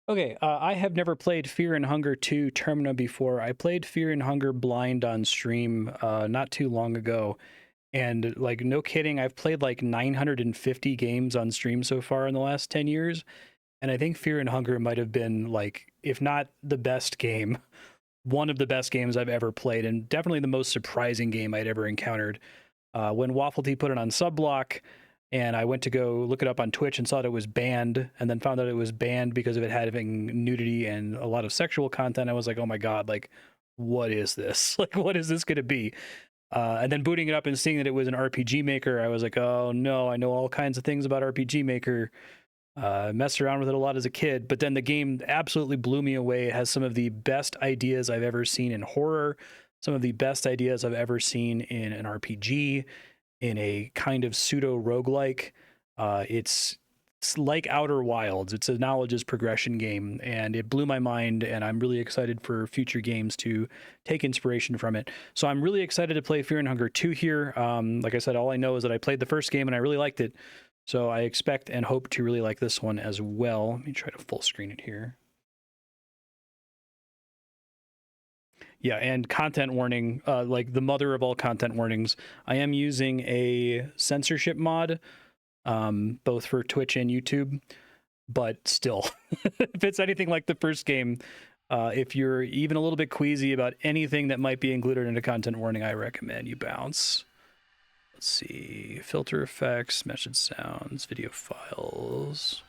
Okay, I have never played Fear and Hunger 2 Termina before. I played Fear and Hunger blind on stream not too long ago. And like, no kidding, I've played like 950 games on stream so far in the last 10 years. And I think Fear and Hunger might have been like, if not the best game, one of the best games I've ever played, and definitely the most surprising game I'd ever encountered. When Waffle Tea put it on Subblock, and I went to go look it up on Twitch and saw that it was banned, and then found out it was banned because of it having nudity and a lot of sexual content. I was like, oh my god, like, what is this? Like, what is this going to be? And then booting it up and seeing that it was an RPG Maker, I was like, oh no, I know all kinds of things about RPG Maker. Messed around with it a lot as a kid, but then the game absolutely blew me away. It has some of the best ideas I've ever seen in horror, some of the best ideas I've ever seen in an RPG, in a kind of pseudo roguelike. It's like Outer Wilds. It's a knowledge is progression game, and it blew my mind, and I'm really excited for future games to take inspiration from it. So I'm really excited to play Fear and Hunger 2 here. Like I said, all I know is that I played the first game and I really liked it. So I expect and hope to really like this one as well. Let me try to full screen it here. Yeah, and content warning, like the mother of all content warnings. I am using a censorship mod, both for Twitch and YouTube, but still, if it's anything like the first game, if you're even a little bit queasy about anything that might be included in a content warning, I recommend you bounce. Let's see, filter effects, message sounds, video files.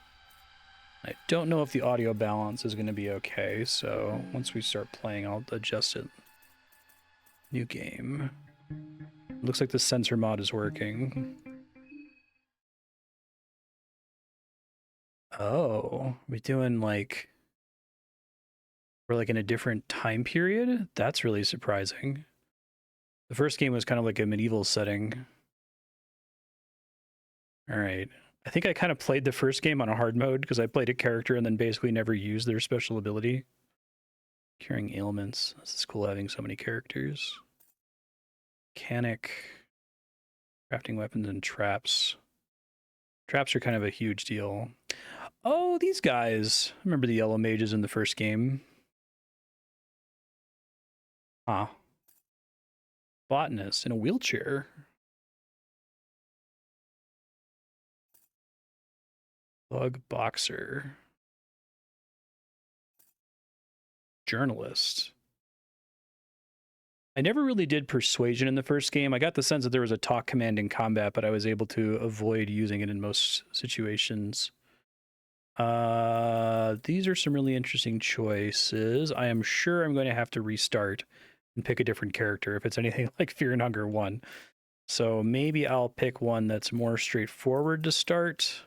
I don't know if the audio balance is going to be okay, so once we start playing, I'll adjust it. New game. Looks like the censor mod is working. Oh, we're doing like, we're like in a different time period? That's really surprising. The first game was kind of like a medieval setting. All right. I think I kind of played the first game on a hard mode because I played a character and then basically never used their special ability. Curing ailments. This is cool having so many characters. Mechanic. Crafting weapons and traps. Traps are kind of a huge deal. Oh, these guys. I remember the yellow mages in the first game. Huh. Botanist in a wheelchair. Bug boxer. Journalist. I never really did persuasion in the first game. I got the sense that there was a talk command in combat, but I was able to avoid using it in most situations. These are some really interesting choices. I am sure I'm going to have to restart and pick a different character if it's anything like Fear and Hunger 1. So maybe I'll pick one that's more straightforward to start.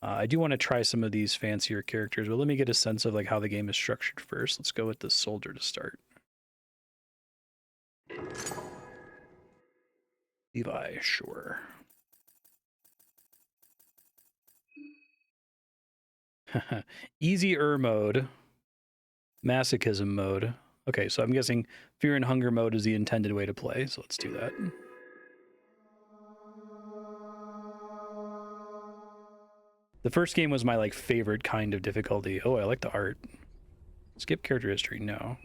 I do want to try some of these fancier characters, but let me get a sense of like how the game is structured first. Let's go with the soldier to start. Levi, sure. Easier mode. Masochism mode. Okay, so I'm guessing Fear and Hunger mode is the intended way to play, so let's do that. The first game was my like favorite kind of difficulty. Oh, I like the art. Skip character history, no.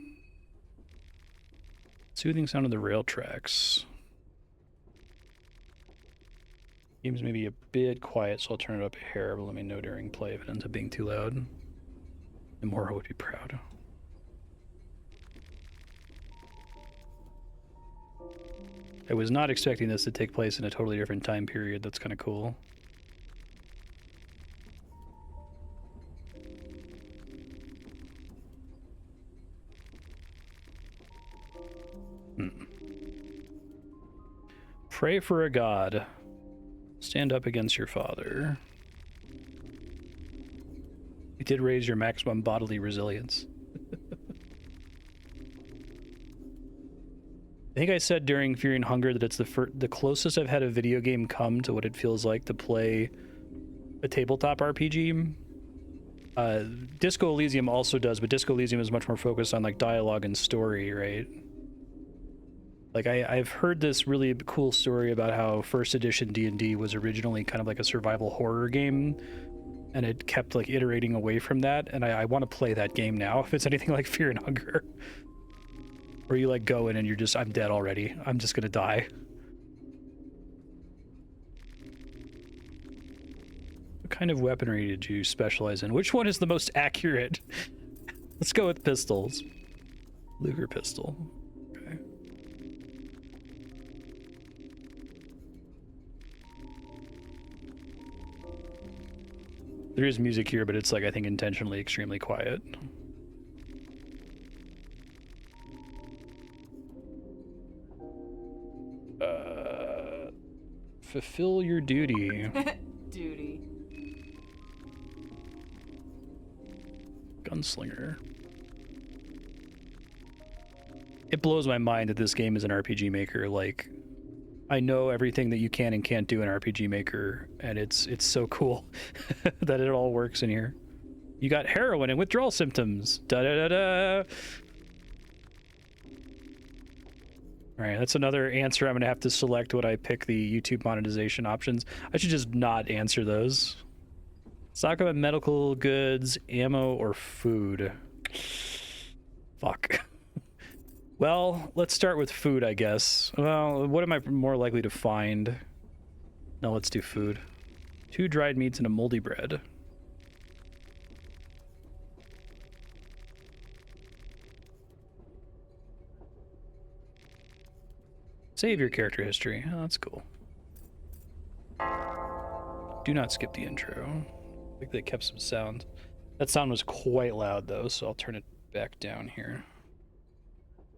Soothing sound of the rail tracks. Game's maybe a bit quiet, so I'll turn it up a hair, but let me know during play if it ends up being too loud. And Mora would be proud. I was not expecting this to take place in a totally different time period. That's kind of cool. Pray for a god. Stand up against your father. You did raise your maximum bodily resilience. I think I said during Fear and Hunger that it's the closest I've had a video game come to what it feels like to play a tabletop RPG. Disco Elysium also does, but Disco Elysium is much more focused on like dialogue and story, right? Like I've heard this really cool story about how first edition D&D was originally kind of like a survival horror game and it kept like iterating away from that, and I want to play that game now if it's anything like Fear and Hunger. Where you like go in and you're just, I'm dead already. I'm just gonna die. What kind of weaponry did you specialize in? Which one is the most accurate? Let's go with pistols. Luger pistol. Okay. There is music here, but it's like, I think, intentionally extremely quiet. Fulfill your duty. Duty. Gunslinger. It blows my mind that this game is an RPG Maker. Like, I know everything that you can and can't do in RPG Maker, and it's so cool that it all works in here. You got heroin and withdrawal symptoms. Da da da da. All right, that's another answer I'm gonna have to select when I pick the YouTube monetization options. I should just not answer those. Let's talk about medical goods, ammo, or food. Fuck. Well, let's start with food, I guess. Well, what am I more likely to find? No, let's do food. 2 dried meats and a moldy bread. Save your character history. Oh, that's cool. Do not skip the intro. I think they kept some sound. That sound was quite loud, though, so I'll turn it back down here.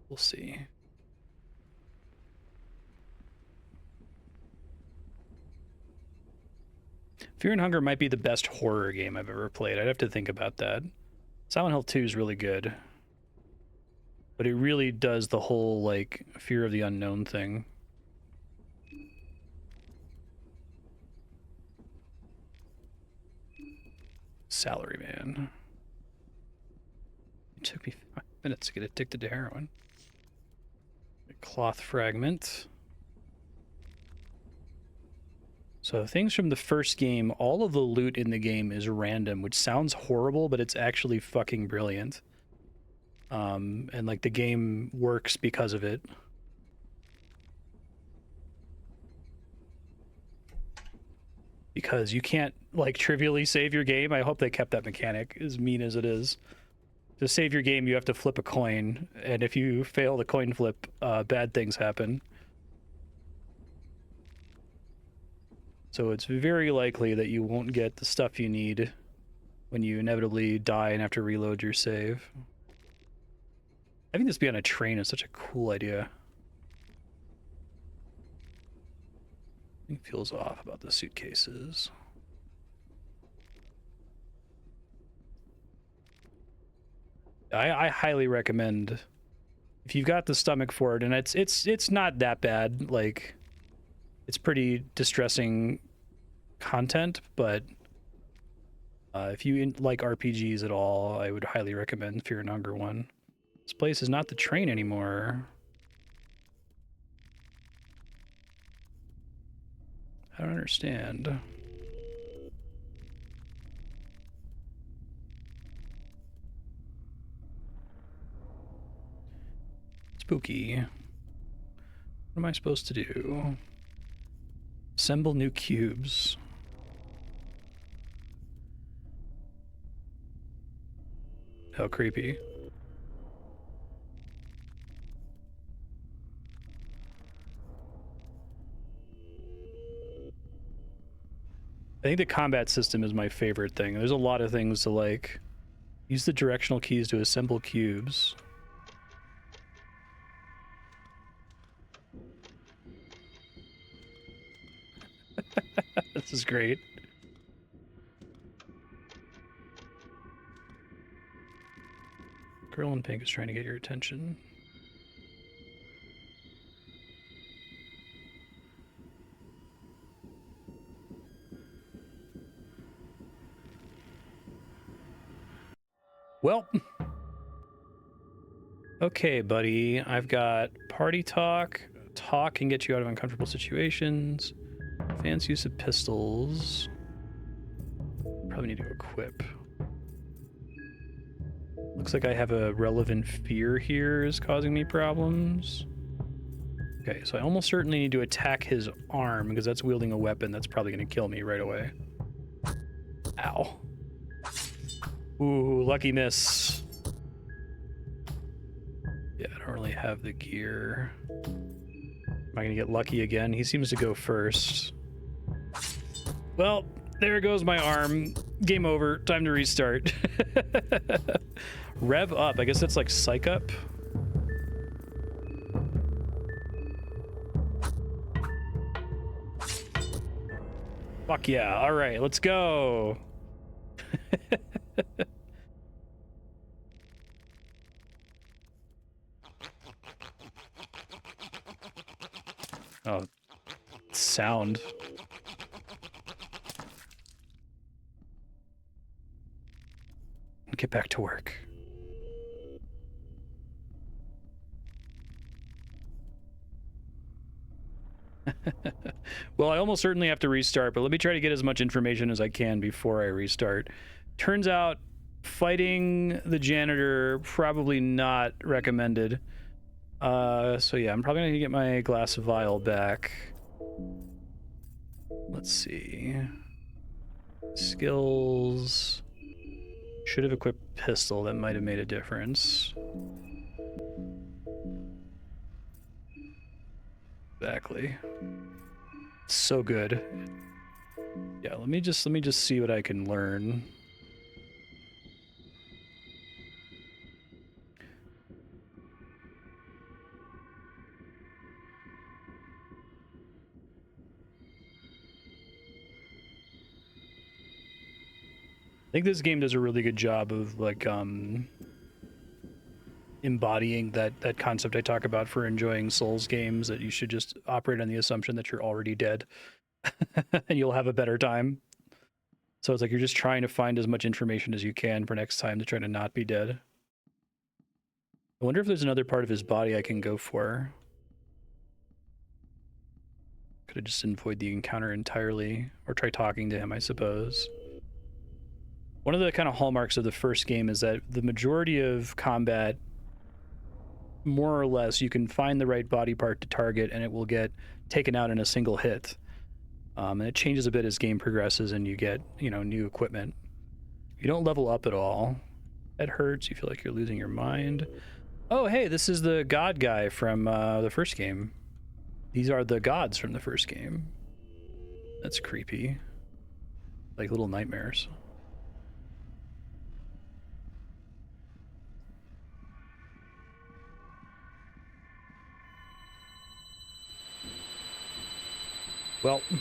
We'll see. Fear and Hunger might be the best horror game I've ever played. I'd have to think about that. Silent Hill 2 is really good. But it really does the whole, like, fear of the unknown thing. Salaryman. It took me 5 minutes to get addicted to heroin. A cloth fragment. So things from the first game, all of the loot in the game is random, which sounds horrible, but it's actually fucking brilliant. And like the game works because of it. Because you can't like trivially save your game. I hope they kept that mechanic, as mean as it is. To save your game, you have to flip a coin, and if you fail the coin flip, bad things happen. So it's very likely that you won't get the stuff you need when you inevitably die and have to reload your save. Having this be on a train is such a cool idea. Something feels off about the suitcases. I highly recommend, if you've got the stomach for it, and it's not that bad. Like, it's pretty distressing content, but if you like RPGs at all, I would highly recommend Fear and Hunger 1. This place is not the train anymore. I don't understand. Spooky. What am I supposed to do? Assemble new cubes. How creepy. I think the combat system is my favorite thing. There's a lot of things to like. Use the directional keys to assemble cubes. This is great. Girl in pink is trying to get your attention. Well, okay, buddy. I've got party talk. Talk can get you out of uncomfortable situations. Fancy use of pistols. probably need to equip. Looks like I have a relevant fear here is causing me problems. Okay, so I almost certainly need to attack his arm because that's wielding a weapon that's probably going to kill me right away. Ow. Ooh, lucky miss. Yeah, I don't really have the gear. Am I going to get lucky again? He seems to go first. Well, there goes my arm. Game over. Time to restart. Rev up. I guess that's like psych up. Fuck yeah. All right, let's go. Oh, sound. Get back to work. Well, I almost certainly have to restart, but let me try to get as much information as I can before I restart. Turns out fighting the janitor, probably not recommended. So yeah, I'm probably gonna get my glass vial back. Let's see. Skills. Should have equipped pistol. That might have made a difference. Exactly. So good. Yeah, let me just see what I can learn. I think this game does a really good job of like embodying that concept I talk about for enjoying Souls games, that you should just operate on the assumption that you're already dead and you'll have a better time. So it's like you're just trying to find as much information as you can for next time to try to not be dead. I wonder if there's another part of his body I can go for. Could have just avoid the encounter entirely, or try talking to him, I suppose. One of the kind of hallmarks of the first game is that the majority of combat, more or less, you can find the right body part to target and it will get taken out in a single hit. And it changes a bit as game progresses and you get, you know, new equipment. You don't level up at all. That hurts. You feel like you're losing your mind. Oh, hey, this is the god guy from the first game. These are the gods from the first game. That's creepy. Like little nightmares. Well, I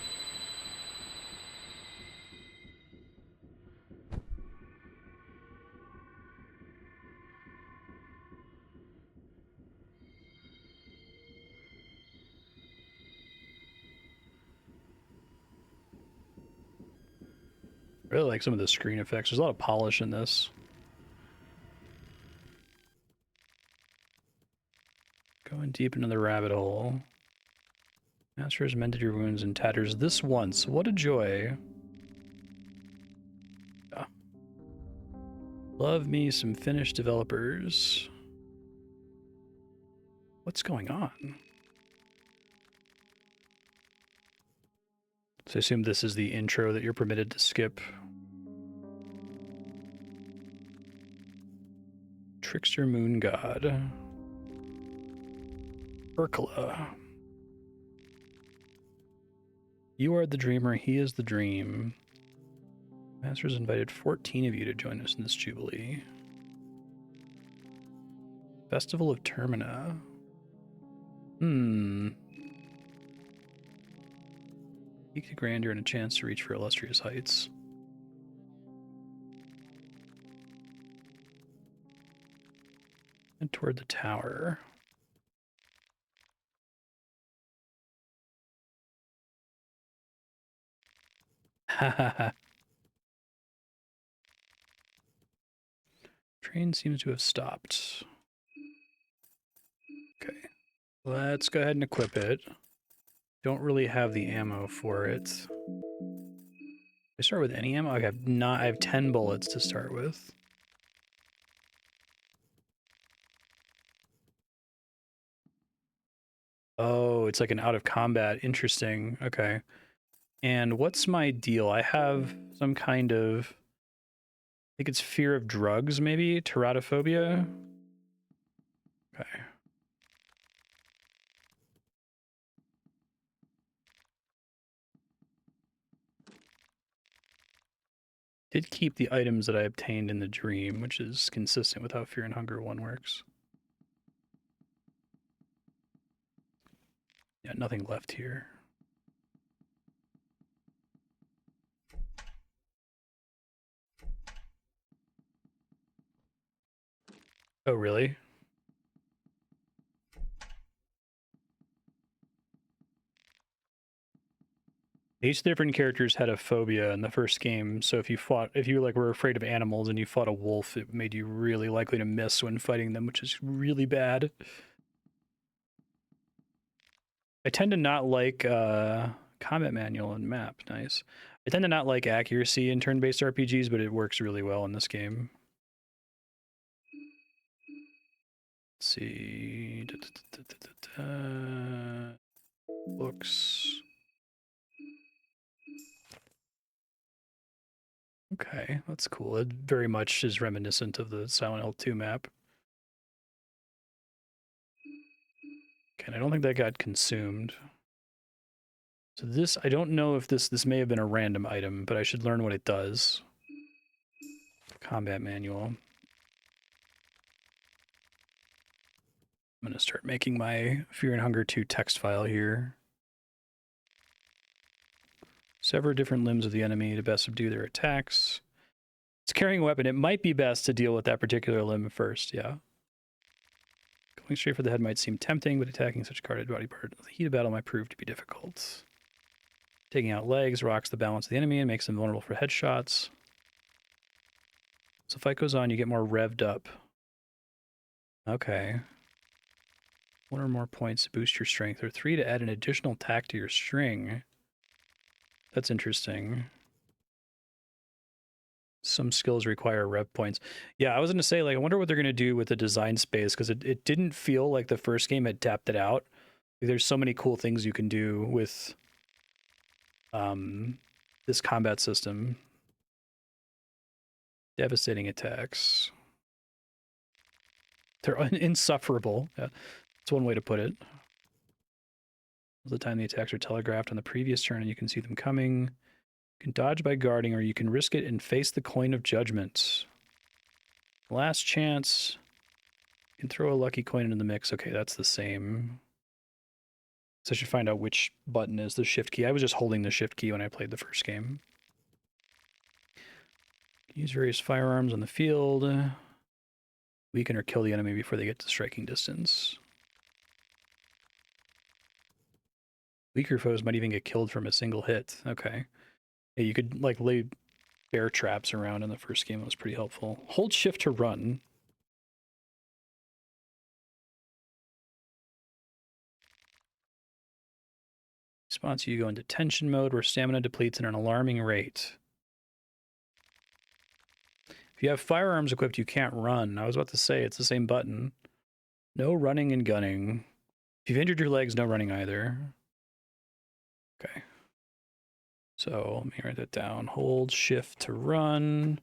really like some of the screen effects. There's a lot of polish in this. Going deep into the rabbit hole. Master has mended your wounds and tatters this once. What a joy. Yeah. Love me some Finnish developers. What's going on? So I assume this is the intro that you're permitted to skip. Trickster Moon God. Urkala. You are the dreamer, he is the dream. Master's invited 14 of you to join us in this jubilee. Festival of Termina. Seek to grandeur and a chance to reach for illustrious heights. And toward the tower. Hahaha. Train seems to have stopped. Okay. Let's go ahead and equip it. Don't really have the ammo for it. I start with any ammo? I have 10 bullets to start with. Oh, it's like an out of combat. Interesting. Okay. And what's my deal? I have some kind of, I think it's fear of drugs, maybe? Teratophobia? Okay. Did keep the items that I obtained in the dream, which is consistent with how Fear and Hunger 1 works. Yeah, nothing left here. Oh, really? Each different characters had a phobia in the first game, so if you like were afraid of animals and you fought a wolf, it made you really likely to miss when fighting them, which is really bad. I tend to not like combat manual and map. Nice. I tend to not like accuracy in turn-based RPGs, but it works really well in this game. Let's see. Books. Okay, that's cool. It very much is reminiscent of the Silent Hill 2 map. Okay, and I don't think that got consumed. So this, I don't know if this may have been a random item, but I should learn what it does. Combat manual. I'm gonna start making my Fear and Hunger 2 text file here. Sever different limbs of the enemy to best subdue their attacks. It's carrying a weapon. It might be best to deal with that particular limb first, yeah. Going straight for the head might seem tempting, but attacking such a guarded body part in the heat of battle might prove to be difficult. Taking out legs rocks the balance of the enemy and makes them vulnerable for headshots. So fight goes on, you get more revved up. Okay. 1 or more points to boost your strength, or 3 to add an additional attack to your string. That's interesting. Some skills require rev points. Yeah, I was going to say, like, I wonder what they're going to do with the design space, because it didn't feel like the first game had tapped it out. There's so many cool things you can do with this combat system. Devastating attacks. They're insufferable. Yeah, that's one way to put it. The time the attacks are telegraphed on the previous turn and you can see them coming. You can dodge by guarding, or you can risk it and face the coin of judgment. Last chance. You can throw a lucky coin into the mix. Okay, that's the same. So I should find out which button is the shift key. I was just holding the shift key when I played the first game. Use various firearms on the field. Weaken or kill the enemy before they get to striking distance. Weaker foes might even get killed from a single hit. Okay. Yeah, you could like lay bear traps around in the first game. That was pretty helpful. Hold shift to run. Response, you go into tension mode where stamina depletes at an alarming rate. If you have firearms equipped, you can't run. I was about to say, it's the same button. No running and gunning. If you've injured your legs, no running either. Okay. So let me write that down. Hold shift to run.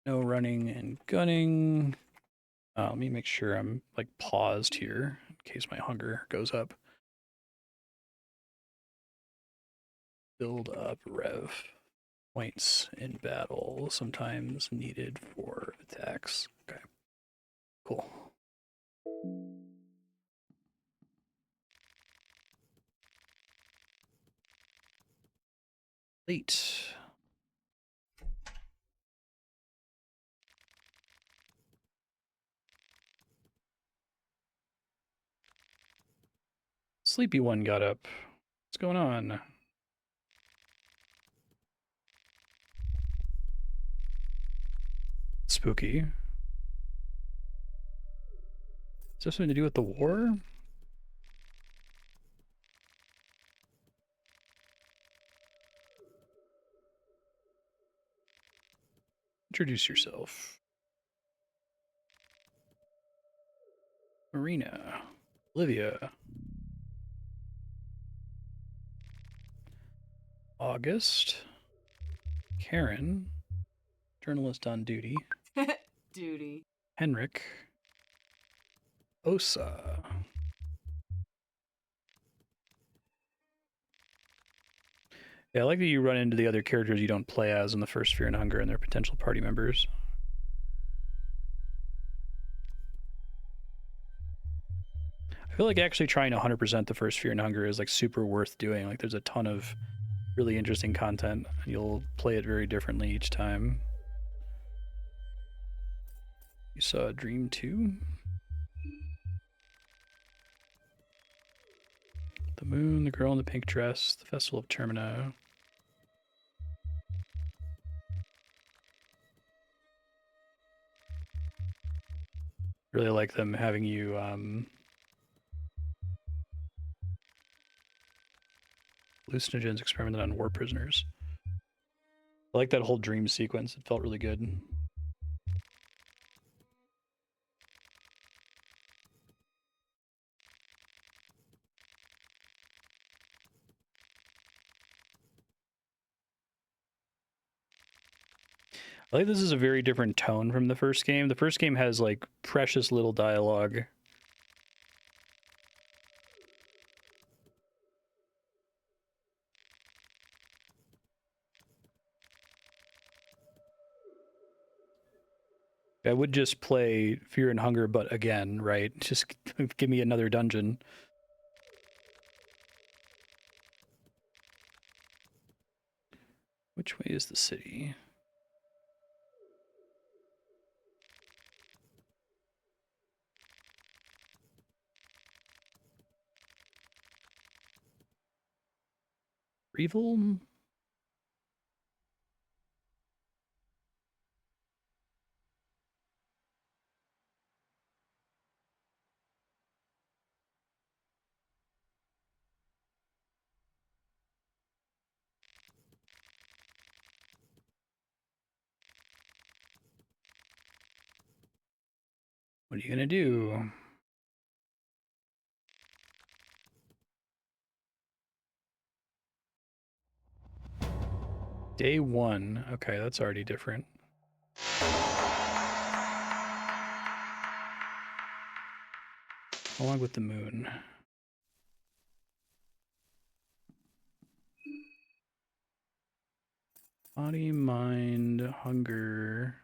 No running and gunning. Let me make sure I'm like paused here in case my hunger goes up. Build up rev points in battle, sometimes needed for attacks. Okay, cool. Late. Sleepy one got up. What's going on? Spooky. Is this something to do with the war? Introduce yourself. Marina. Olivia. August. Karen. Journalist on duty. Duty. Henrik. Osa. Yeah, I like that you run into the other characters you don't play as in the first Fear and Hunger and their potential party members. I feel like actually trying 100% the first Fear and Hunger is like super worth doing. Like there's a ton of really interesting content and you'll play it very differently each time. You saw Dream 2? The moon, the girl in the pink dress, the festival of Termina. Really like them having you hallucinogens experimented on war prisoners. I like that whole dream sequence. It felt really good. I think this is a very different tone from the first game. The first game has like precious little dialogue. I would just play Fear and Hunger, but again, right? Just give me another dungeon. Which way is the city? Revel? What are you gonna do? Day 1. Okay, that's already different. Along with the moon. Body, mind, hunger.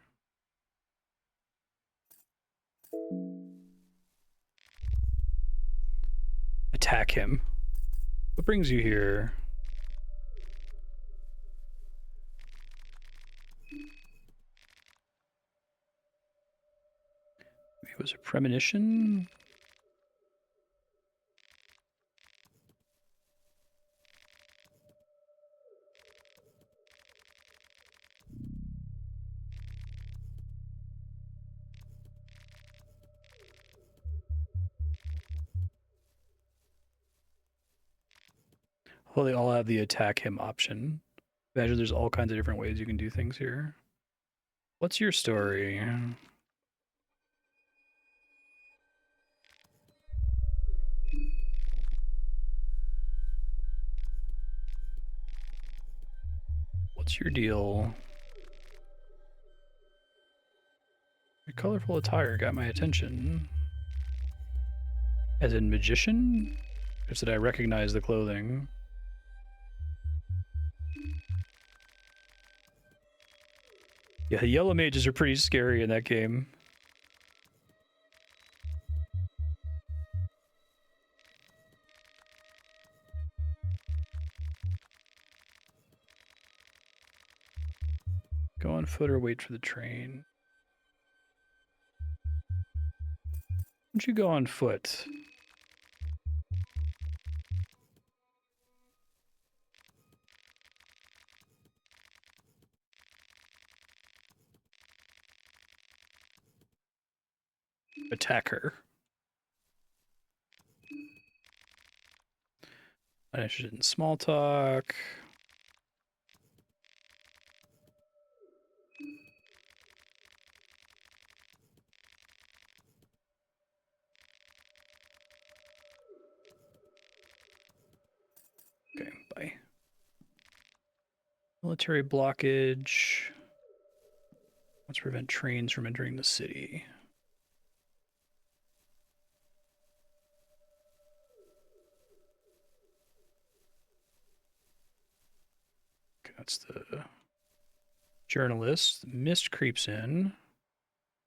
Attack him. What brings you here? It was a premonition? Well, they all have the attack him option. Imagine there's all kinds of different ways you can do things here. What's your story? What's your deal? Your colorful attire got my attention. As in magician? Or did I recognize the clothing? Yeah, the yellow mages are pretty scary in that game. Go on foot or wait for the train. Why don't you go on foot? Attack her. I'm interested in small talk. Military blockage. Let's prevent trains from entering the city. Okay, that's the journalist. The mist creeps in.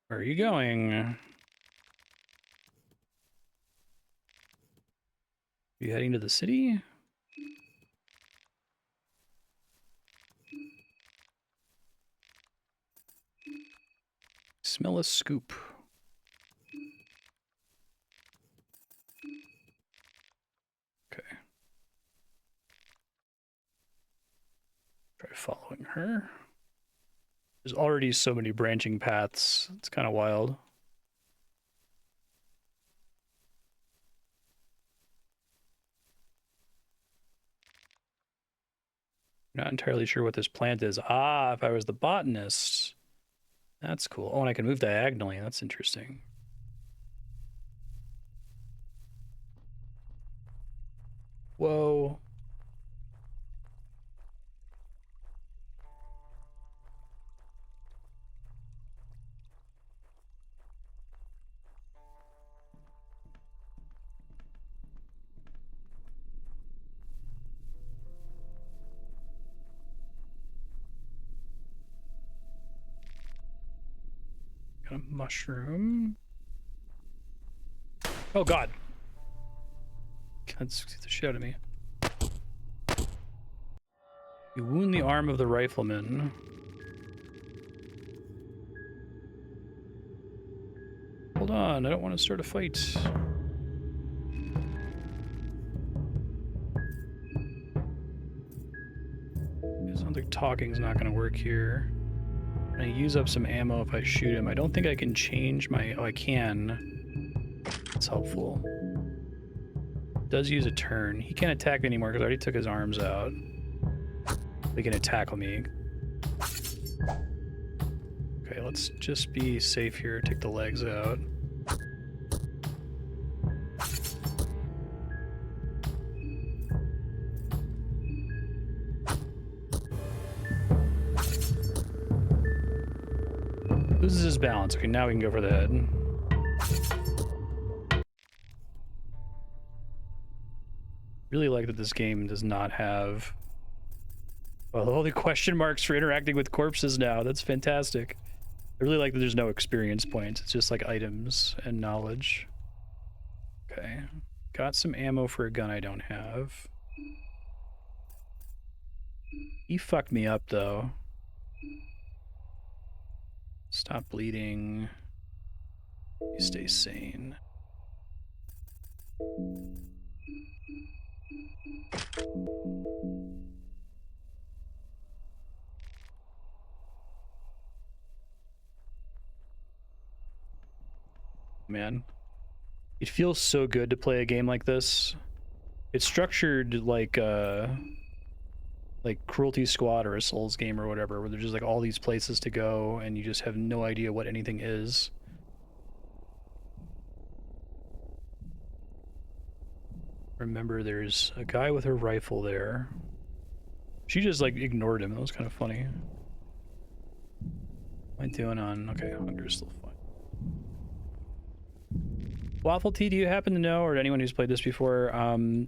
Where are you going? Are you heading to the city? Smell a scoop. Okay. Try following her. There's already so many branching paths. It's kind of wild. Not entirely sure what this plant is. Ah, if I was the botanist. That's cool. Oh, and I can move diagonally. That's interesting. Whoa. Got a mushroom. Oh, God. That scared the shit out of me. You wound the arm of the rifleman. Hold on, I don't want to start a fight. It sounds like talking's not going to work here. I use up some ammo if I shoot him. I don't think I can change my... Oh, I can. That's helpful. Does use a turn. He can't attack me anymore because I already took his arms out. He can tackle me. Okay, let's just be safe here. Take the legs out. Loses his balance. Okay, now we can go for the head. Really like that this game does not have all the question marks for interacting with corpses now. That's fantastic. I really like that there's no experience points. It's just like items and knowledge. Okay. Got some ammo for a gun I don't have. He fucked me up, though. Stop bleeding. You stay sane. Man. It feels so good to play a game like this. It's structured like Cruelty Squad or a Souls game or whatever, where there's just like all these places to go and you just have no idea what anything is. Remember, there's a guy with her rifle there. She just like ignored him. That was kind of funny. What am I doing on? Okay, hunger's still fine. Waffle Tea, do you happen to know, or anyone who's played this before,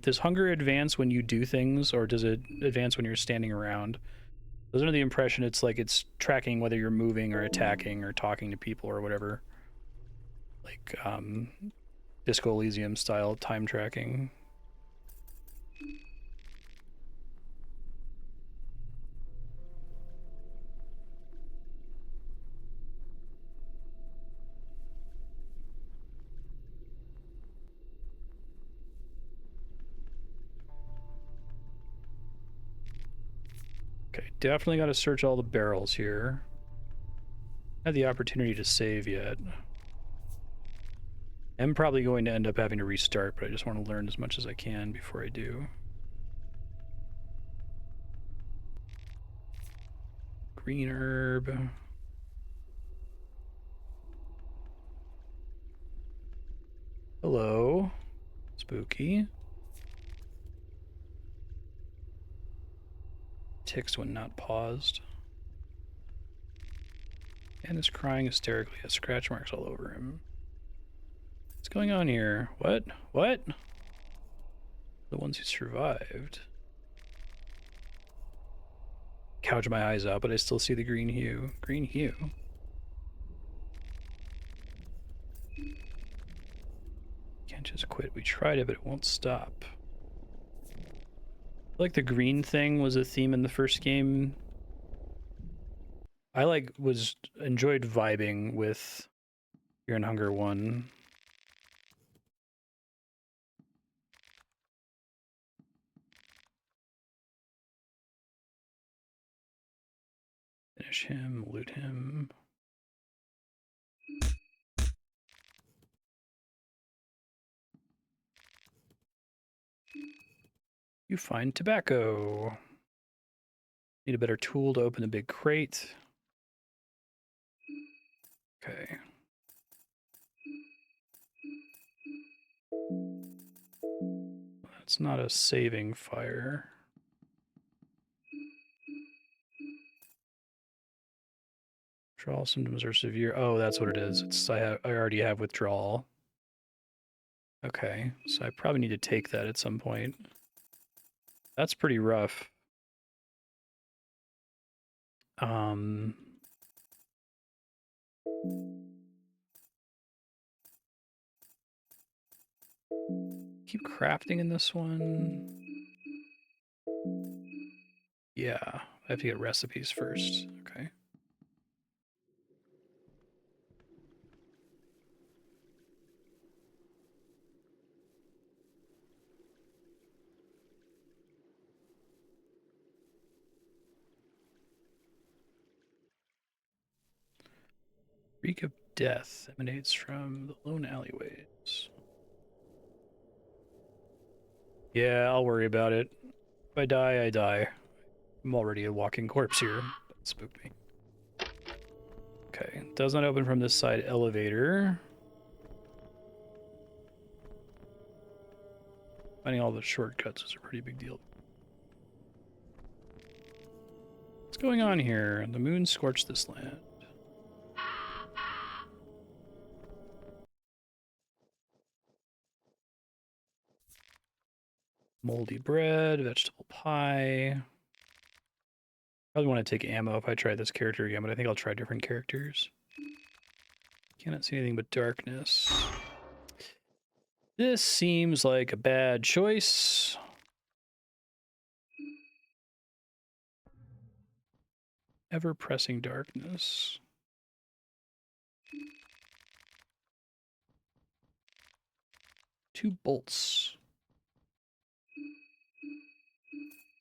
does hunger advance when you do things, or does it advance when you're standing around? I was under the impression it's like it's tracking whether you're moving or attacking or talking to people or whatever. Like, Disco Elysium style time tracking. Okay, definitely got to search all the barrels here. Had the opportunity to save yet. I'm probably going to end up having to restart, but I just want to learn as much as I can before I do. Green herb. Hello. Spooky. ticks when not paused. And is crying hysterically, has scratch marks all over him. What's going on here? What? What? The ones who survived. Gouge my eyes out, but I still see the green hue. Green hue? Can't just quit. We tried it, but it won't stop. I like the green thing was a theme in the first game. I enjoyed vibing with Fear and Hunger 1. Finish him, loot him. You find tobacco. Need a better tool to open the big crate. Okay. That's not a saving fire. Withdrawal symptoms are severe. Oh, that's what it is. It's I already have withdrawal. Okay, so I probably need to take that at some point. That's pretty rough. Keep crafting in this one. Yeah, I have to get recipes first. Okay. Reek of death emanates from the lone alleyways. Yeah, I'll worry about it. If I die, I die. I'm already a walking corpse here. That spooked me. Okay, does not open from this side elevator. Finding all the shortcuts is a pretty big deal. What's going on here? The moon scorched this land. Moldy bread, vegetable pie. Probably want to take ammo if I try this character again, but I think I'll try different characters. Cannot see anything but darkness. This seems like a bad choice. Ever-pressing darkness. Two bolts.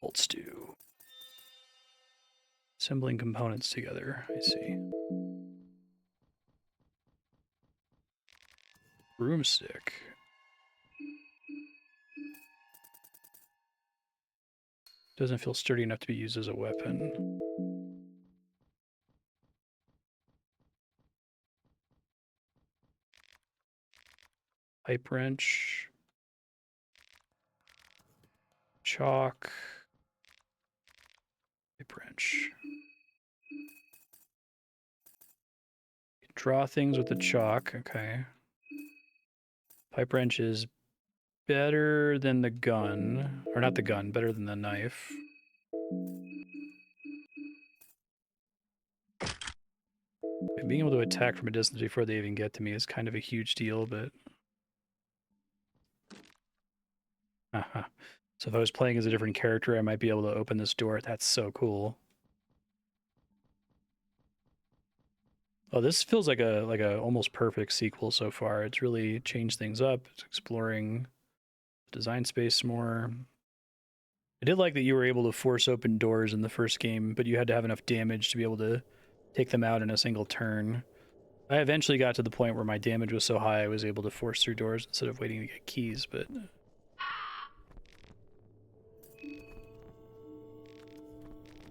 Bolt stew. Assembling components together, I see. Broomstick. Doesn't feel sturdy enough to be used as a weapon. Pipe wrench. Chalk. Pipe wrench. Draw things with the chalk, okay. Pipe wrench is better than the gun. Or not the gun, better than the knife. And being able to attack from a distance before they even get to me is kind of a huge deal, but... So if I was playing as a different character, I might be able to open this door. That's so cool. Oh, this feels like a almost perfect sequel so far. It's really changed things up. It's exploring the design space more. I did like that you were able to force open doors in the first game, but you had to have enough damage to be able to take them out in a single turn. I eventually got to the point where my damage was so high I was able to force through doors instead of waiting to get keys, but...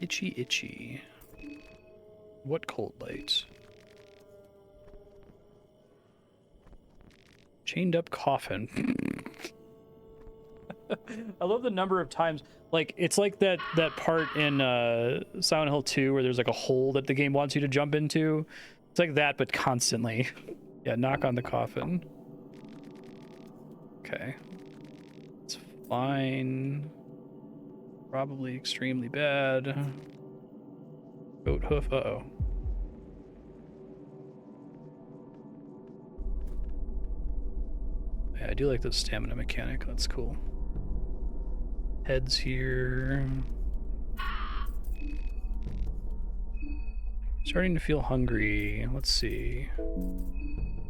Itchy, itchy. What cold light? Chained up coffin. I love the number of times, like, it's like that part in Silent Hill 2 where there's like a hole that the game wants you to jump into. It's like that, but constantly. Yeah, knock on the coffin. Okay. It's fine. Probably extremely bad. Goat hoof, uh-oh. Yeah, I do like the stamina mechanic, that's cool. Heads here. Starting to feel hungry. Let's see. I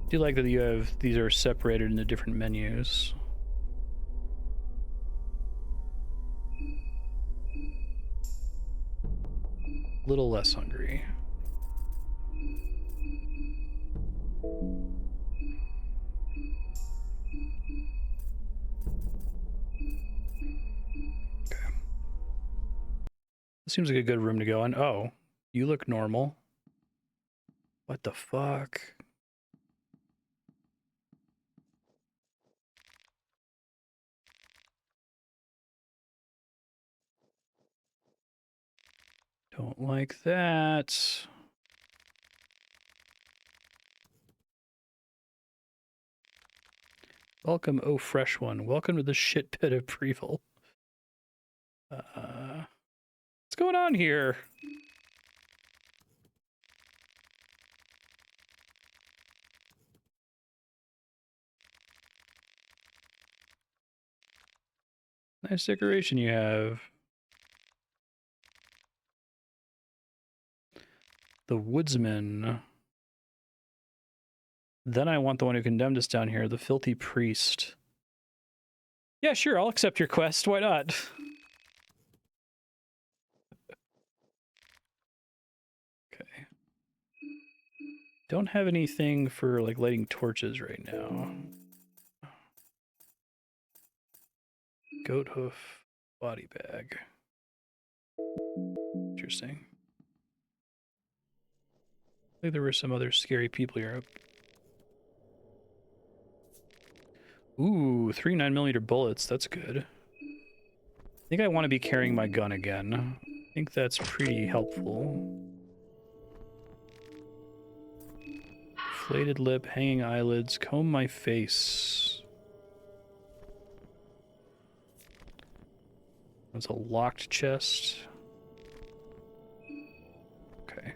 do like that you have, these are separated into different menus. A little less hungry. Okay. This seems like a good room to go in. Oh, you look normal. What the fuck? Don't like that. Welcome, oh fresh one. Welcome to the shit pit of Preval. What's going on here? Nice decoration you have. The woodsman. Then I want the one who condemned us down here, the filthy priest. Yeah, sure, I'll accept your quest. Why not? Okay. Don't have anything for, like, lighting torches right now. Goat hoof body bag. Interesting. I think there were some other scary people here. Ooh, 3 9mm bullets. That's good. I think I want to be carrying my gun again. I think that's pretty helpful. Inflated lip, hanging eyelids, comb my face. That's a locked chest. Okay.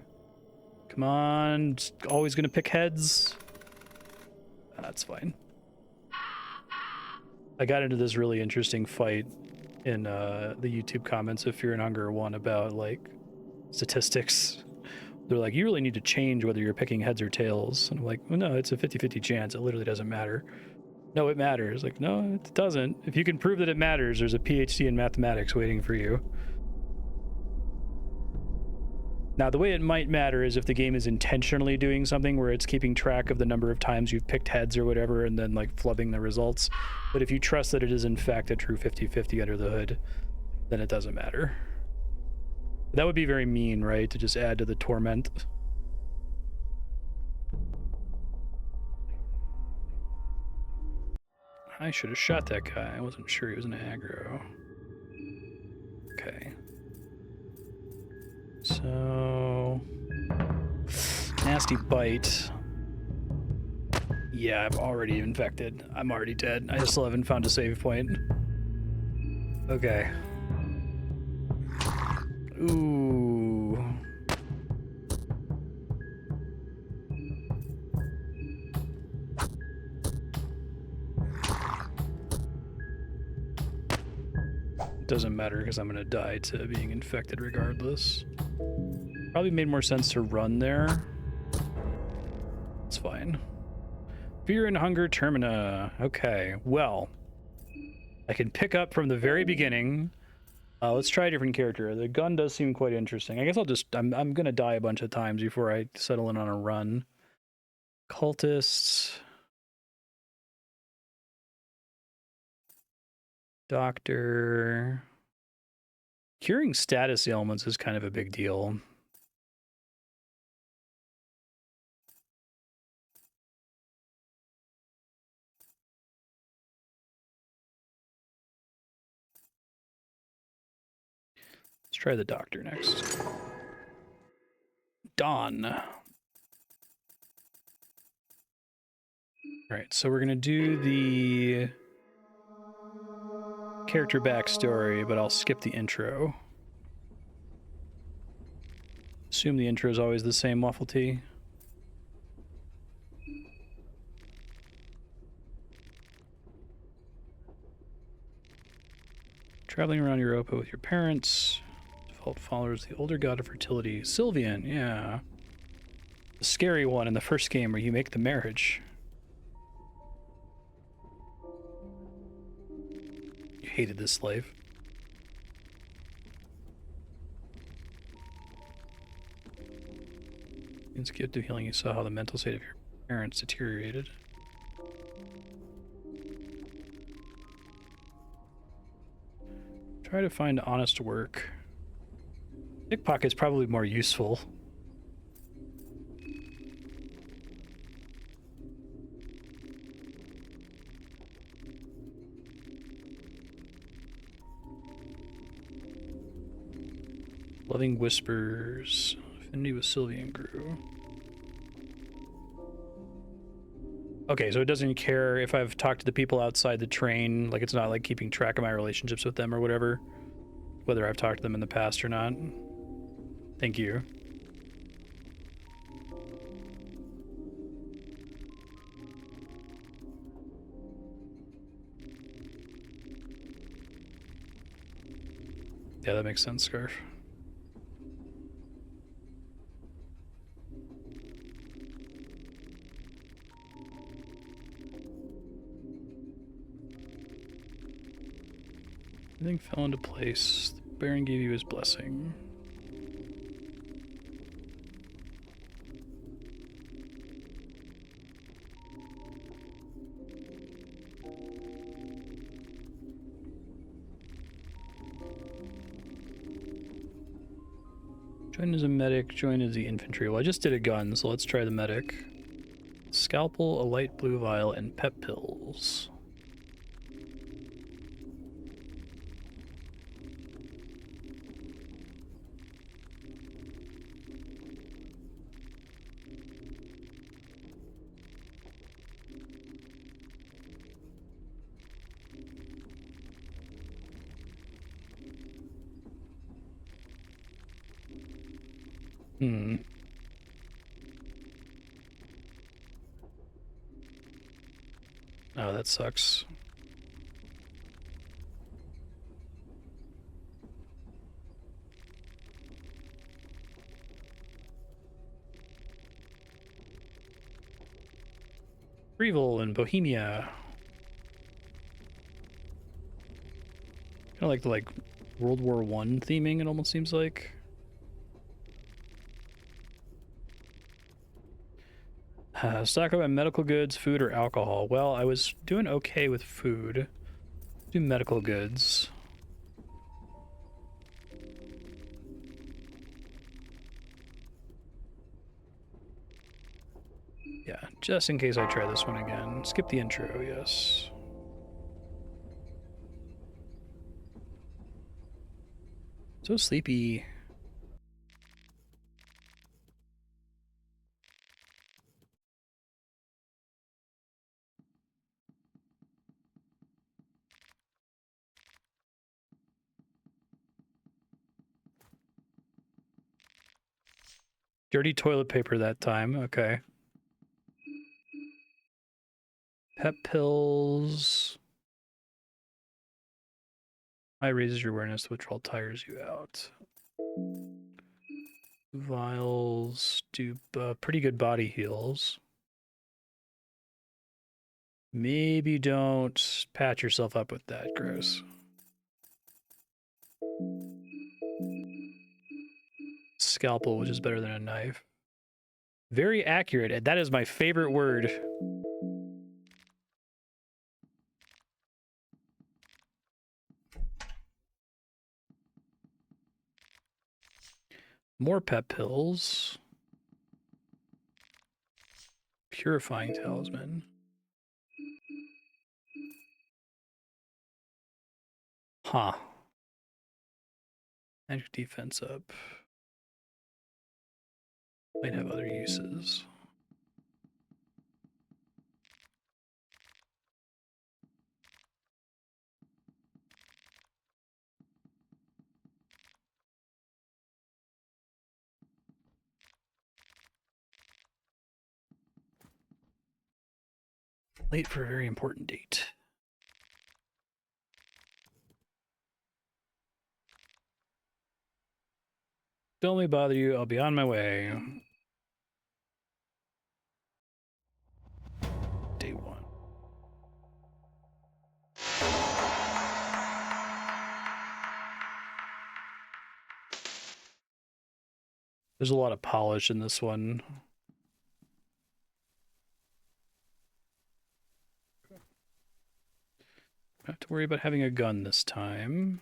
Come on, just always gonna pick heads. That's fine. I got into this really interesting fight in the YouTube comments of Fear and Hunger 1 about, like, statistics. They're like, you really need to change whether you're picking heads or tails. And I'm like, well, no, it's a 50-50 chance. It literally doesn't matter. No, it matters. Like, no, it doesn't. If you can prove that it matters, there's a PhD in mathematics waiting for you. Now, the way it might matter is if the game is intentionally doing something where it's keeping track of the number of times you've picked heads or whatever and then, like, flubbing the results. But if you trust that it is, in fact, a true 50-50 under the hood, then it doesn't matter. That would be very mean, right? To just add to the torment. I should have shot that guy. I wasn't sure he was an aggro. Okay. So... nasty bite. Yeah, I'm already infected. I'm already dead. I still haven't found a save point. Okay. Ooh. It doesn't matter because I'm gonna die to being infected regardless. Probably made more sense to run there. It's fine. Fear and Hunger Termina. Okay, well. I can pick up from the very beginning. Let's try a different character. The gun does seem quite interesting. I guess I'll just... I'm gonna die a bunch of times before I settle in on a run. Cultists. Doctor. Curing status ailments is kind of a big deal. Let's try the doctor next. Dawn. All right, so we're gonna do the character backstory, but I'll skip the intro. Assume the intro is always the same, Waffle Tea. Traveling around Europa with your parents. Default followers the older god of fertility, Sylvian, yeah. The scary one in the first game where you make the marriage. You hated this slave. In Skip to Healing, you saw how the mental state of your parents deteriorated. Try to find honest work. Pickpocket's probably more useful. Loving Whispers. Affinity with Sylvian grew. Okay, so it doesn't care if I've talked to the people outside the train. Like, it's not like keeping track of my relationships with them or whatever. Whether I've talked to them in the past or not. Thank you. Yeah, that makes sense, Scarf. Everything fell into place. The Baron gave you his blessing. Join as a medic, join as the infantry. Well, I just did a gun, so let's try the medic. Scalpel, a light blue vial, and pep pills. Oh, that sucks. Revel in Bohemia. Kind of like the World War I theming, it almost seems like. Stock up on medical goods, food, or alcohol. Well, I was doing okay with food. Do medical goods. Yeah, just in case I try this one again. Skip the intro, yes. So sleepy. Dirty toilet paper that time, okay. Pep pills. I raises your awareness, withdrawal tires you out. Vials do pretty good body heals. Maybe don't patch yourself up with that, gross. Scalpel, which is better than a knife. Very accurate. That is my favorite word. More pep pills. Purifying talisman. Huh. Magic defense up. Might have other uses. Late for a very important date. Don't let me bother you. I'll be on my way. Day 1. There's a lot of polish in this one. Don't have to worry about having a gun this time.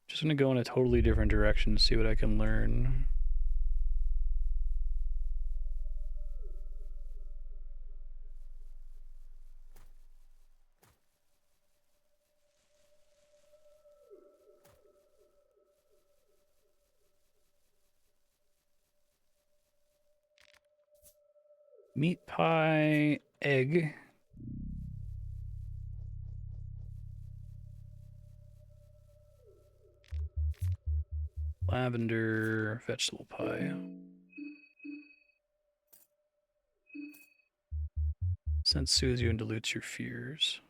Just gonna go in a totally different direction to see what I can learn. Meat pie, egg. Lavender, vegetable pie. Scent soothes you and dilutes your fears.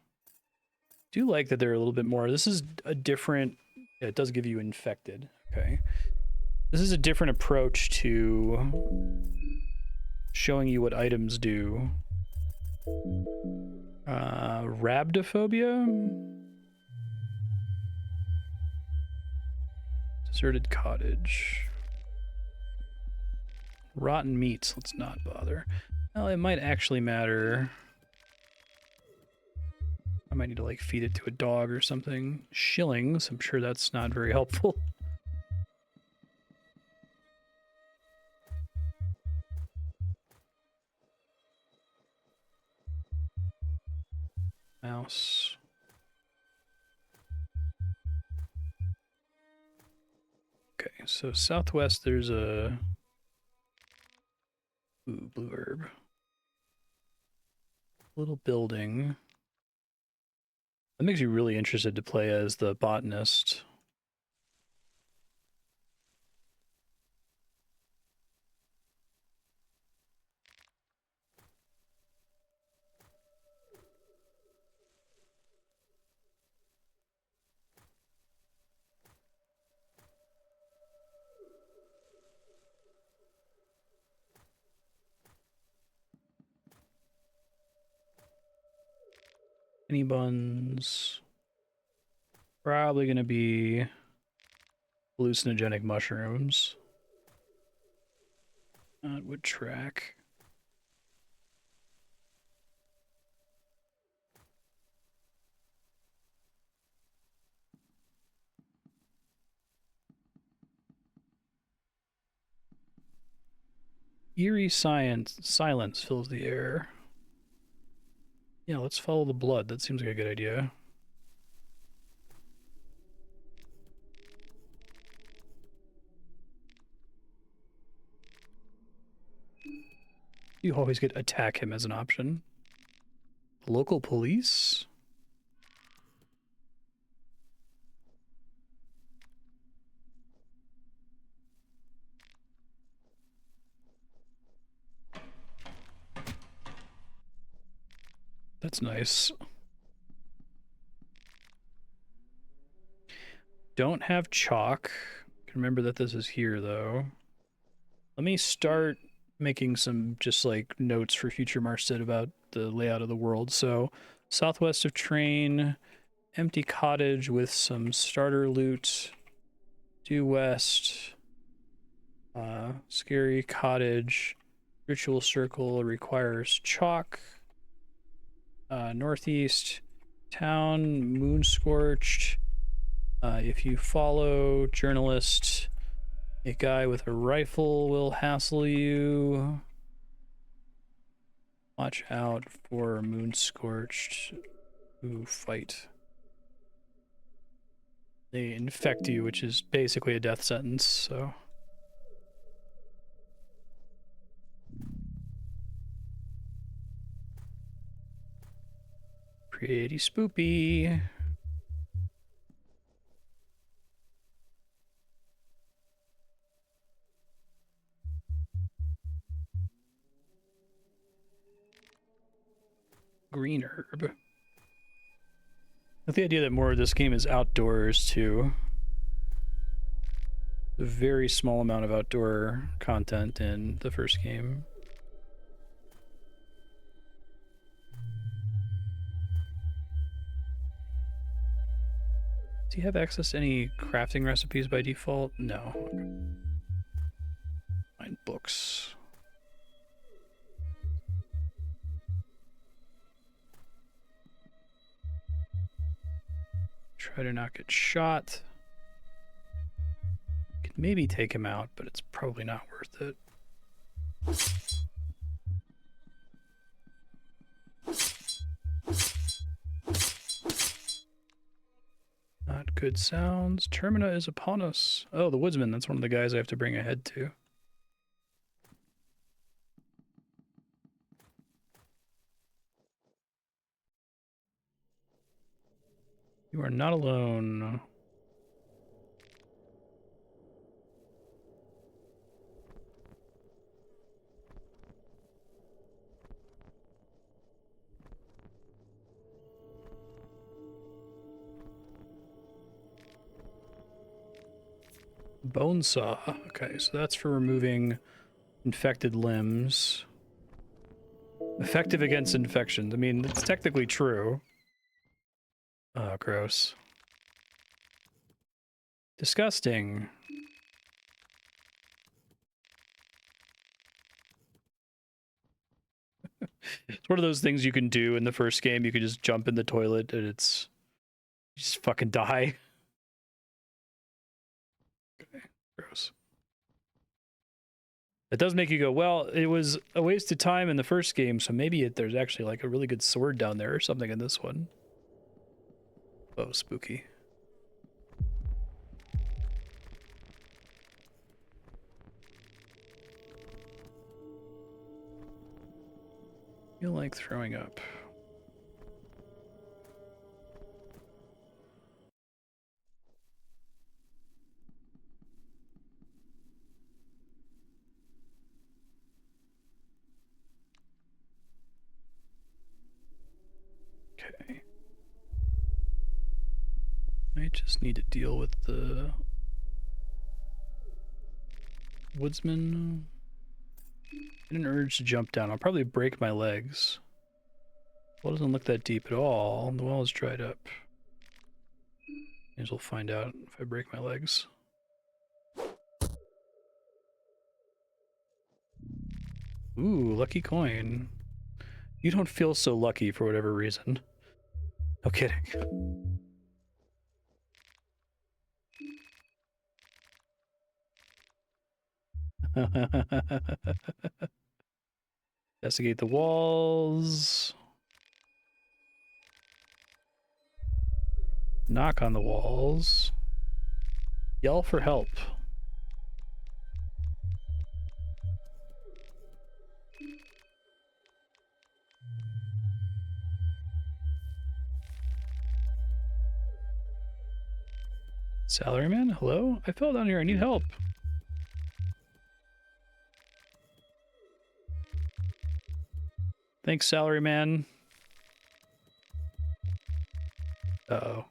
Do like that they're a little bit more. This is a different. Yeah, it does give you infected. Okay. This is a different approach to showing you what items do. Rhabdophobia? Deserted cottage. Rotten meats. Let's not bother. Well, it might actually matter. I might need to like feed it to a dog or something. Shillings. I'm sure that's not very helpful. Mouse. Okay, so southwest there's a blue herb. Little building. That makes you really interested to play as the botanist. Any buns? Probably gonna be hallucinogenic mushrooms. That would track. Eerie silence fills the air. Yeah, let's follow the blood. That seems like a good idea. You always get attack him as an option. Local police? That's nice. Don't have chalk. Remember that this is here, though. Let me start making some just like notes for future Marstead about the layout of the world. So, southwest of train, empty cottage with some starter loot. Due west, scary cottage. Ritual circle requires chalk. Northeast, town, moon scorched. If you follow journalist, a guy with a rifle will hassle you. Watch out for moon scorched who fight. They infect you, which is basically a death sentence, so. Pretty spoopy. Green herb. I like the idea that more of this game is outdoors, too. A very small amount of outdoor content in the first game. Do you have access to any crafting recipes by default? No. Find books. Try to not get shot. Could maybe take him out, but it's probably not worth it. Not good sounds. Termina is upon us. Oh, the woodsman. That's one of the guys I have to bring a head to. You are not alone. Bone saw. Okay, so that's for removing infected limbs. Effective against infections. I mean, it's technically true. Oh, gross. Disgusting. It's one of those things you can do in the first game. You can just jump in the toilet and it's... You just fucking die. Okay, gross. It does make you go, well, it was a waste of time in the first game, so maybe there's actually like a really good sword down there or something in this one. Oh, spooky. Feel like throwing up. Okay. I just need to deal with the woodsman. Get an urge to jump down. I'll probably break my legs. The well doesn't look that deep at all. The well is dried up. May as well find out if I break my legs. Ooh, lucky coin. You don't feel so lucky for whatever reason. No kidding. Investigate the walls. Knock on the walls. Yell for help. Salaryman, hello? I fell down here. I need help. Thanks, Salaryman. Uh-oh.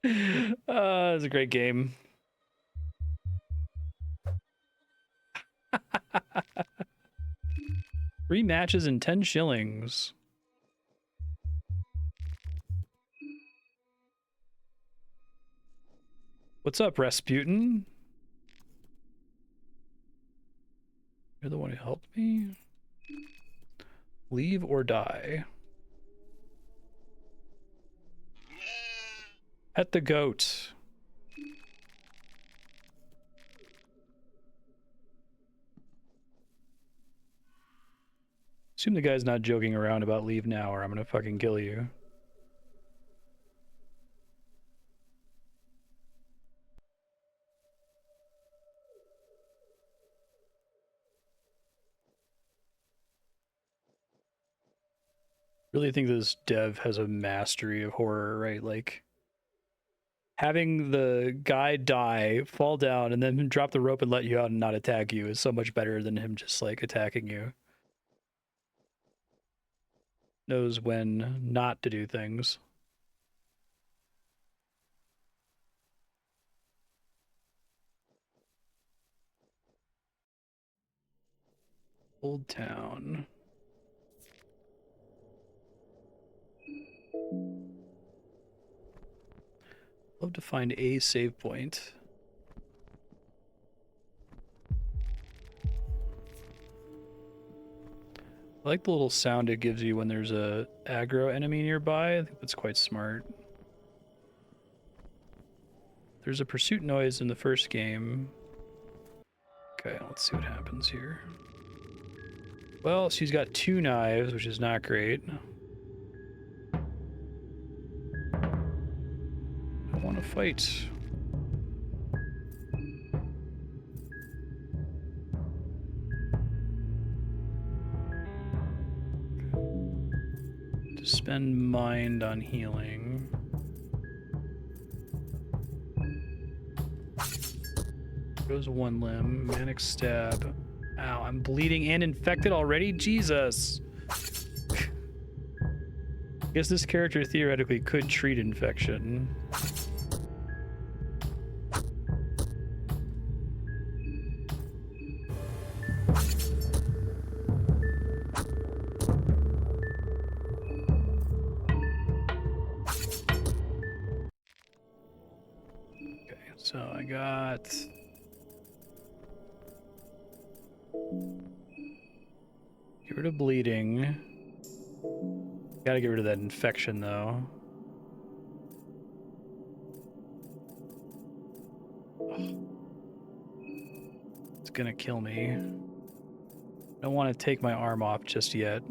It's a great game. 3 matches and 10 shillings. What's up, Rasputin? You're the one who helped me? Leave or die. Pet the goat. Assume the guy's not joking around about leave now or I'm gonna fucking kill you. Really think this dev has a mastery of horror, right? Like having the guy die, fall down, and then drop the rope and let you out and not attack you is so much better than him just like attacking you. Knows when not to do things. Old Town. Love to find a save point. I like the little sound it gives you when there's a aggro enemy nearby. I think that's quite smart. There's a pursuit noise in the first game. Okay, let's see what happens here. Well, she's got 2 knives, which is not great. I want to fight. To spend mind on healing. Goes 1 limb. Manic stab. Ow, I'm bleeding and infected already? Jesus! Guess this character theoretically could treat infection. Okay, so I got... Get rid of bleeding. Gotta get rid of that infection, though. Ugh. It's gonna kill me. I don't want to take my arm off just yet.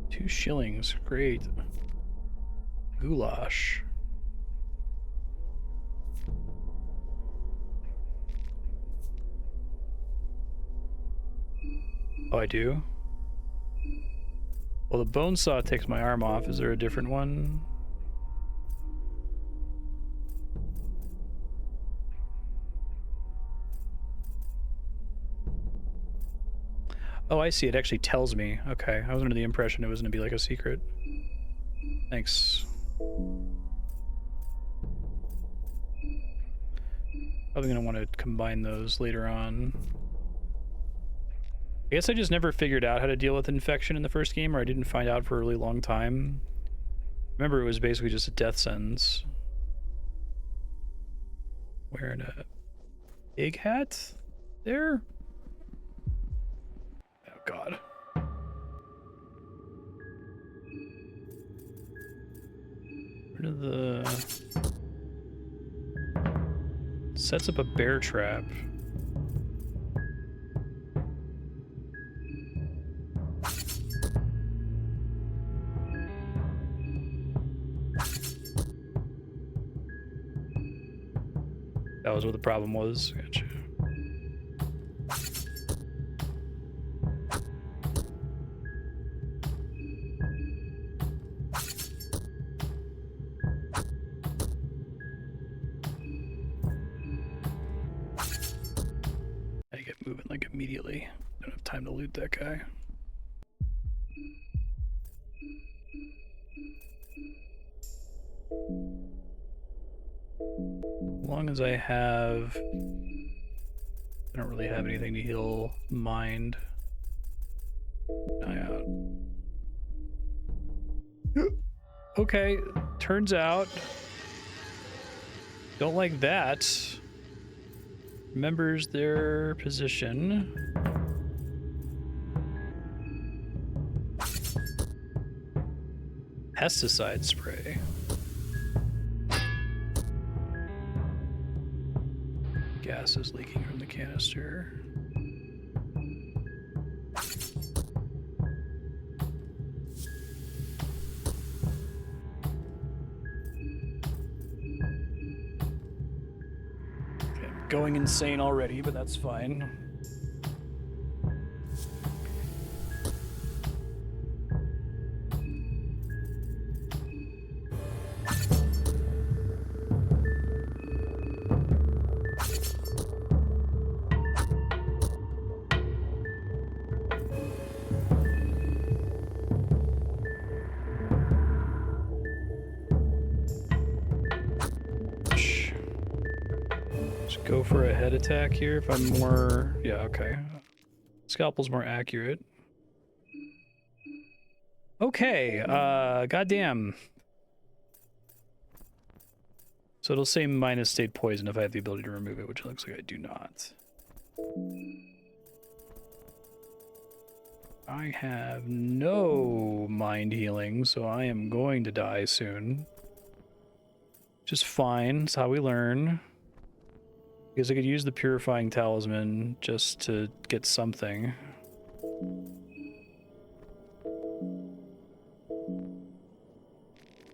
2 shillings, great. Goulash. Oh, I do? Well, the bone saw takes my arm off. Is there a different one? Oh, I see. It actually tells me. Okay, I was under the impression it was going to be like a secret. Thanks. Probably going to want to combine those later on. I guess I just never figured out how to deal with infection in the first game, or I didn't find out for a really long time. Remember, it was basically just a death sentence. Wearing a big hat there? Oh, God. Rid of the... Sets up a bear trap. That was what the problem was. Gotcha. I get moving like immediately. Don't have time to loot that guy. As long as I have... I don't really have anything to heal mind. Eye out. Okay, turns out... Don't like that. Remembers their position. Pesticide spray. Gas is leaking from the canister. Okay, going insane already, but that's fine. Go for a head attack here if I'm more... Yeah, okay. Scalpel's more accurate. Okay, goddamn. So it'll say minus state poison if I have the ability to remove it, which it looks like I do not. I have no mind healing, so I am going to die soon. Just fine, it's how we learn. Because I could use the Purifying Talisman just to get something.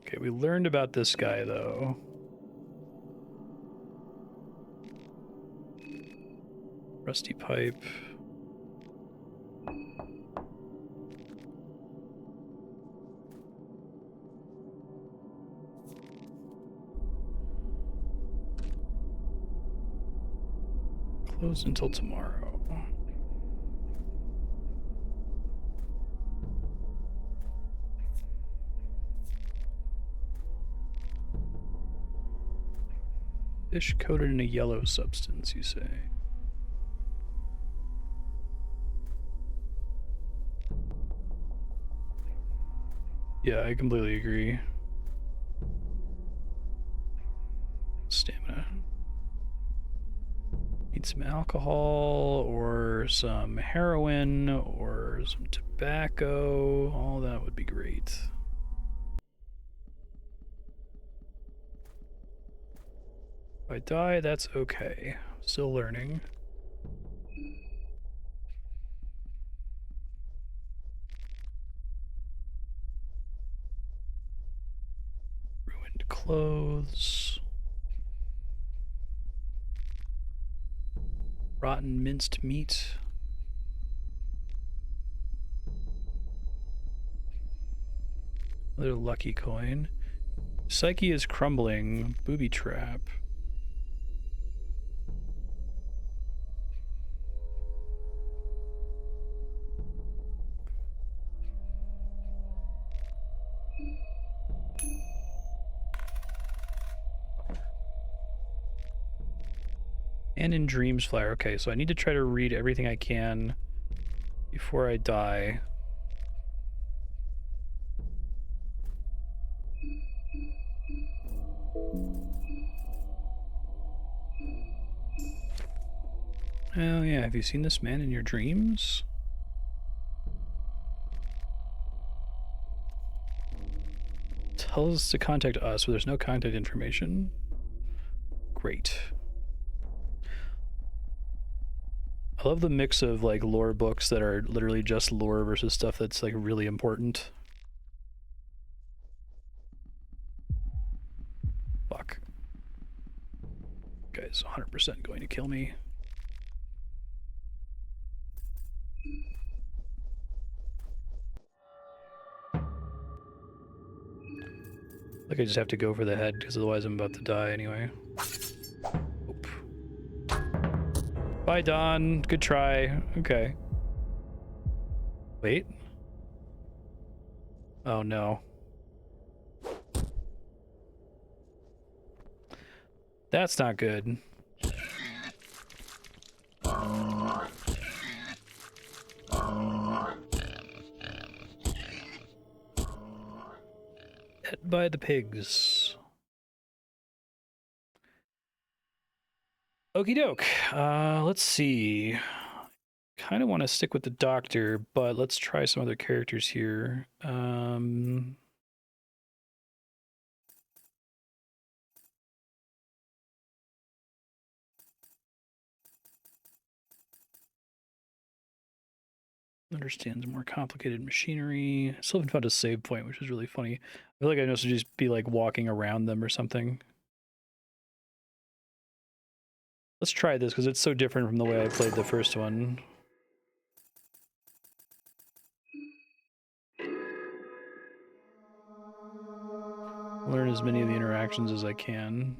Okay, we learned about this guy, though. Rusty pipe. Closed until tomorrow. Fish coated in a yellow substance, you say? Yeah, I completely agree. Stamina. Need some alcohol or some heroin or some tobacco. All that would be great. If I die, that's okay. Still learning. Ruined clothes. Rotten minced meat. Another lucky coin. Psyche is crumbling. Booby trap. And in Dreams Flyer. Okay, so I need to try to read everything I can before I die. Oh yeah, have you seen this man in your dreams? Tells us to contact us, but there's no contact information. Great. I love the mix of like lore books that are literally just lore versus stuff that's like really important. Fuck. Guy's 100% going to kill me. Like I just have to go for the head because otherwise I'm about to die anyway. Oop. Bye, Don. Good try. Okay. Wait. Oh no. That's not good. Hit by the pigs. Okie doke. Let's see. Kind of want to stick with the doctor, but let's try some other characters here. Understands more complicated machinery. Still haven't found a save point, which is really funny. I feel like I know to just be like walking around them or something. Let's try this because it's so different from the way I played the first one. Learn as many of the interactions as I can.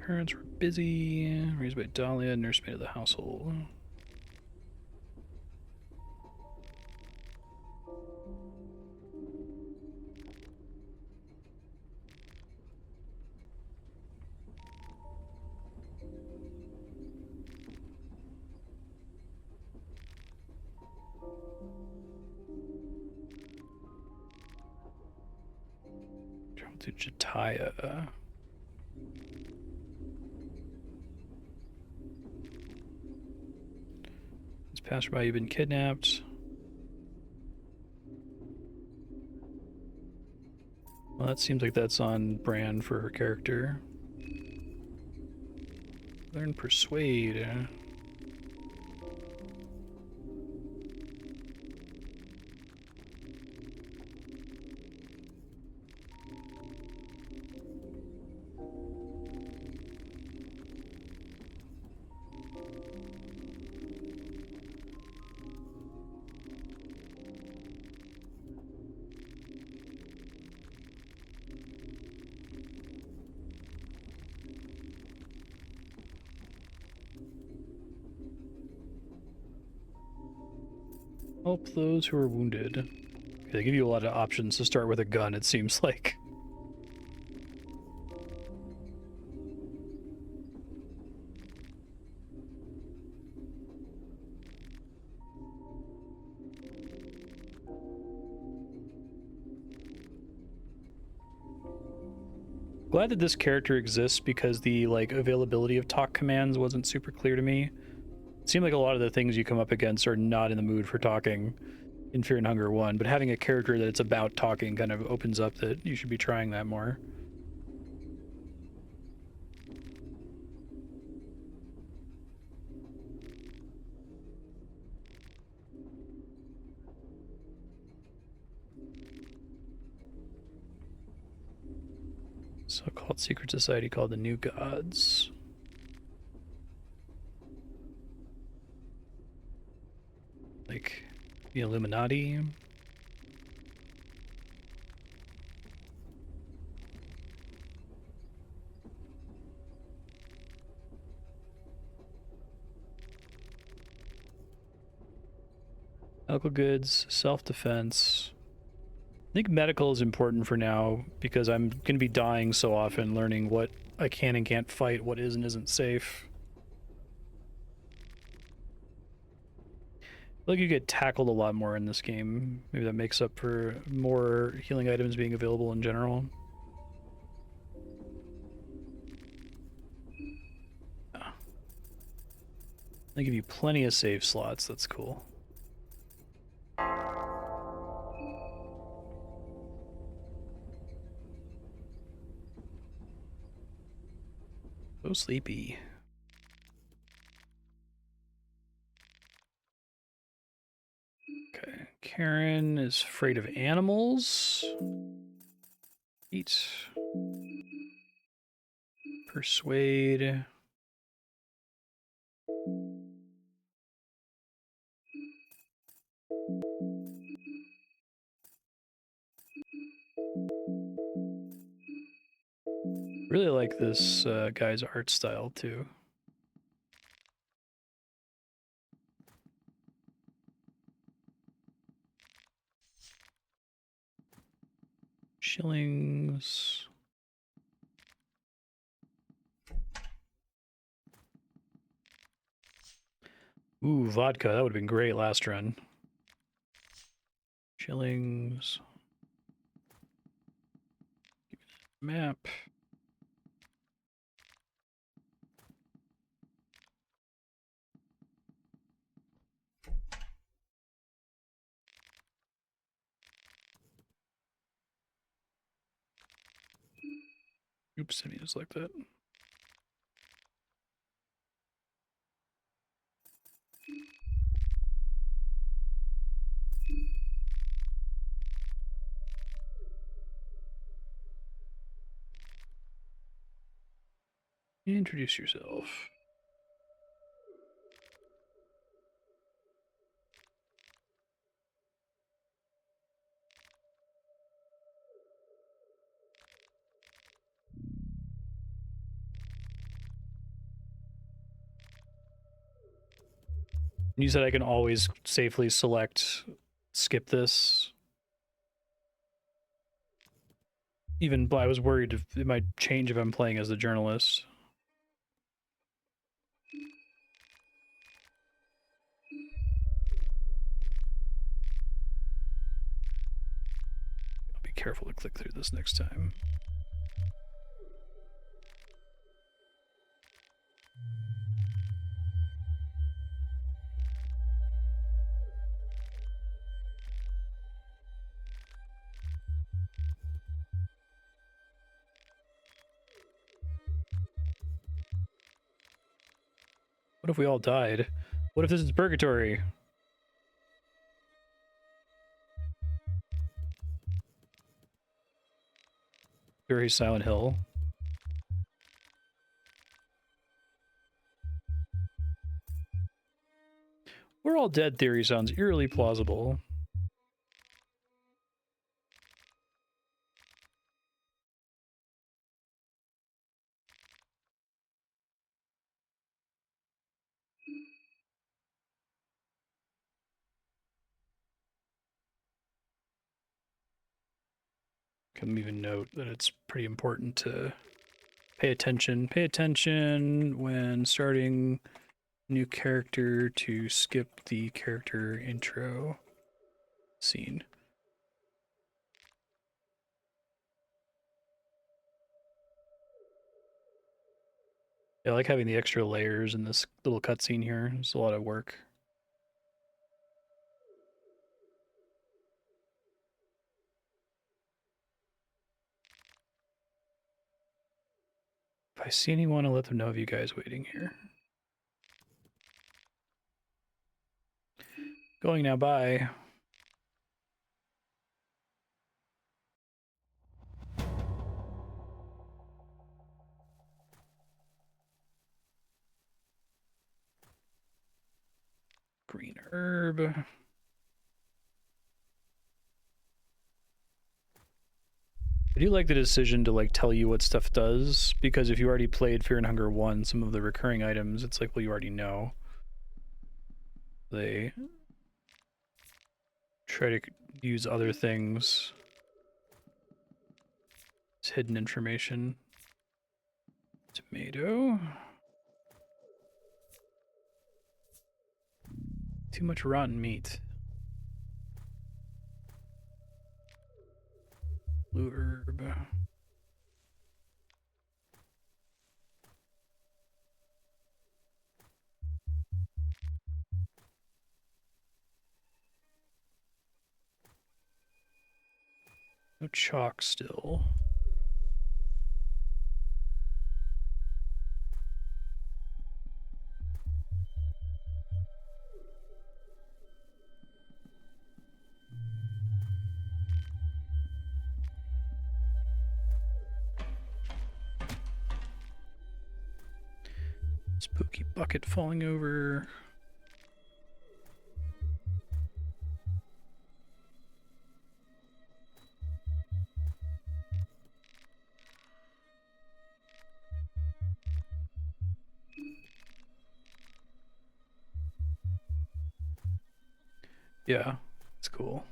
Parents were busy. Raised by Dahlia, nursemaid of the household. Travel to Jataya. It's passerby, you've been kidnapped. Well, that seems like that's on brand for her character. Learn persuade. Help those who are wounded. Okay, they give you a lot of options to start with a gun, it seems like. Glad that this character exists because the availability of talk commands wasn't super clear to me. It seemed like a lot of the things you come up against are not in the mood for talking in Fear and Hunger 1, but having a character that it's about talking kind of opens up that you should be trying that more. So-called secret society called the New Gods. Like the Illuminati. Medical goods, self-defense. I think medical is important for now because I'm going to be dying so often, learning what I can and can't fight, what is and isn't safe. I feel like you get tackled a lot more in this game. Maybe that makes up for more healing items being available in general. They give you plenty of save slots, that's cool. So sleepy. Okay, Karen is afraid of animals. Eat. Persuade. Really like this guy's art style too. Shillings. Ooh, vodka. That would have been great last run. Shillings. Map. Oops, I mean just like that. Introduce yourself. You said I can always safely select skip this. Even I was worried if it might change if I'm playing as the journalist. I'll be careful to click through this next time. What if we all died? What if this is purgatory? Very Silent Hill. We're all dead theory sounds eerily plausible. Can even note that it's pretty important to pay attention. Pay attention when starting new character to skip the character intro scene. Yeah, I like having the extra layers in this little cutscene here. It's a lot of work. If I see anyone, I'll let them know of you guys waiting here. Going now, bye. Green herb. I do like the decision to like tell you what stuff does, because if you already played Fear and Hunger 1, some of the recurring items, it's like, well, you already know. They try to use other things. It's hidden information. Tomato. Too much rotten meat. Blue herb. No chalk still. Spooky bucket falling over. Yeah, it's cool.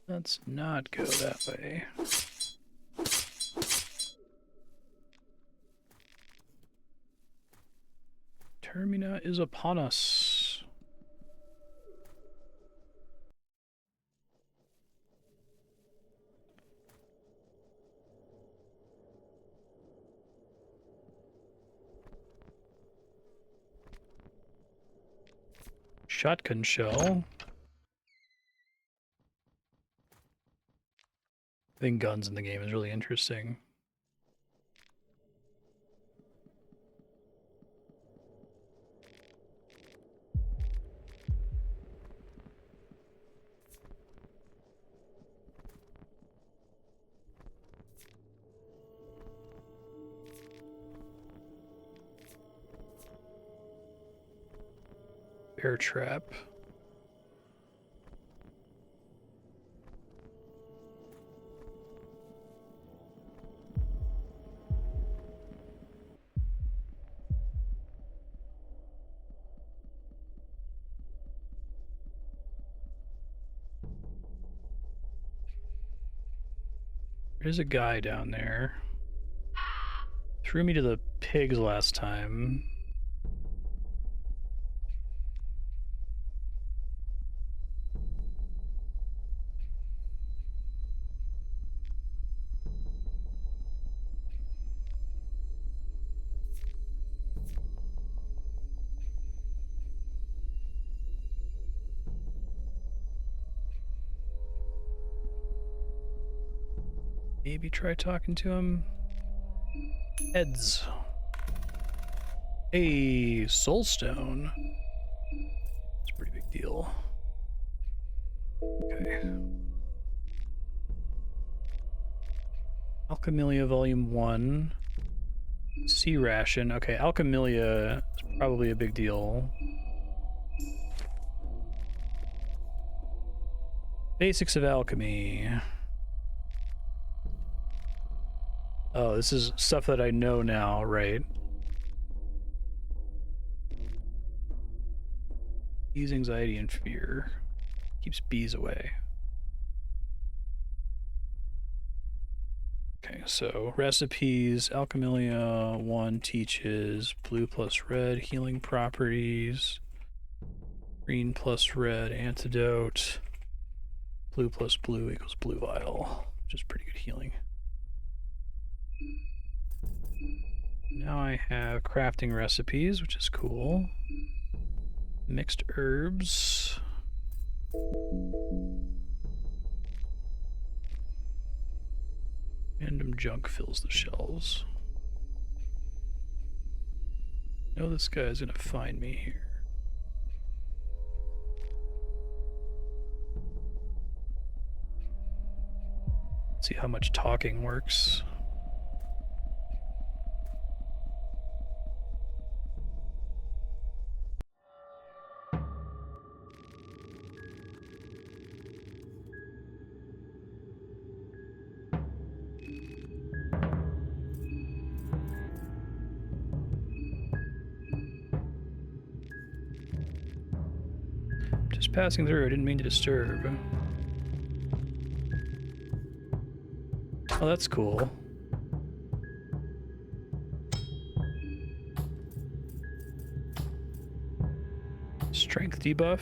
Let's not go that way. Termina is upon us. Shotgun shell. think guns in the game is really interesting. Bear trap. There's a guy down there. Threw me to the pigs last time. Maybe try talking to him. Heads. Hey, soulstone. It's a pretty big deal. Okay. Alchemilia Volume 1. Sea ration. Okay, Alchemilia is probably a big deal. Basics of alchemy. Oh, this is stuff that I know now, right? Ease anxiety and fear. Keeps bees away. Okay, so recipes. Alchemilia 1 teaches blue plus red healing properties. Green plus red antidote. Blue plus blue equals blue vial, which is pretty good healing. Now I have crafting recipes, which is cool. Mixed herbs. Random junk fills the shelves. I know this guy's gonna find me here. Let's see how much talking works. Just passing through, I didn't mean to disturb. Oh, that's cool. Strength debuff.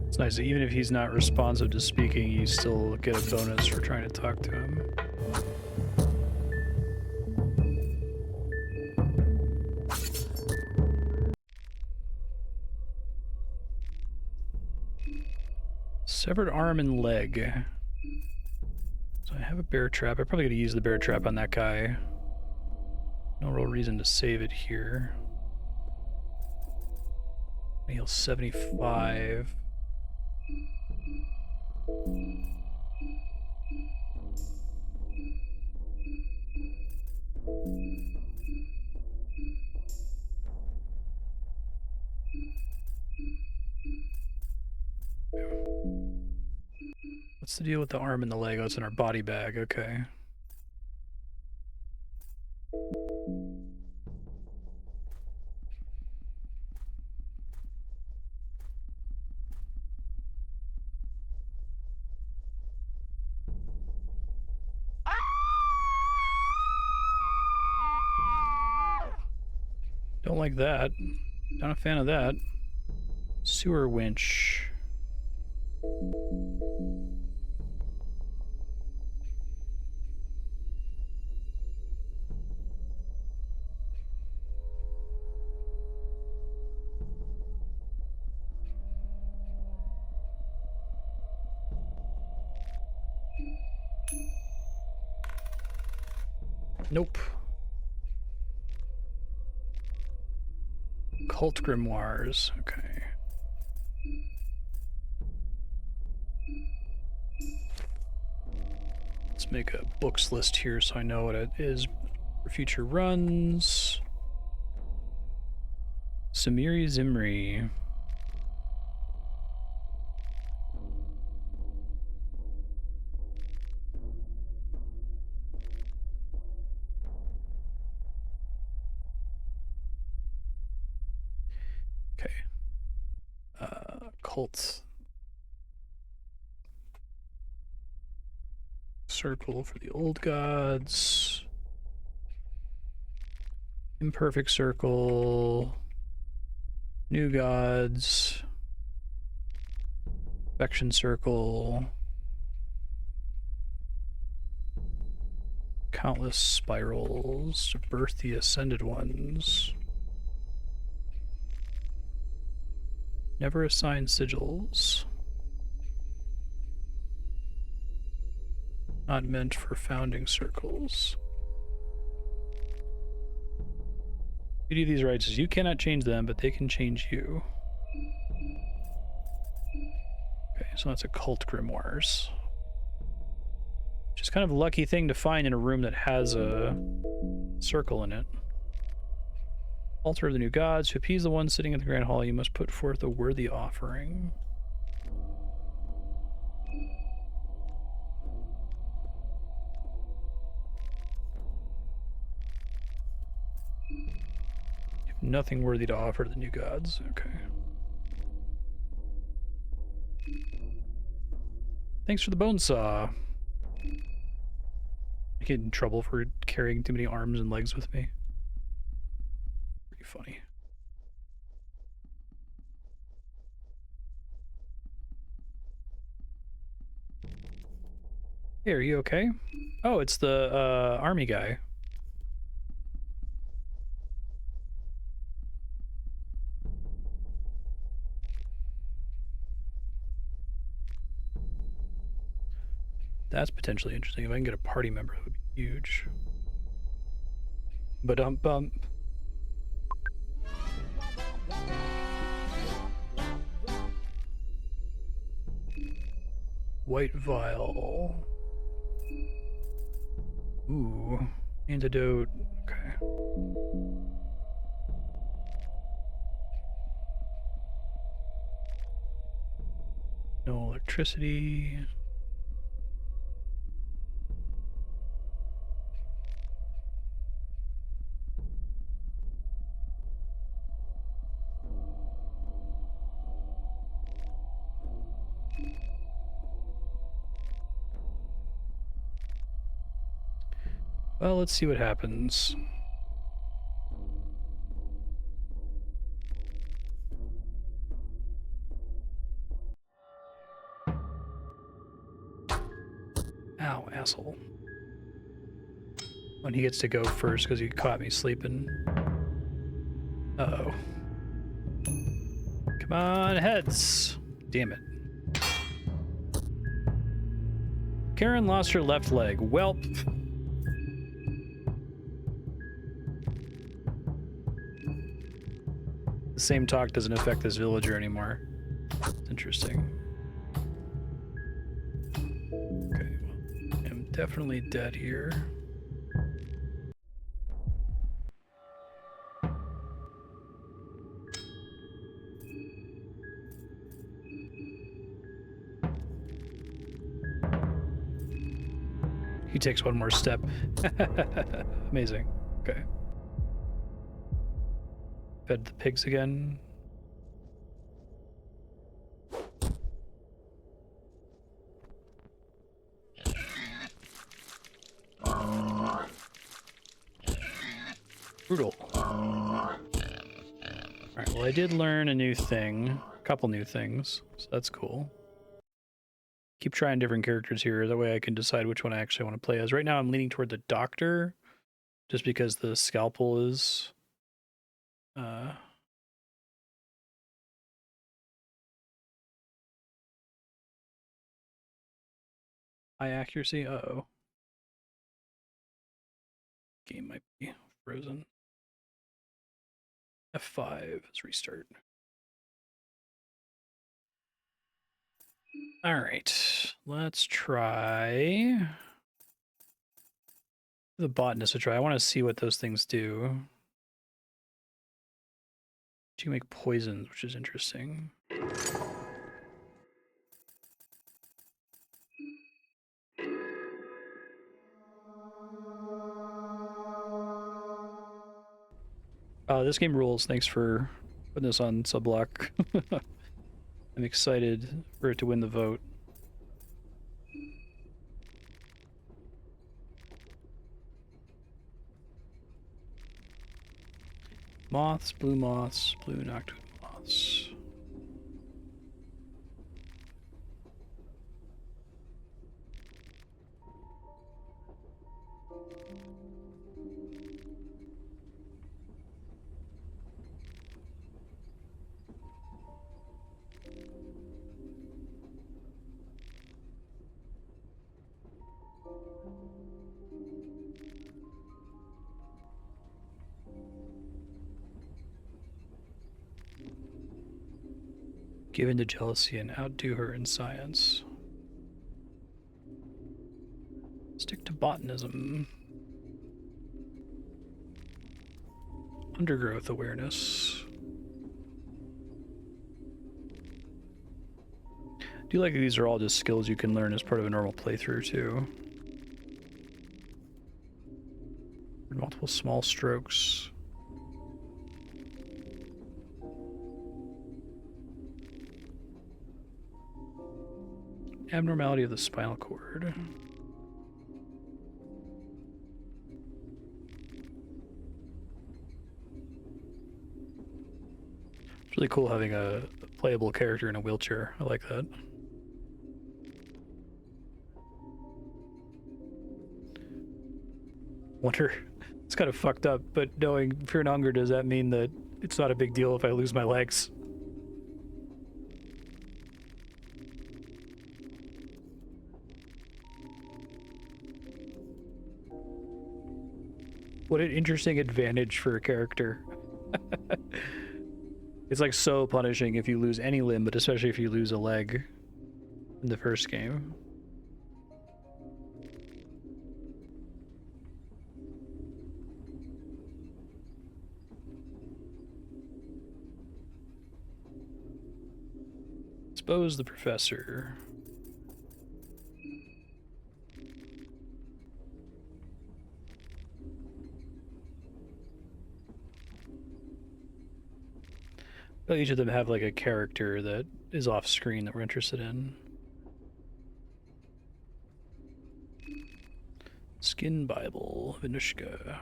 It's nice that even if he's not responsive to speaking, you still get a bonus for trying to talk to him. Severed arm and leg. So I have a bear trap. I'm probably going to use the bear trap on that guy. No real reason to save it here. Heal 75. What's the deal with the arm and the leg? Oh, it's in our body bag. Okay. Don't like that. Not a fan of that. Sewer winch. Nope. Cult grimoires. Okay. Let's make a books list here so I know what it is for future runs. Samiri Zimri. Okay. Cult. Circle for the old gods. Imperfect circle. New gods. Affection circle. Countless spirals to birth the ascended ones. Never assign sigils. Not meant for founding circles. Beauty of these rites is you cannot change them, but they can change you. Okay, so that's a cult grimoires. Which is kind of a lucky thing to find in a room that has a circle in it. Altar of the new gods. To appease the one sitting in the grand hall, you must put forth a worthy offering. You have nothing worthy to offer to the new gods. Okay. Thanks for the bone saw. I get in trouble for carrying too many arms and legs with me. Pretty funny. Hey, are you okay? Oh, it's the army guy. That's potentially interesting. If I can get a party member, that would be huge. But white vial. Ooh, antidote. Okay. No electricity. Well, let's see what happens. Ow, asshole. When he gets to go first because he caught me sleeping. Uh-oh. Come on, heads. Damn it. Karen lost her left leg. Welp. The same talk doesn't affect this villager anymore. It's interesting. Okay, well, I'm definitely dead here. He takes one more step. Amazing. Okay. Fed the pigs again. Brutal. Well, I did learn a new thing, a couple new things, so that's cool. Keep trying different characters here, that way I can decide which one I actually want to play as. Right now I'm leaning toward the doctor, just because the scalpel is high accuracy. Uh-oh. Game might be frozen. F5 is restart. All right, let's try the botanist to try. I want to see what those things do. You can make poisons, which is interesting. This game rules. Thanks for putting this on Subblock. I'm excited for it to win the vote. Moths, blue nocturnal moths. Give in to jealousy and outdo her in science. Stick to botanism. Undergrowth awareness. I do like that these are all just skills you can learn as part of a normal playthrough too. Multiple small strokes. Abnormality of the spinal cord. It's really cool having a playable character in a wheelchair. I like that. Wonder, it's kind of fucked up, but knowing Fear and Hunger, does that mean that it's not a big deal if I lose my legs? What an interesting advantage for a character. It's like so punishing if you lose any limb, but especially if you lose a leg in the first game. Expose the professor. Well, each of them have like a character that is off screen that we're interested in. Skin Bible, Vinushka.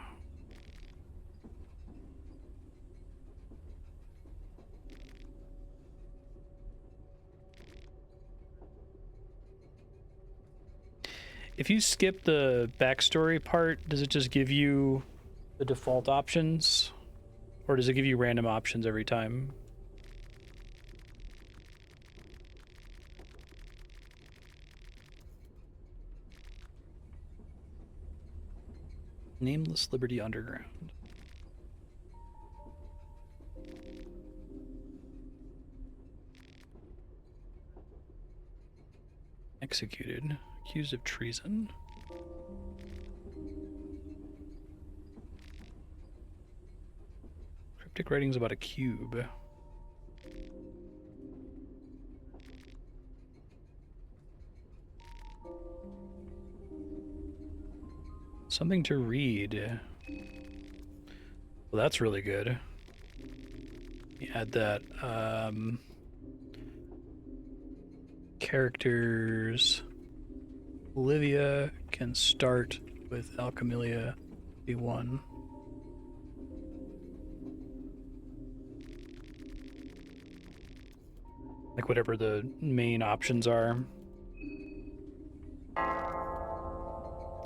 If you skip the backstory part, does it just give you the default options? Or does it give you random options every time? Nameless Liberty Underground. Executed. Accused of treason. Cryptic writings about a cube. Something to read. Well, that's really good. Add that. Characters. Olivia can start with Alchemilia B1. Like whatever the main options are.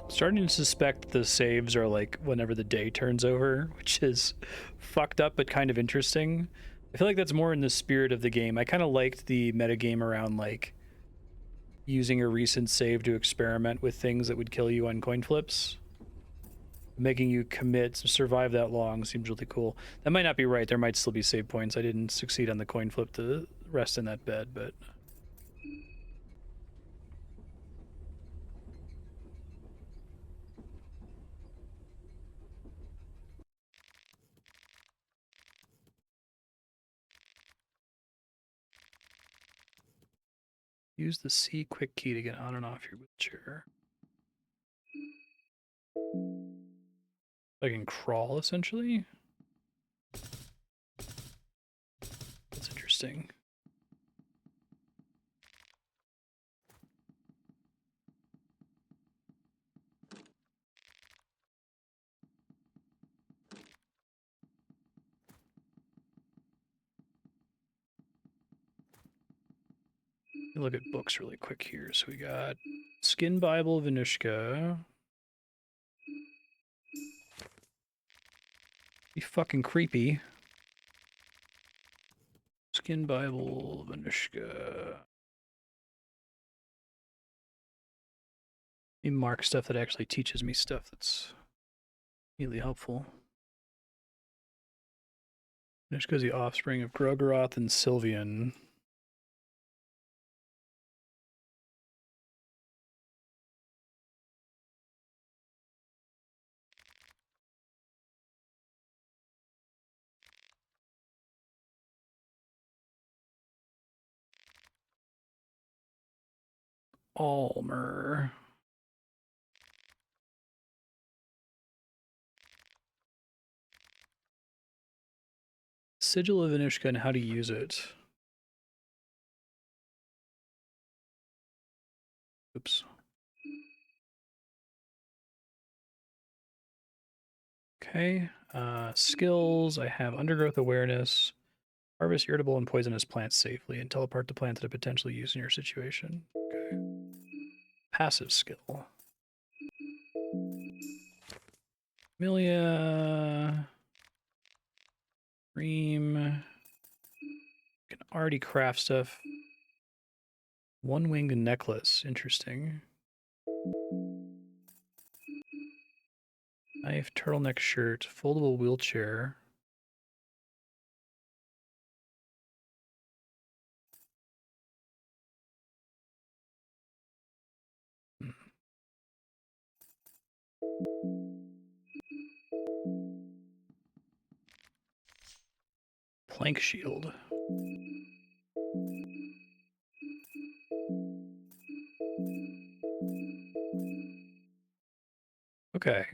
Starting to suspect the saves are like whenever the day turns over, which is fucked up but kind of interesting. I feel like that's more in the spirit of the game. I kind of liked the metagame around like using a recent save to experiment with things that would kill you on coin flips. Making you commit to survive that long seems really cool. That might not be right. There might still be save points. I didn't succeed on the coin flip to rest in that bed, but use the C quick key to get on and off your wheelchair. I can crawl, essentially. That's interesting. Look at books really quick here. So we got Skin Bible Venushka. Be fucking creepy. Skin Bible Venushka. Me mark stuff that actually teaches me stuff that's really helpful. Venushka is the offspring of Grogaroth and Sylvian. Almer. Sigil of Venushka and how to use it. Oops. Okay. Skills. I have Undergrowth Awareness. Harvest irritable and poisonous plants safely and teleport the plants that are potentially used in your situation. Okay. Passive skill. Amelia. Ream. Can already craft stuff. One-winged necklace. Interesting. Knife, turtleneck shirt, foldable wheelchair. Plank shield. Okay.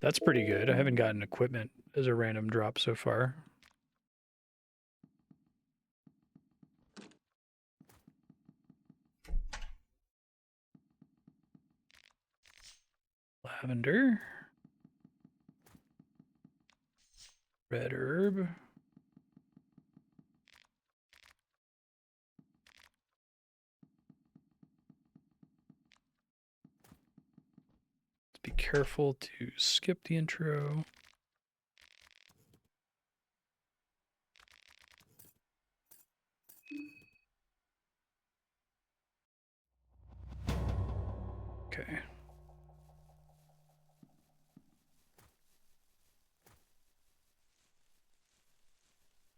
That's pretty good. I haven't gotten equipment as a random drop so far. Lavender. Red herb. Let's be careful to skip the intro. Okay.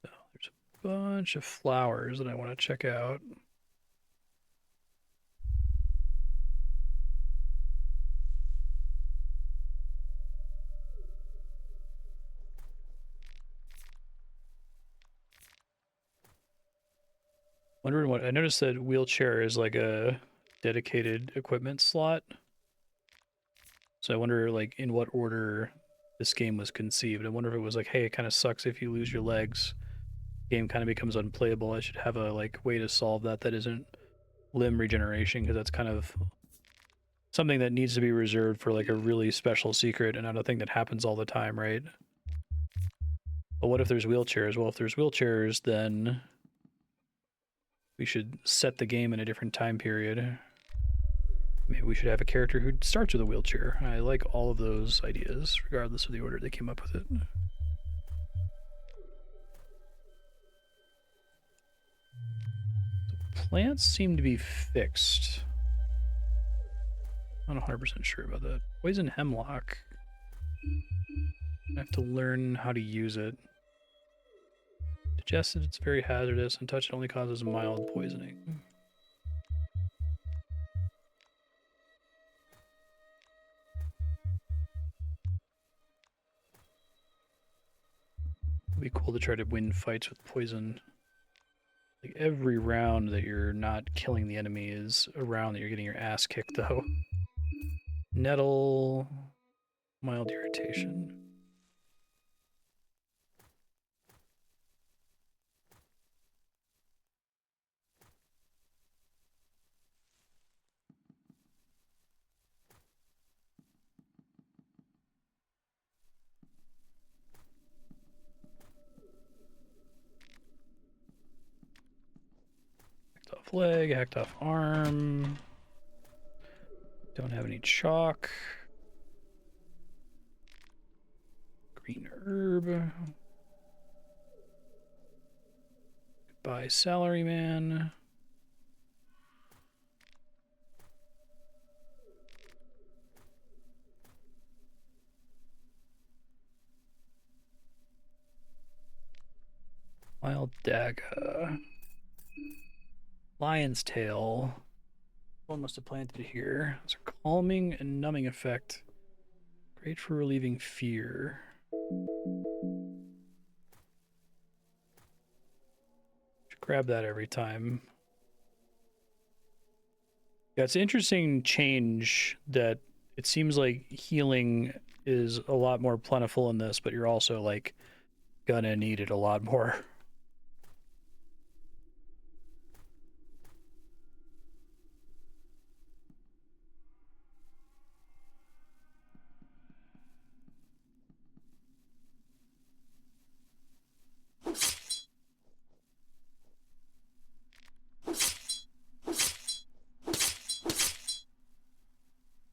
So there's a bunch of flowers that I want to check out. Wondering what I noticed that wheelchair is like a dedicated equipment slot. So I wonder like in what order this game was conceived. I wonder if it was like, hey, it kind of sucks if you lose your legs. Game kind of becomes unplayable. I should have a like way to solve that that isn't limb regeneration, because that's kind of something that needs to be reserved for like a really special secret and not a thing that happens all the time, right? But what if there's wheelchairs? Well, if there's wheelchairs, then We should set the game in a different time period. Maybe we should have a character who starts with a wheelchair. I like all of those ideas, regardless of the order they came up with it. The plants seem to be fixed. I'm not 100% sure about that. Poison hemlock. I have to learn how to use it. Digested, it's very hazardous, and touch it only causes mild poisoning. It'd be cool to try to win fights with poison. Like every round that you're not killing the enemy is a round that you're getting your ass kicked, though. Nettle, mild irritation. Hacked off leg, hacked off arm. Don't have any chalk. Green herb. Goodbye, salaryman. Wild dagger. Lion's tail. One must have planted it here. It's a calming and numbing effect. Great for relieving fear. Should grab that every time. Yeah, it's an interesting change that it seems like healing is a lot more plentiful in this, but you're also like gonna need it a lot more.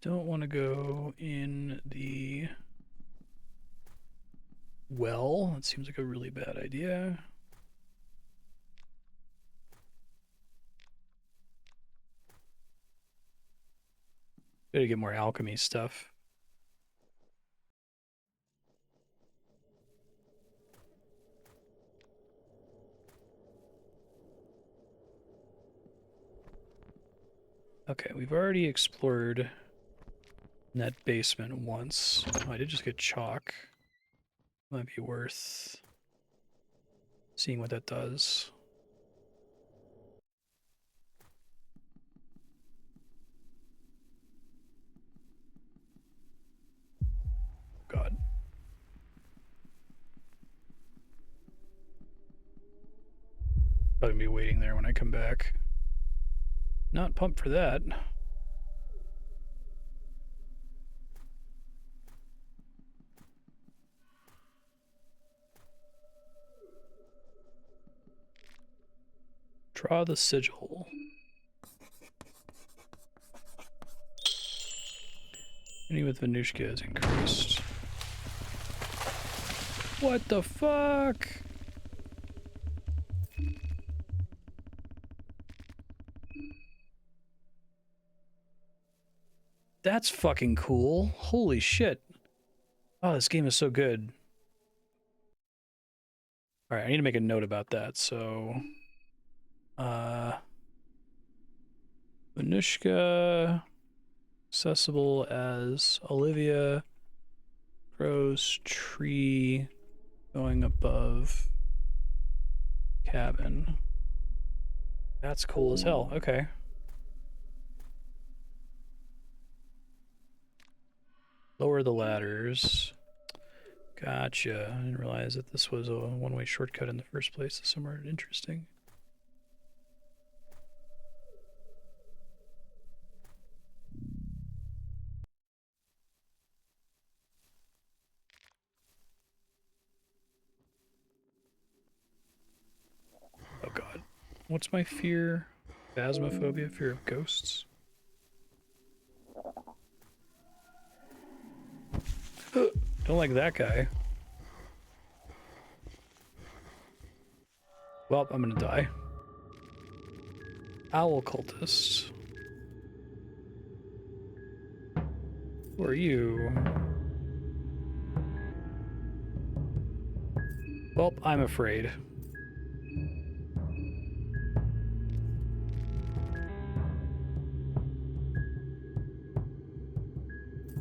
Don't want to go in the well. It seems like a really bad idea. Gotta get more alchemy stuff. Okay, we've already explored that basement once. Oh, I did just get chalk. Might be worth seeing what that does. God. Probably gonna be waiting there when I come back. Not pumped for that. Draw the sigil. Any with Venushka is increased. What the fuck? That's fucking cool. Holy shit. Oh, this game is so good. Alright, I need to make a note about that, so... Venushka... Accessible as Olivia... Rose tree... Going above... Cabin. That's cool as hell. Okay. Lower the ladders. Gotcha. I didn't realize that this was a one-way shortcut in the first place to somewhere interesting. Oh god. What's my fear? Phasmophobia, fear of ghosts. Don't like that guy. Well, I'm gonna die. Owl cultist. Who are you? Well, I'm afraid.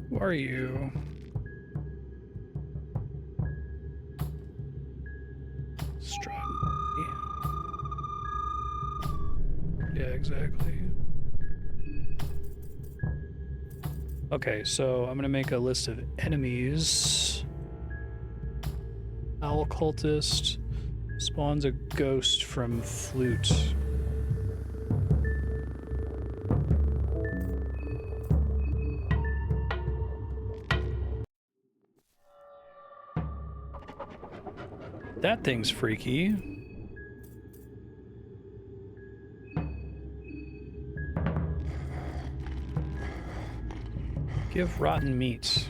Who are you? Strawberry. Yeah, exactly. Okay, so I'm gonna make a list of enemies. Owl cultist spawns a ghost from flute. That thing's freaky. Give rotten meat.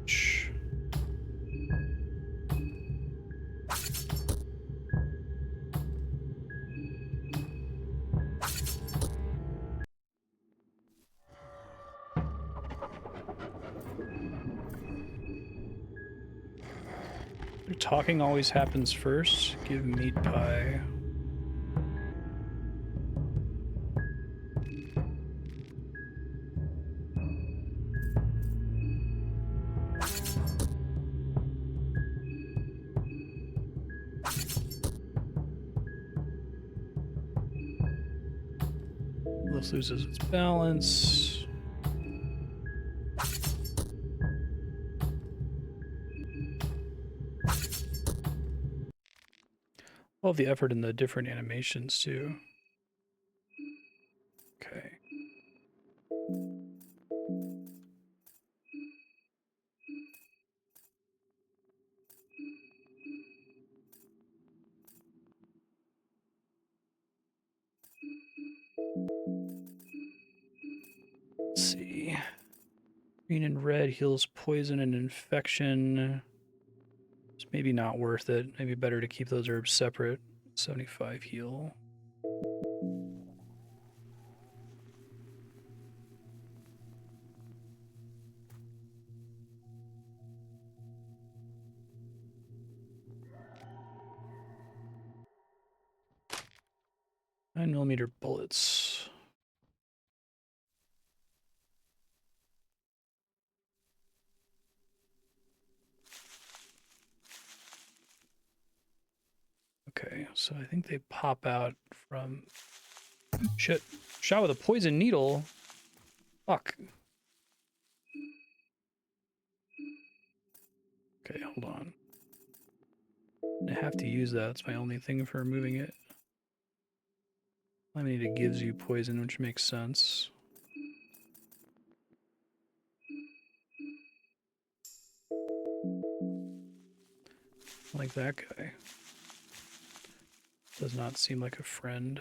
Shh. Talking always happens first. Give meat pie. This loses its balance. All the effort in the different animations too. Okay. Let's see. Green and red heals poison and infection. It's maybe not worth it. Maybe better to keep those herbs separate. 75 heal. "9mm bullets. Okay, so I think they pop out from... Shit. Shot with a poison needle? Fuck. Okay, hold on. I have to use that. It's my only thing for removing it. I mean, it gives you poison, which makes sense. Like that guy. Does not seem like a friend.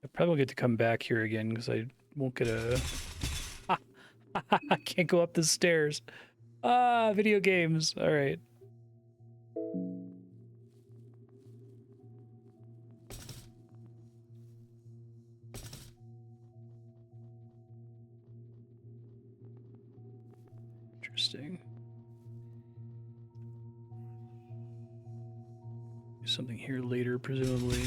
I probably will get to come back here again because I won't get a... I can't go up the stairs. Ah, video games. All right. Interesting. Do something here later, presumably.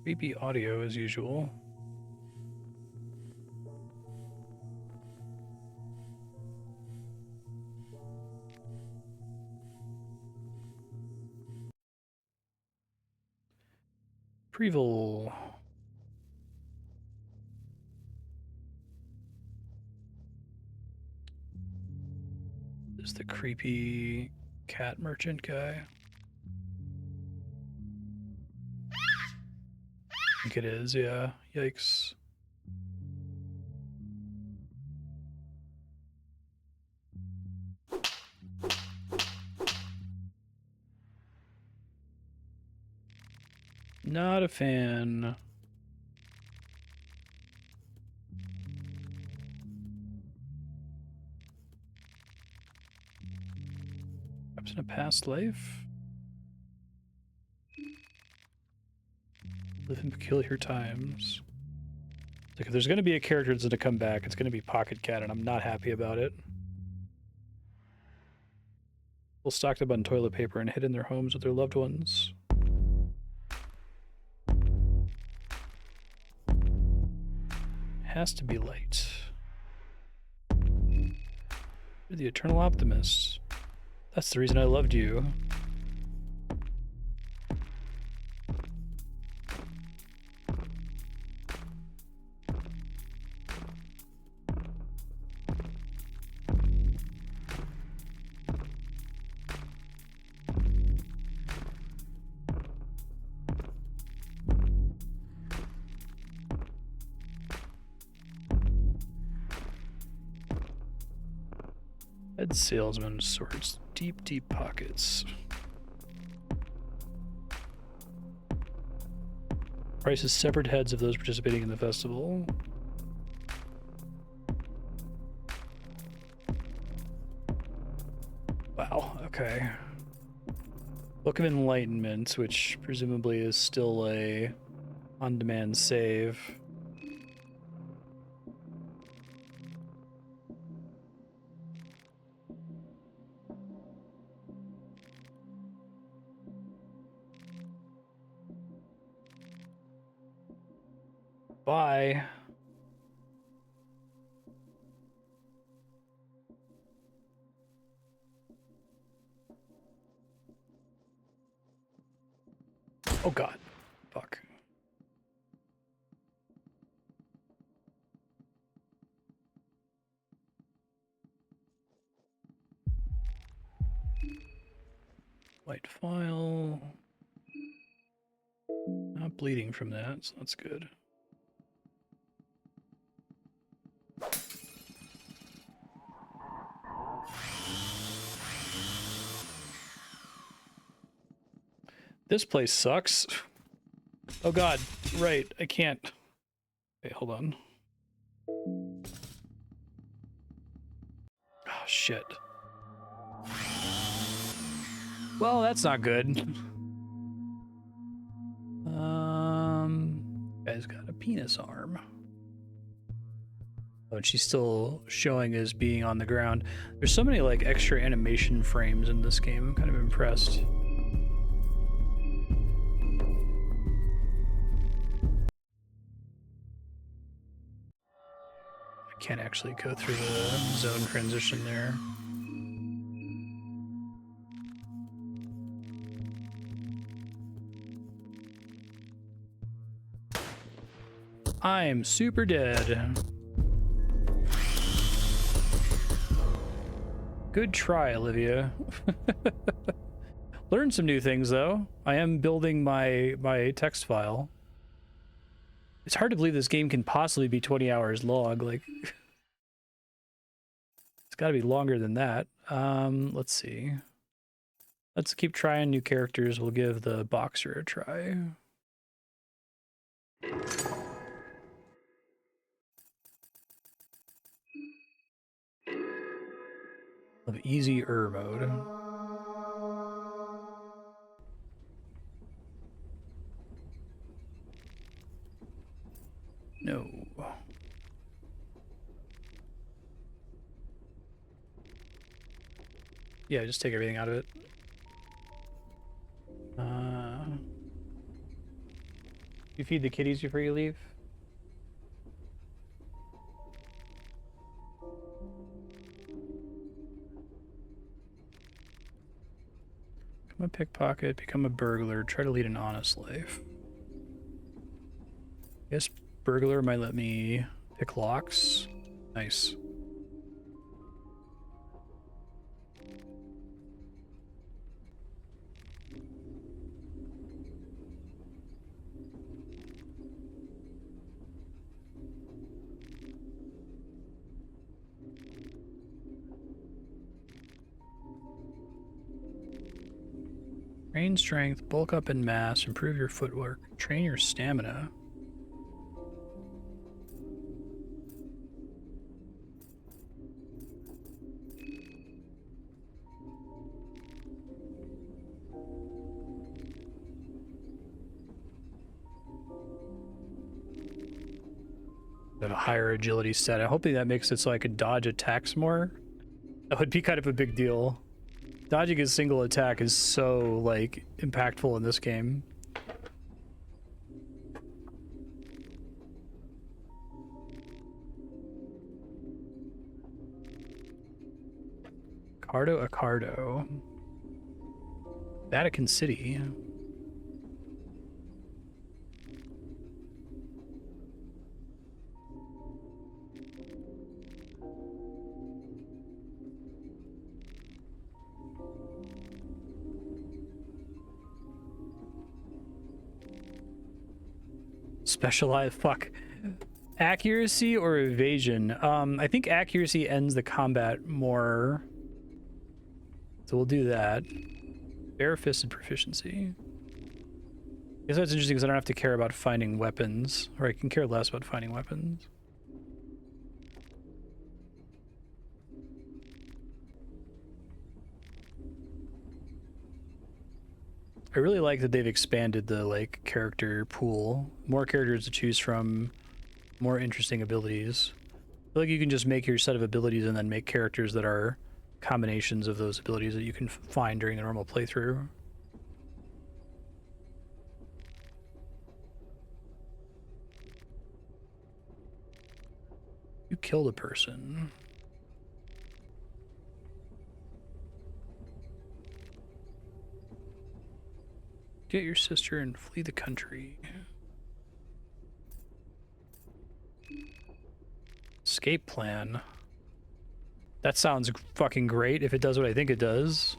Creepy audio as usual. Preval. This is the creepy cat merchant guy. I think it is, yeah. Yikes. Not a fan. Perhaps in a past life? Live in peculiar times. Like, if there's going to be a character that's going to come back, it's going to be Pocket Cat, and I'm not happy about it. People stocked up on toilet paper and hid in their homes with their loved ones. Has to be light. You're the eternal optimist. That's the reason I loved you. Head salesman sorts deep, deep pockets. Prices severed heads of those participating in the festival. Wow, okay. Book of Enlightenment, which presumably is still a on-demand save. Bye. Oh god. Fuck. White file. Not bleeding from that, so that's good. This place sucks. Oh god, right, I can't. Okay, hold on. Oh shit. Well, that's not good. Guy's got a penis arm. Oh, and she's still showing as being on the ground. There's so many like extra animation frames in this game. I'm kind of impressed. I can't actually go through the zone transition there. I'm super dead. Good try, Olivia. Learned some new things, though. I am building my text file. It's hard to believe this game can possibly be 20 hours long. Like, it's got to be longer than that. Let's see. Let's keep trying new characters. We'll give the boxer a try. Of easier mode. No. Yeah, just take everything out of it. You feed the kitties before you leave? Become a pickpocket, become a burglar, try to lead an honest life. Guess burglar might let me pick locks. Nice. Train strength, bulk up in mass, improve your footwork, train your stamina. A higher agility stat. Hopefully that makes it so I could dodge attacks more. That would be kind of a big deal. Dodging a single attack is so, like, impactful in this game. Cardo Accardo. Vatican City. Specialized, fuck. Accuracy or evasion? I think accuracy ends the combat more. So we'll do that. Bare-fisted proficiency. I guess that's interesting because I don't have to care about finding weapons. Or I can care less about finding weapons. I really like that they've expanded the, like, character pool. More characters to choose from. More interesting abilities. I feel like you can just make your set of abilities and then make characters that are combinations of those abilities that you can find during the normal playthrough. You killed a person. Get your sister and flee the country. Escape plan. That sounds fucking great if it does what I think it does.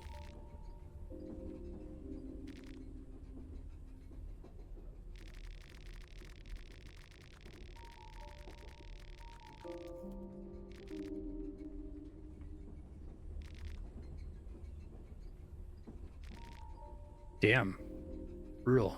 Damn. Brutal.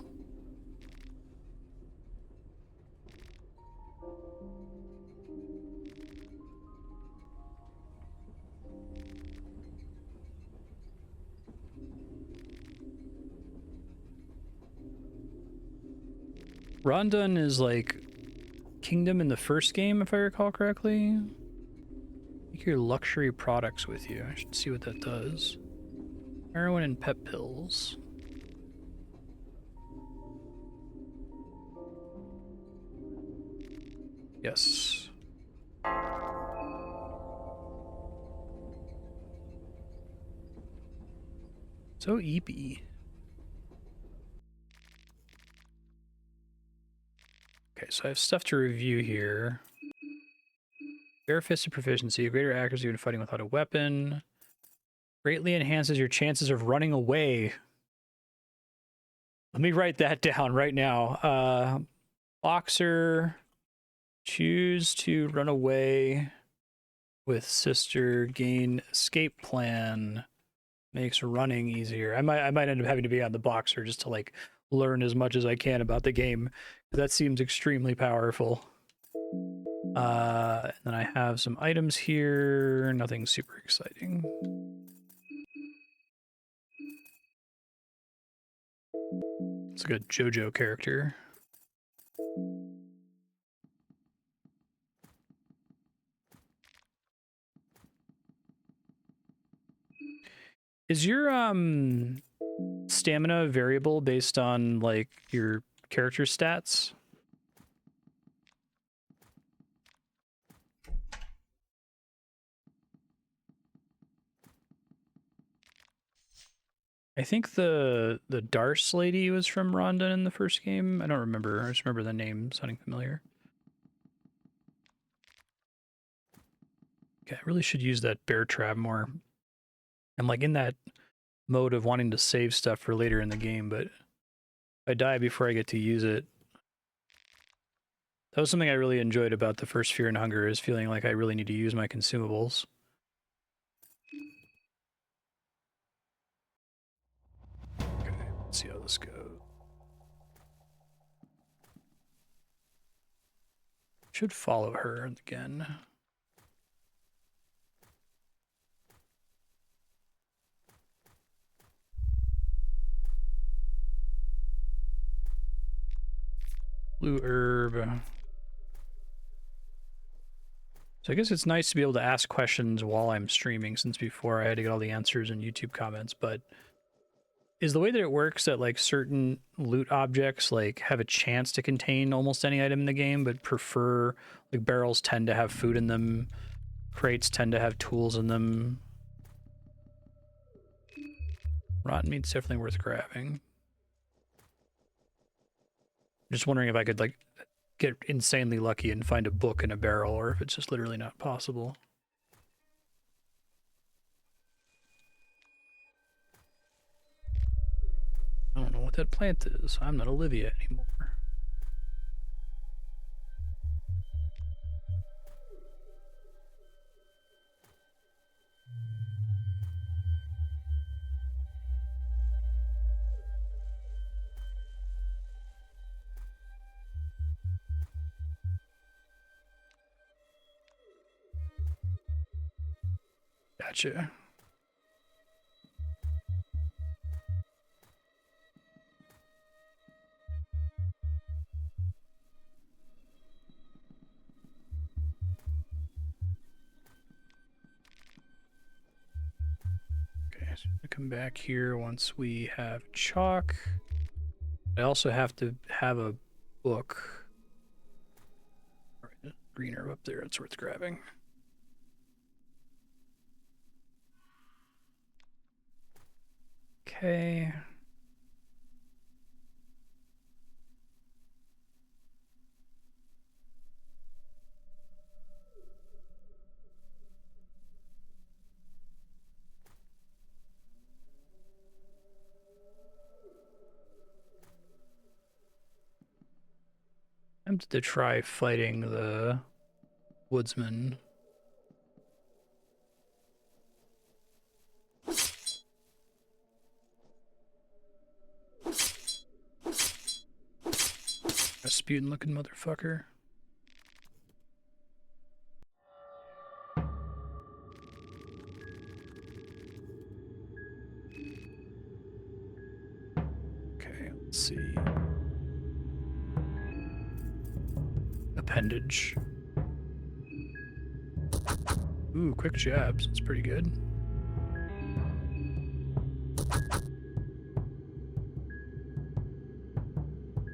Rondon is like kingdom in the first game, if I recall correctly. Take your luxury products with you. I should see what that does. Heroin and pep pills. Yes. So eepy. Okay, so I have stuff to review here. Bare-fisted proficiency, greater accuracy when fighting without a weapon. Greatly enhances your chances of running away. Let me write that down right now. Boxer, choose to run away with sister, gain escape plan, makes running easier. I might end up having to be on the boxer just to like learn as much as I can about the game. That seems extremely powerful. And then I have some items here, nothing super exciting. It's a good JoJo character. Is your stamina variable based on like your character stats? I think the Darce lady was from Rhonda in the first game. I don't remember. I just remember the name sounding familiar. Okay, I really should use that bear trap more. I'm like in that mode of wanting to save stuff for later in the game, but if I die before I get to use it. That was something I really enjoyed about the first Fear and Hunger, is feeling like I really need to use my consumables. Okay, let's see how this goes. Should follow her again. Blue herb. So I guess it's nice to be able to ask questions while I'm streaming, since before I had to get all the answers in YouTube comments, but is the way that it works that like certain loot objects like have a chance to contain almost any item in the game, but prefer, like barrels tend to have food in them, crates tend to have tools in them. Rotten meat's definitely worth grabbing. Just wondering if I could like get insanely lucky and find a book in a barrel, or if it's just literally not possible. I don't know what that plant is. I'm not Olivia anymore. Gotcha. Okay, so I'm gonna come back here once we have chalk. I also have to have a book. All right, green herb up there, it's worth grabbing. Okay. I'm tempted to try fighting the woodsman. Rasputin looking motherfucker. Okay, let's see. Appendage. Ooh, quick jabs. That's pretty good.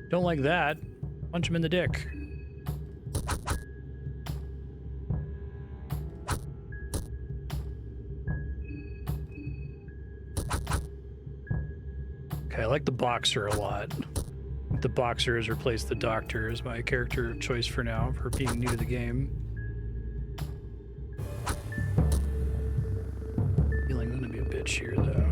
Don't like that. Punch him in the dick. Okay, I like the boxer a lot. The boxer has replaced the doctor as my character of choice for now, for being new to the game. Healing's gonna be a bitch here, though.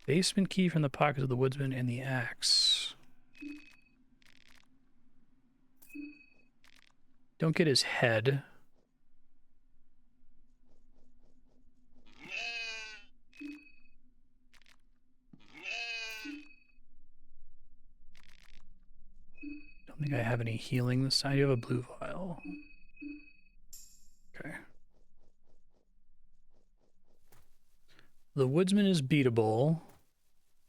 Basement key from the pockets of the woodsman and the axe. Don't get his head. Don't think I have any healing this time. You have a blue vial. Okay. The woodsman is beatable.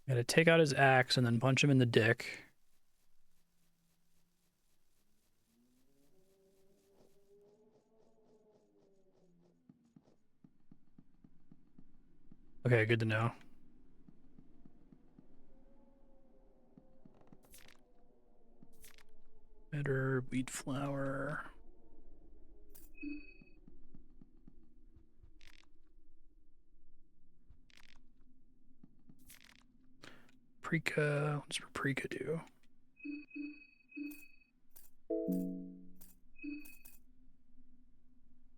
Gotta take out his axe and then punch him in the dick. Okay, good to know. Better wheat flour. Paprika. What does paprika do?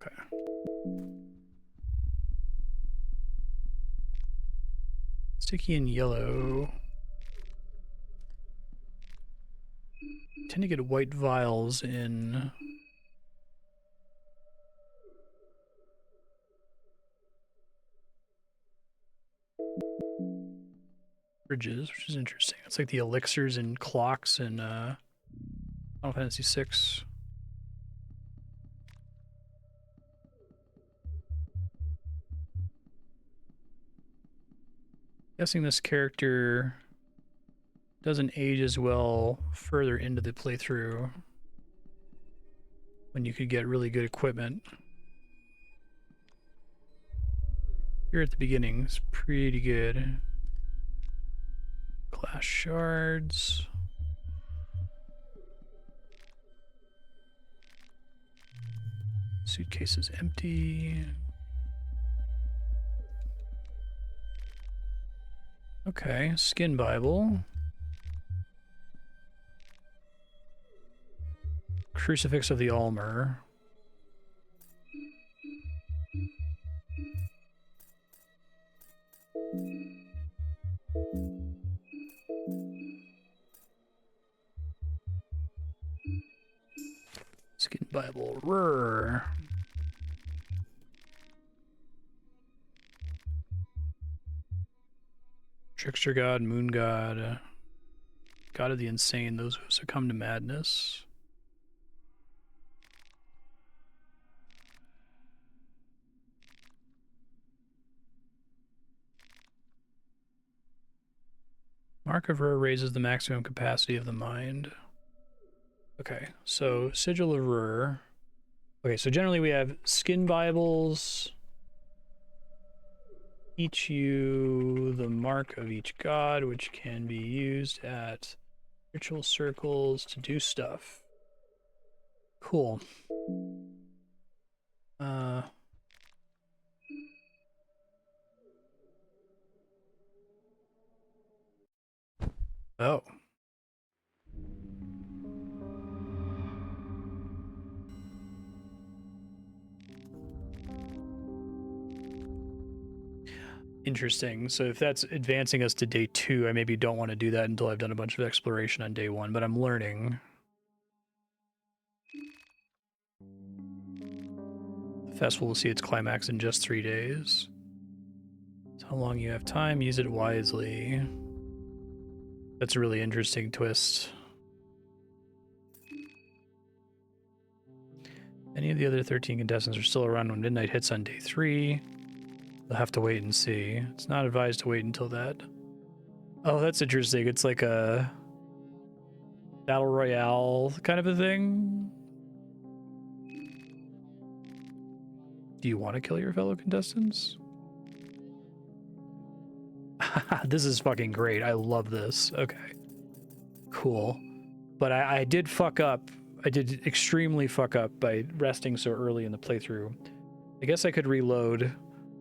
Okay. Sticky and yellow. Tend to get white vials in fridges, which is interesting. It's like the elixirs and clocks in Final Fantasy VI. Guessing this character doesn't age as well further into the playthrough when you could get really good equipment. Here at the beginning is pretty good. Glass shards. Suitcase is empty. Okay, skin Bible. Crucifix of the Almer. Skin Bible. Rrr. Trickster God, Moon God, God of the Insane, those who succumb to madness. Mark of Rur raises the maximum capacity of the mind. Okay, so Sigil of Rur. Okay, so generally we have skin Bibles. Teach you the mark of each god, which can be used at ritual circles to do stuff. Cool. Oh. Interesting. So if that's advancing us to day 2, I maybe don't want to do that until I've done a bunch of exploration on day 1, but I'm learning. The festival will see its climax in just 3 days. So how long you have time, use it wisely. That's a really interesting twist. Any of the other 13 contestants are still around when midnight hits on day 3. They'll have to wait and see. It's not advised to wait until that. Oh, that's interesting. It's like a battle royale kind of a thing. Do you want to kill your fellow contestants? This is fucking great. I love this. Okay. Cool. But I did fuck up. I did extremely fuck up by resting so early in the playthrough. I guess I could reload.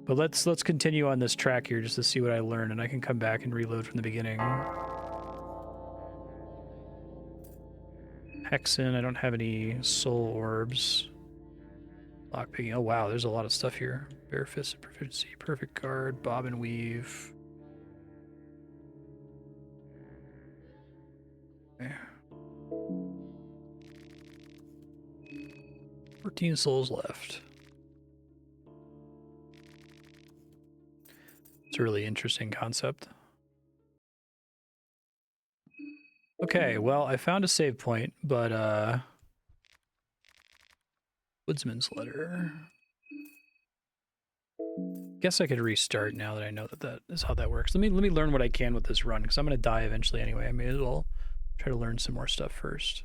But let's continue on this track here just to see what I learn, and I can come back and reload from the beginning. Hexen, I don't have any soul orbs. Lockpicking, oh wow, there's a lot of stuff here. Bare Fisted Proficiency, Perfect Guard, Bob and Weave. Okay. 14 souls left. It's a really interesting concept. Okay, well, I found a save point, but Woodsman's Letter. Guess I could restart now that I know that that is how that works. Let me learn what I can with this run, because I'm gonna die eventually anyway. I may as well try to learn some more stuff first.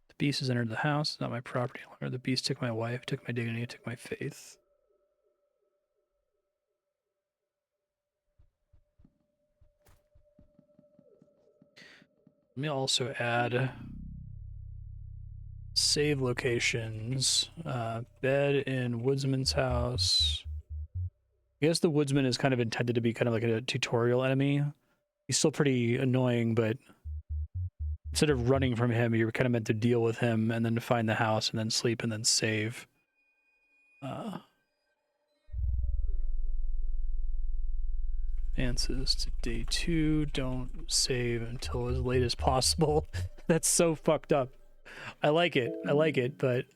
The beast has entered the house. It's not my property. The beast took my wife, took my dignity, took my faith. Let me also add save locations. Bed in Woodsman's house. I guess the Woodsman is kind of intended to be kind of like a tutorial enemy. He's still pretty annoying, but instead of running from him, you're kind of meant to deal with him and then find the house and then sleep and then save. Advances to day 2. Don't save until as late as possible. That's so fucked up. I like it, but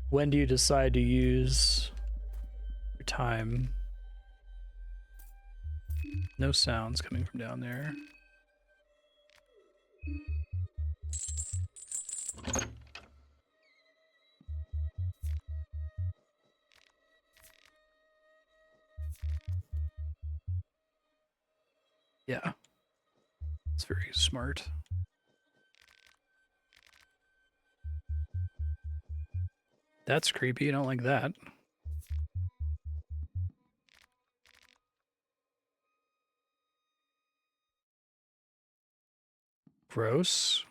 when do you decide to use your time? No sounds coming from down there. Yeah, it's very smart. That's creepy. I don't like that. Gross.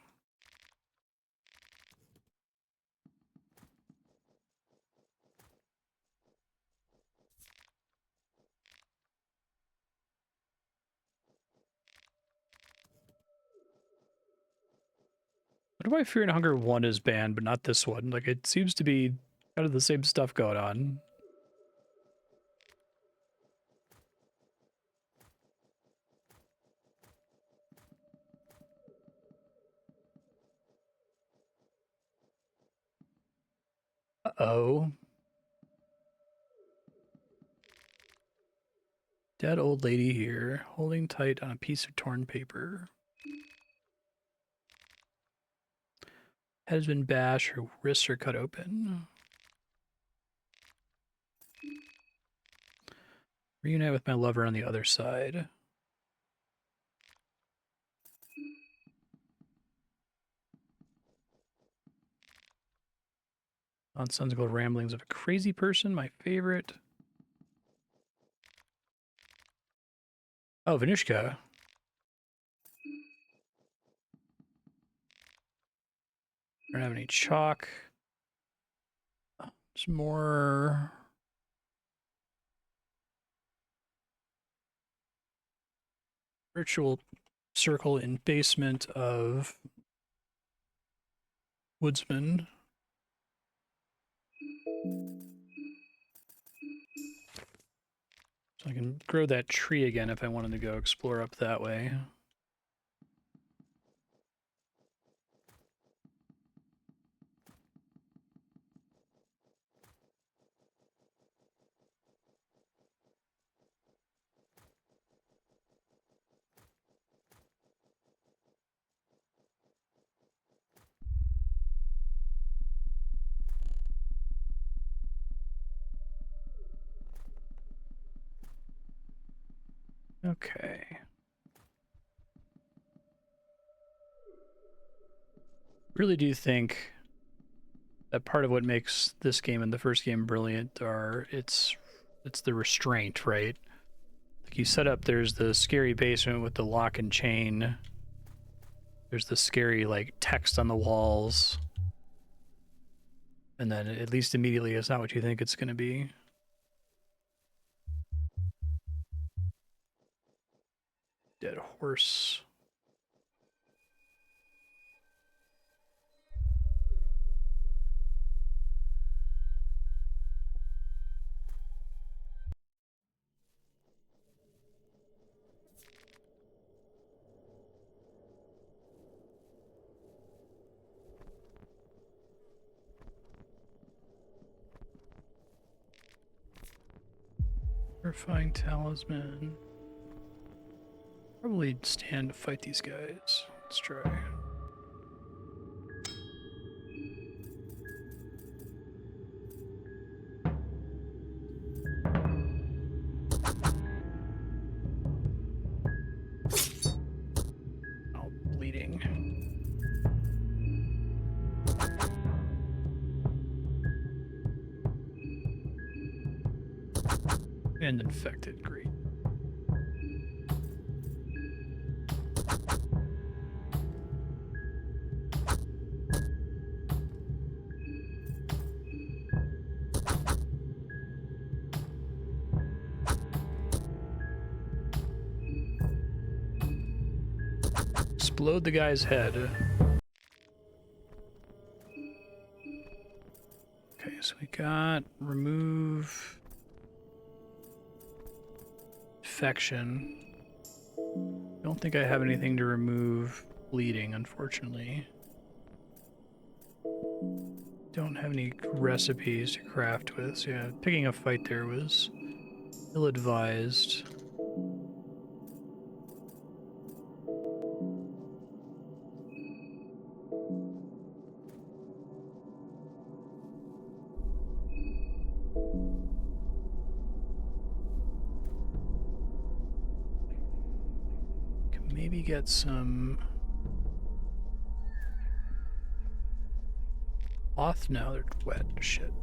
I wonder why Fear and Hunger 1 is banned, but not this one. Like, it seems to be kind of the same stuff going on. Uh-oh. Dead old lady here, holding tight on a piece of torn paper. Head has been bashed, her wrists are cut open. Reunite with my lover on the other side. Nonsensical ramblings of a crazy person, my favorite. Oh, Vanishka. I don't have any chalk. There's more. Ritual circle in basement of Woodsman. So I can grow that tree again if I wanted to go explore up that way. Okay. Really do think that part of what makes this game and the first game brilliant are it's the restraint, right? Like you set up, there's the scary basement with the lock and chain. There's the scary like text on the walls. And then at least immediately it's not what you think it's going to be. Dead horse. Terrifying talisman. Probably stand to fight these guys. Let's try. Oh, bleeding. And infected, great. Explode the guy's head. Okay, so we got remove infection. Don't think I have anything to remove bleeding, unfortunately. Don't have any recipes to craft with, so yeah, picking a fight there was ill-advised. Can maybe get some cloth now. They're wet. Shit.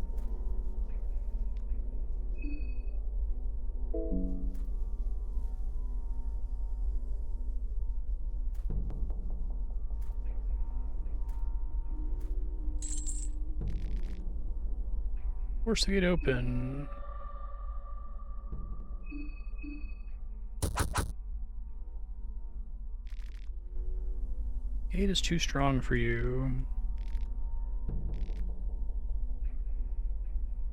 Force the gate open. Gate is too strong for you.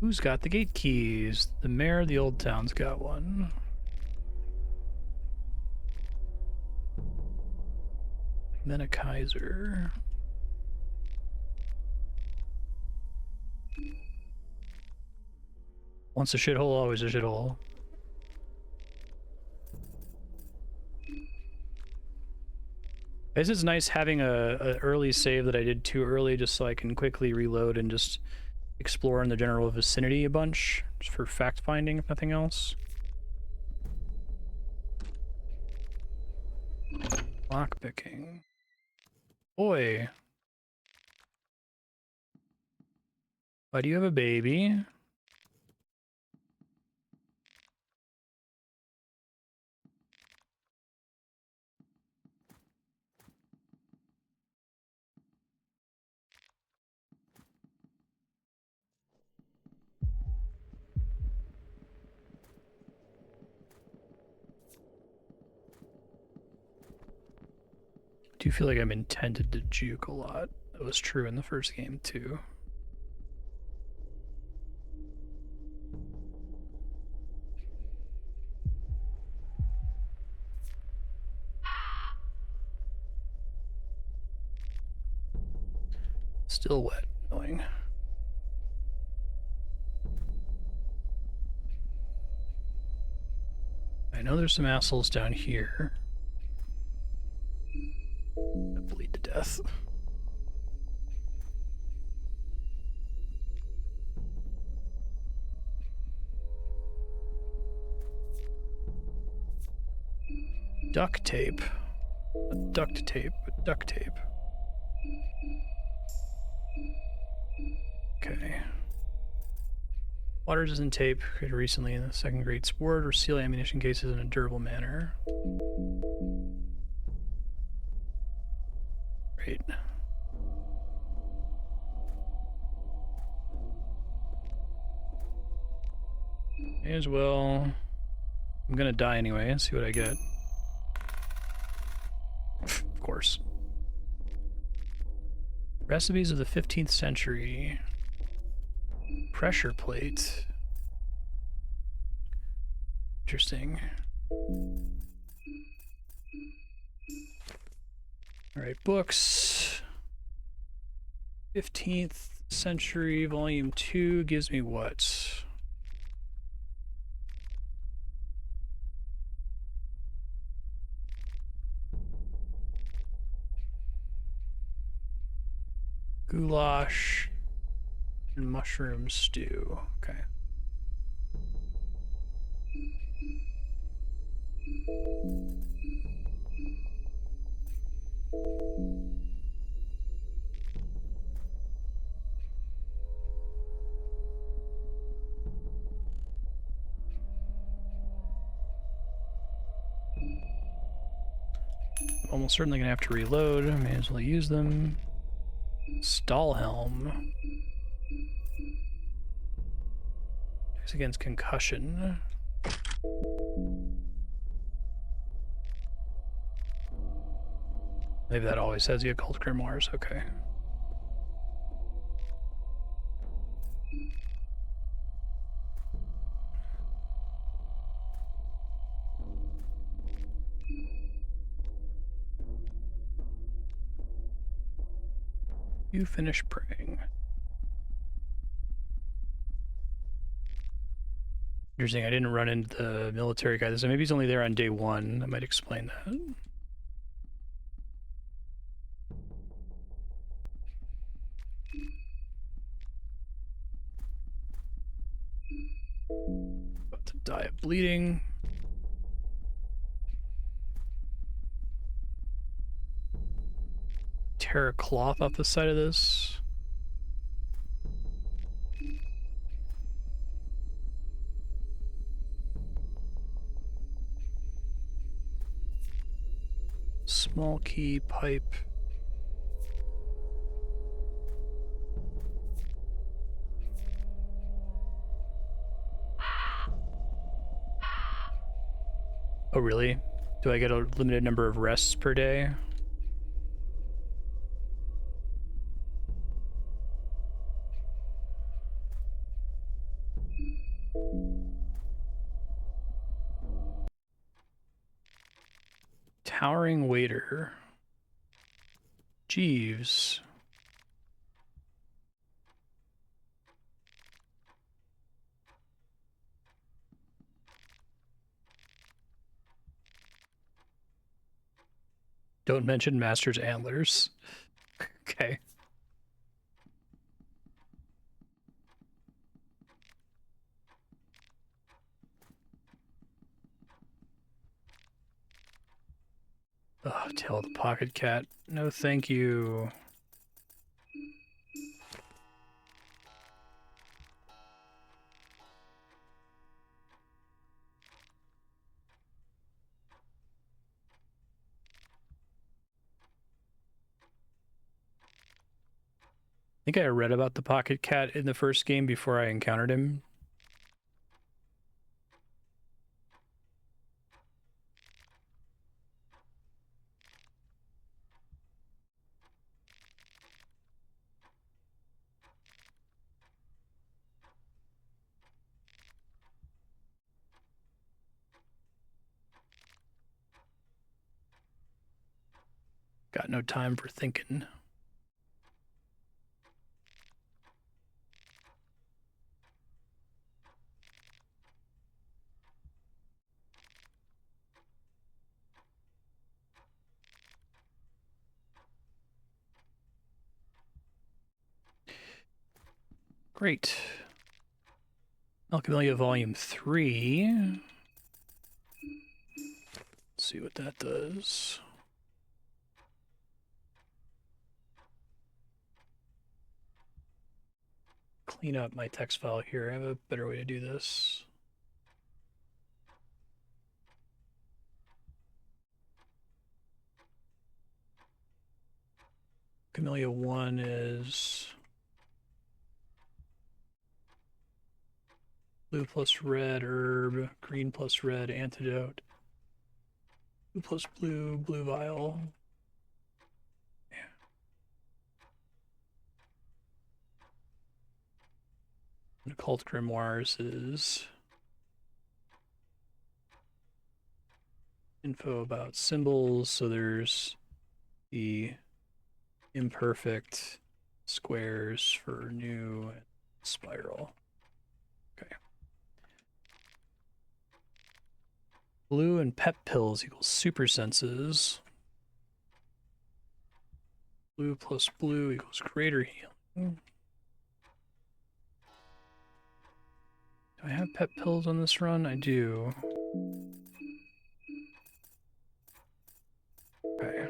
Who's got the gate keys? The mayor of the old town's got one. Then a Kaiser. Once a shithole, always a shithole. I guess it's nice having a early save that I did too early just so I can quickly reload and just explore in the general vicinity a bunch, just for fact finding if nothing else. Lockpicking. Boy. Why do you have a baby? I do feel like I'm intended to juke a lot. That was true in the first game too. Still wet. Annoying. I know there's some assholes down here. I bleed to death. Duct tape. Not duct tape, but duct tape. Okay. Water resistant tape created recently in the second grade sport or seal ammunition cases in a durable manner. Great. May as well. I'm gonna die anyway. Let's see what I get. Of course. Recipes of the 15th century. Pressure plate. Interesting. Alright, books. 15th century, volume 2 gives me what? Goulash and mushroom stew. Okay. Almost certainly gonna have to reload. May as well use them. Stahlhelm. Protects against concussion. Maybe that always has the occult grimoires. Okay. You finish praying. Interesting. I didn't run into the military guy. So maybe he's only there on day one. That might explain that. About to die of bleeding. Tear a cloth off the side of this. Small key pipe. Oh, really? Do I get a limited number of rests per day? Towering waiter. Jeeves. Don't mention Master's antlers. Okay. Oh, Tail of the Pocket Cat. No, thank you. I think I read about the Pocket Cat in the first game before I encountered him. Got no time for thinking. Great. Alchemia Volume 3. Let's see what that does. Clean up my text file here. I have a better way to do this. Camellia 1 is blue plus red herb, green plus red antidote, blue plus blue, blue vial. Yeah. And occult grimoires is info about symbols. So there's the imperfect squares for new and spiral. Okay. Blue and pep pills equals super senses. Blue plus blue equals greater healing. Do I have pep pills on this run? I do. Okay.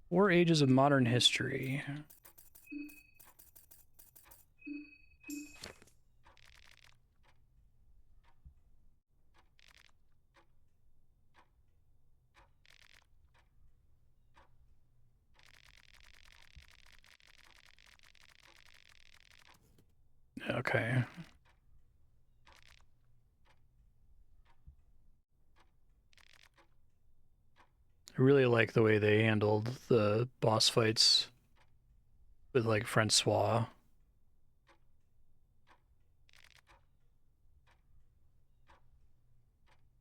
4 ages of modern history. Okay. I really like the way they handled the boss fights with like Francois.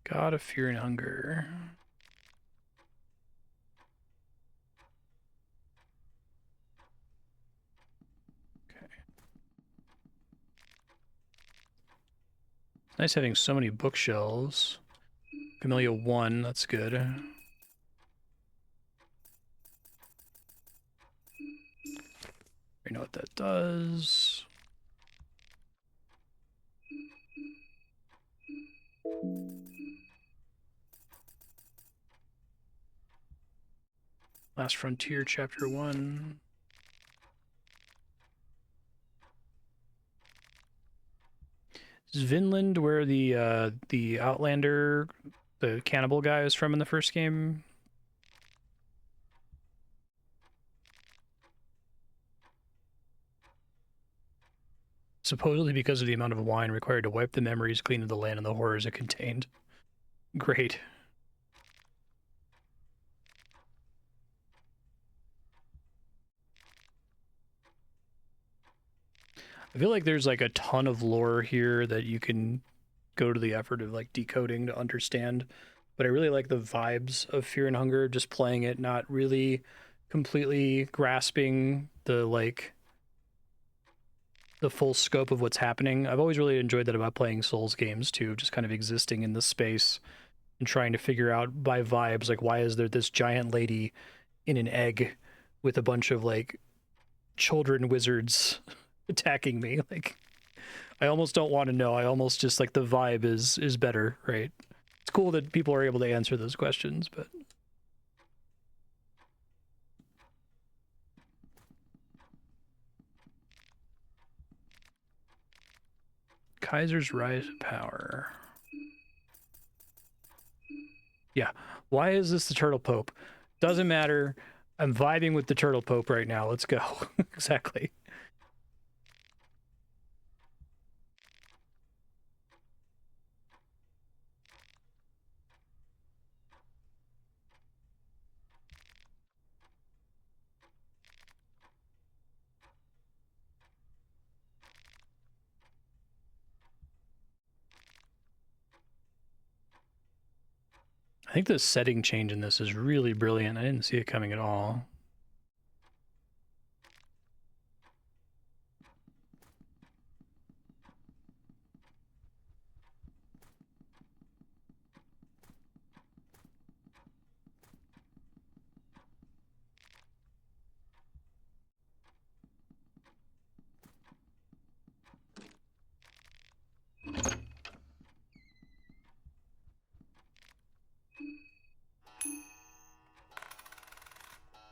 God of Fear and Hunger. Okay. Nice having so many bookshelves. Camellia 1, that's good. I know what that does. Last Frontier, Chapter 1. Is Vinland where the Outlander, the cannibal guy is from in the first game? Supposedly because of the amount of wine required to wipe the memories clean of the land and the horrors it contained. Great. I feel like there's like a ton of lore here that you can go to the effort of like decoding to understand. But I really like the vibes of Fear and Hunger, just playing it, not really completely grasping the full scope of what's happening. I've always really enjoyed that about playing Souls games too, just kind of existing in the space and trying to figure out by vibes, like why is there this giant lady in an egg with a bunch of like children wizards attacking me? Like I almost don't want to know. I almost just like the vibe is better, right? It's cool that people are able to answer those questions, but Kaiser's Rise to Power. Yeah. Why is this the Turtle Pope? Doesn't matter. I'm vibing with the Turtle Pope right now. Let's go. Exactly. I think the setting change in this is really brilliant. I didn't see it coming at all.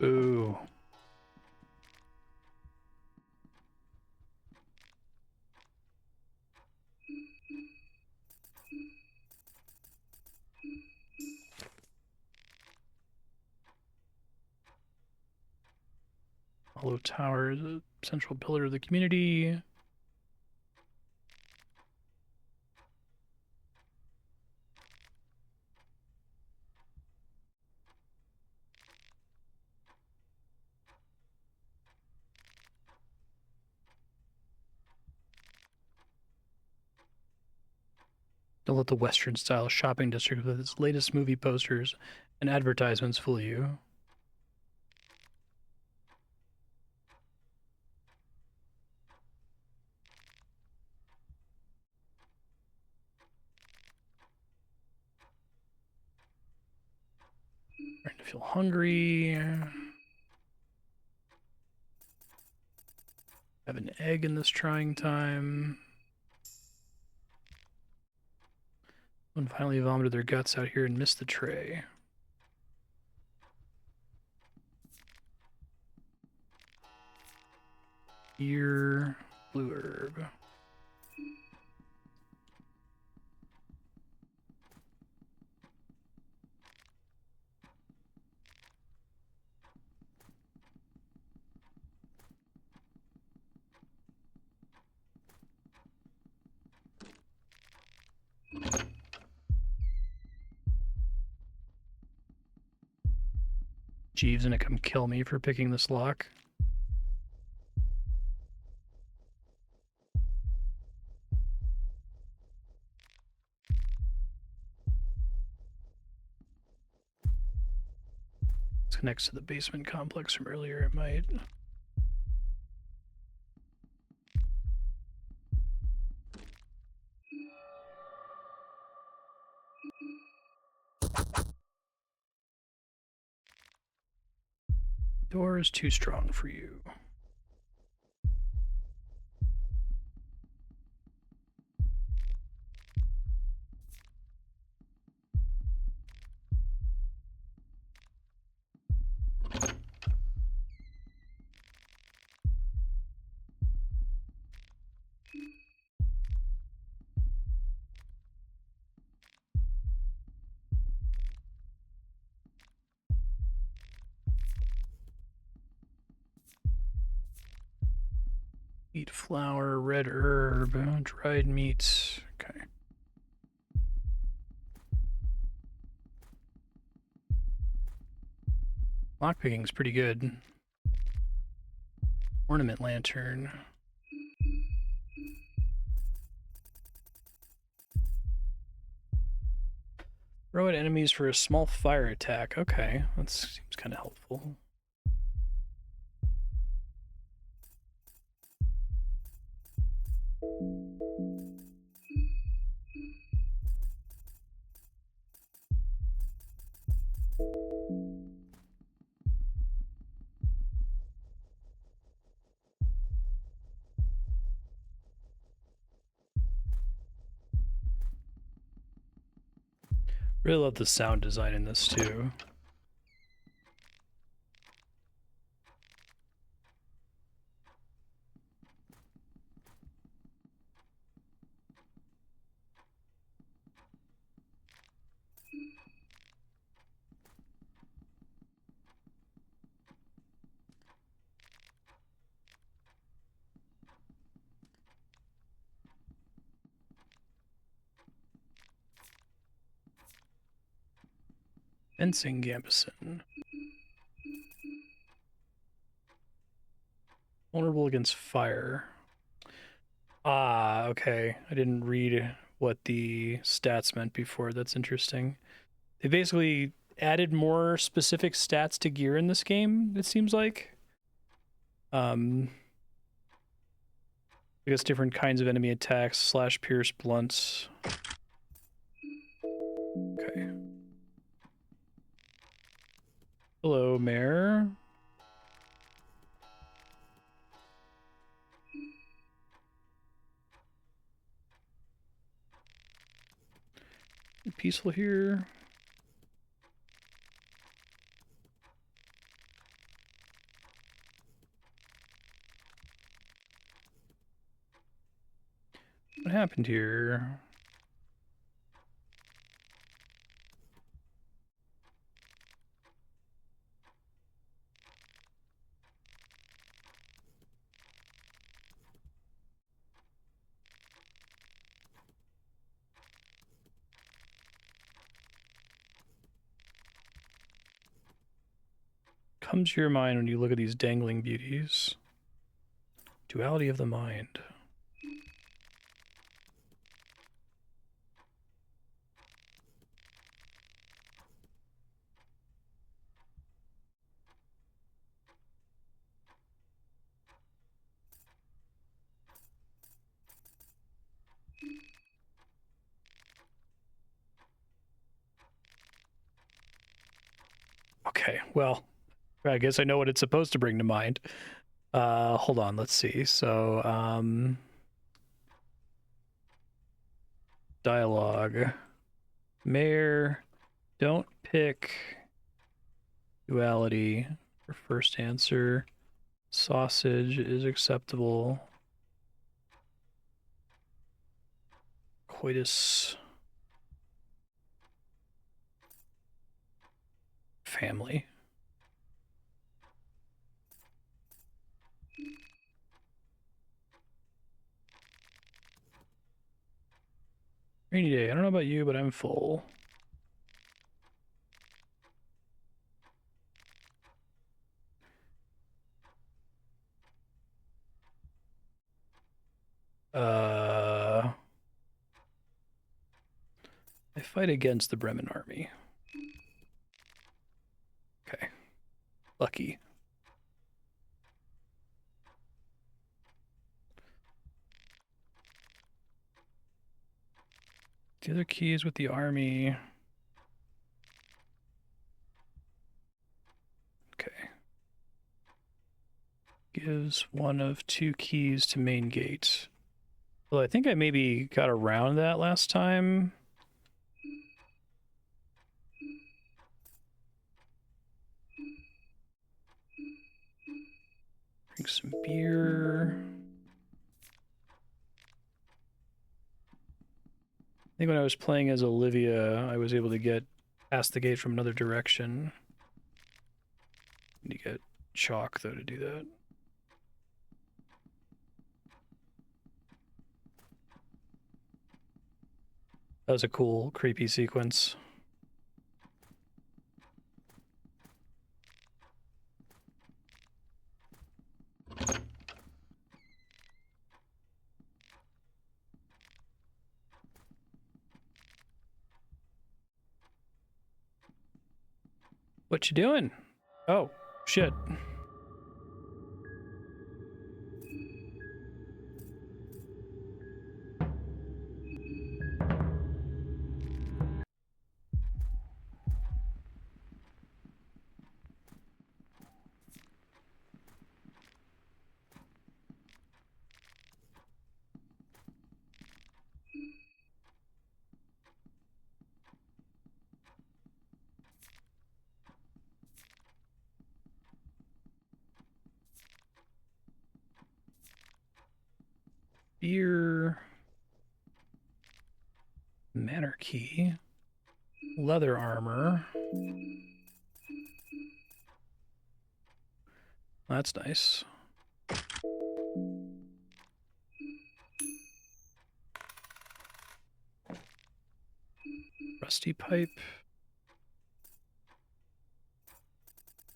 Ooh. Hollow Tower is a central pillar of the community. Don't let the Western style shopping district with its latest movie posters and advertisements fool you. Starting to feel hungry. Have an egg in this trying time. Someone finally vomited their guts out here and missed the tray. Ear, blue herb. Jeeves gonna come kill me for picking this lock. This connects to the basement complex from earlier, it might. Door is too strong for you. Wheat flour, red herb, dried meats. Okay. Lockpicking's pretty good. Ornament lantern. Throw at enemies for a small fire attack. Okay, that seems kind of helpful. Really love the sound design in this too. Fencing gambeson. Vulnerable against fire. Ah, okay. I didn't read what the stats meant before. That's interesting. They basically added more specific stats to gear in this game, it seems like. I guess different kinds of enemy attacks, slash pierce blunts. Okay. Hello, Mare. Peaceful here. What happened here? Comes to your mind when you look at these dangling beauties. Duality of the mind. Okay, well, I guess I know what it's supposed to bring to mind. Hold on, let's see. So, dialogue. Mayor, don't pick duality for first answer. Sausage is acceptable. Coitus. Family. Rainy day. I don't know about you, but I'm full. I fight against the Bremen army. Okay. Lucky. The other key is with the army. Okay. Gives one of 2 keys to main gate. Well, I think I maybe got around that last time. Drink some beer. I think when I was playing as Olivia, I was able to get past the gate from another direction. Need to get chalk, though, to do that. That was a cool, creepy sequence. What you doing? Oh, shit. Beer. Manor key. Leather armor. That's nice. Rusty pipe.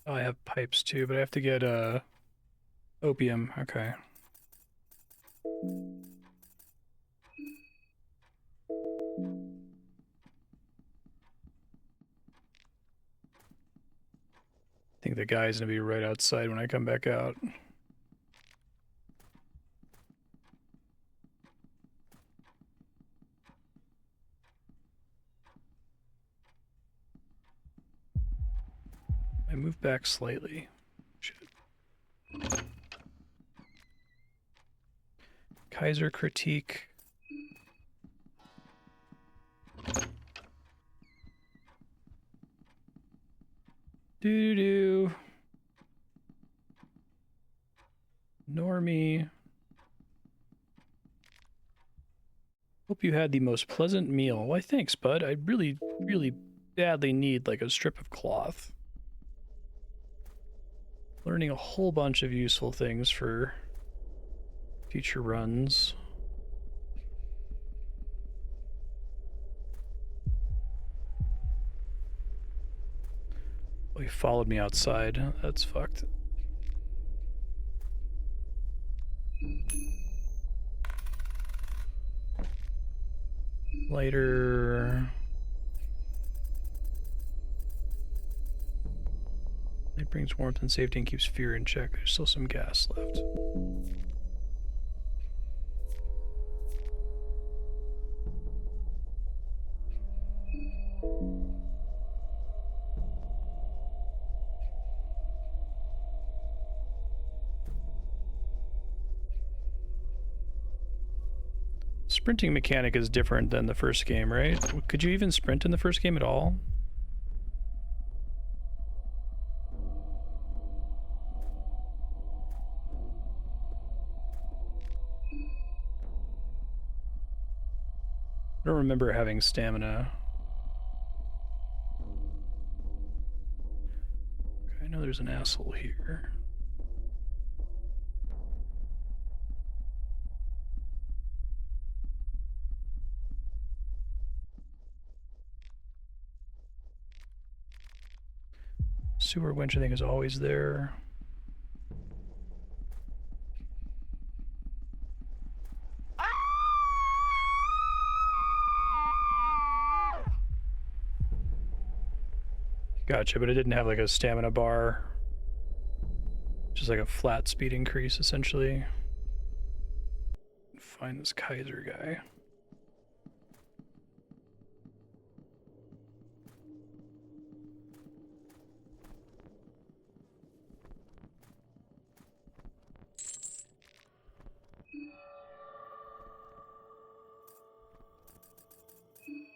Oh, I have pipes too, but I have to get opium. Okay. I think the guy's gonna be right outside when I come back out. I move back slightly. Shit. Kaiser critique. Doo-doo-doo. Normie. Hope you had the most pleasant meal. Why, thanks, bud. I really, really badly need like a strip of cloth. Learning a whole bunch of useful things for future runs. Oh, he followed me outside. That's fucked. Lighter. It brings warmth and safety and keeps fear in check. There's still some gas left. Sprinting mechanic is different than the first game, right? Could you even sprint in the first game at all? I don't remember having stamina. Okay, I know there's an asshole here. Sewer winch, I think, is always there. Gotcha, but it didn't have like a stamina bar. Just like a flat speed increase, essentially. Find this Kaiser guy.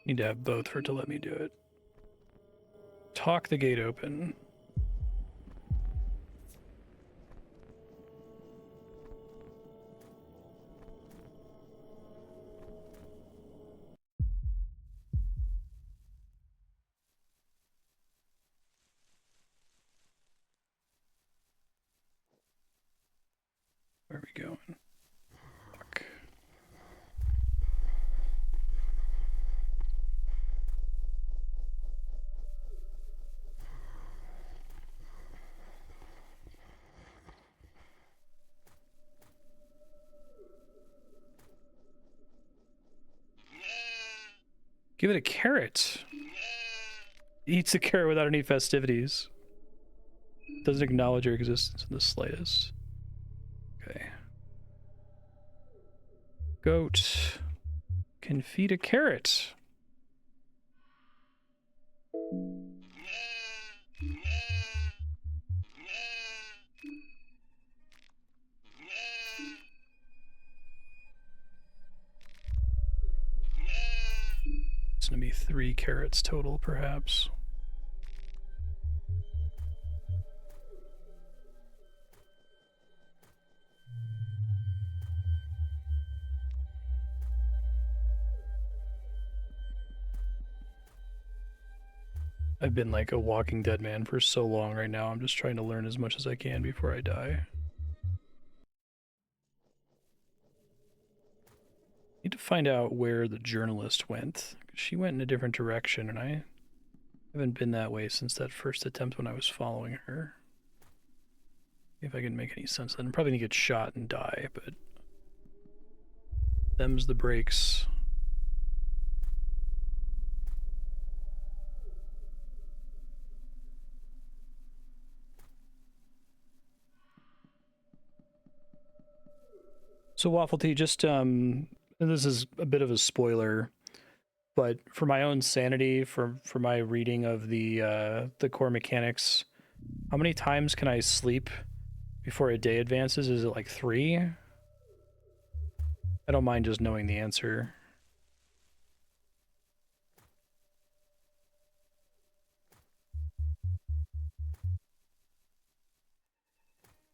Need to have both for it to let me do it. Talk the gate open. Where are we going? Fuck. Give it a carrot. Eats a carrot without any festivities. Doesn't acknowledge your existence in the slightest. Okay. Goat can feed a carrot. It's gonna be 3 carrots total, perhaps. I've been like a Walking Dead man for so long right now. I'm just trying to learn as much as I can before I die. Need to find out where the journalist went. She went in a different direction, and I haven't been that way since that first attempt when I was following her. See if I can make any sense of that. I'm probably gonna get shot and die, but them's the breaks. So Waffle Tea, just this is a bit of a spoiler, but for my own sanity, for my reading of the core mechanics, how many times can I sleep before a day advances? Is it like 3? I don't mind just knowing the answer.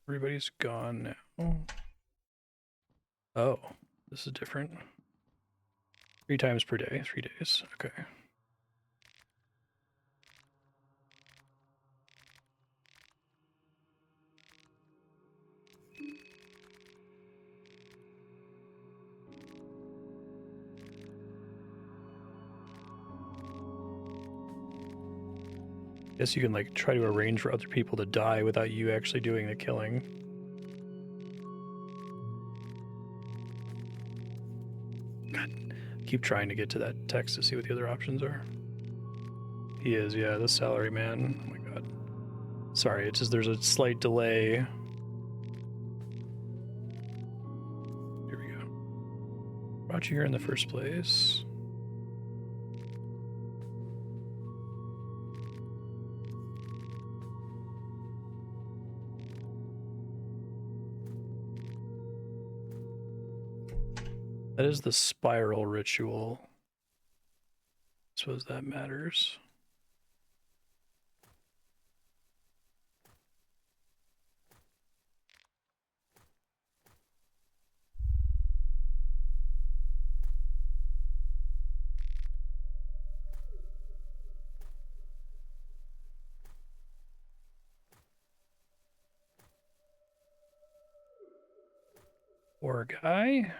Everybody's gone now. Oh, this is different. 3 times per day, 3 days. Okay. Guess you can like try to arrange for other people to die without you actually doing the killing. God, keep trying to get to that text to see what the other options are. He is, yeah, the salary man. Oh my god. Sorry, it's just there's a slight delay. Here we go. Brought you here in the first place. That is the spiral ritual. I suppose that matters. Poor guy.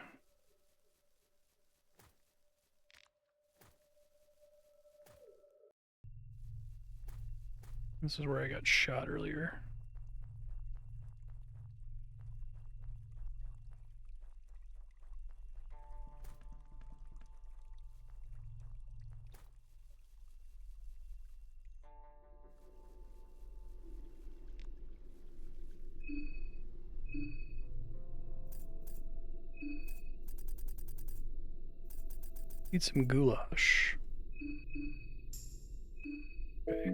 This is where I got shot earlier. Eat some goulash. Okay.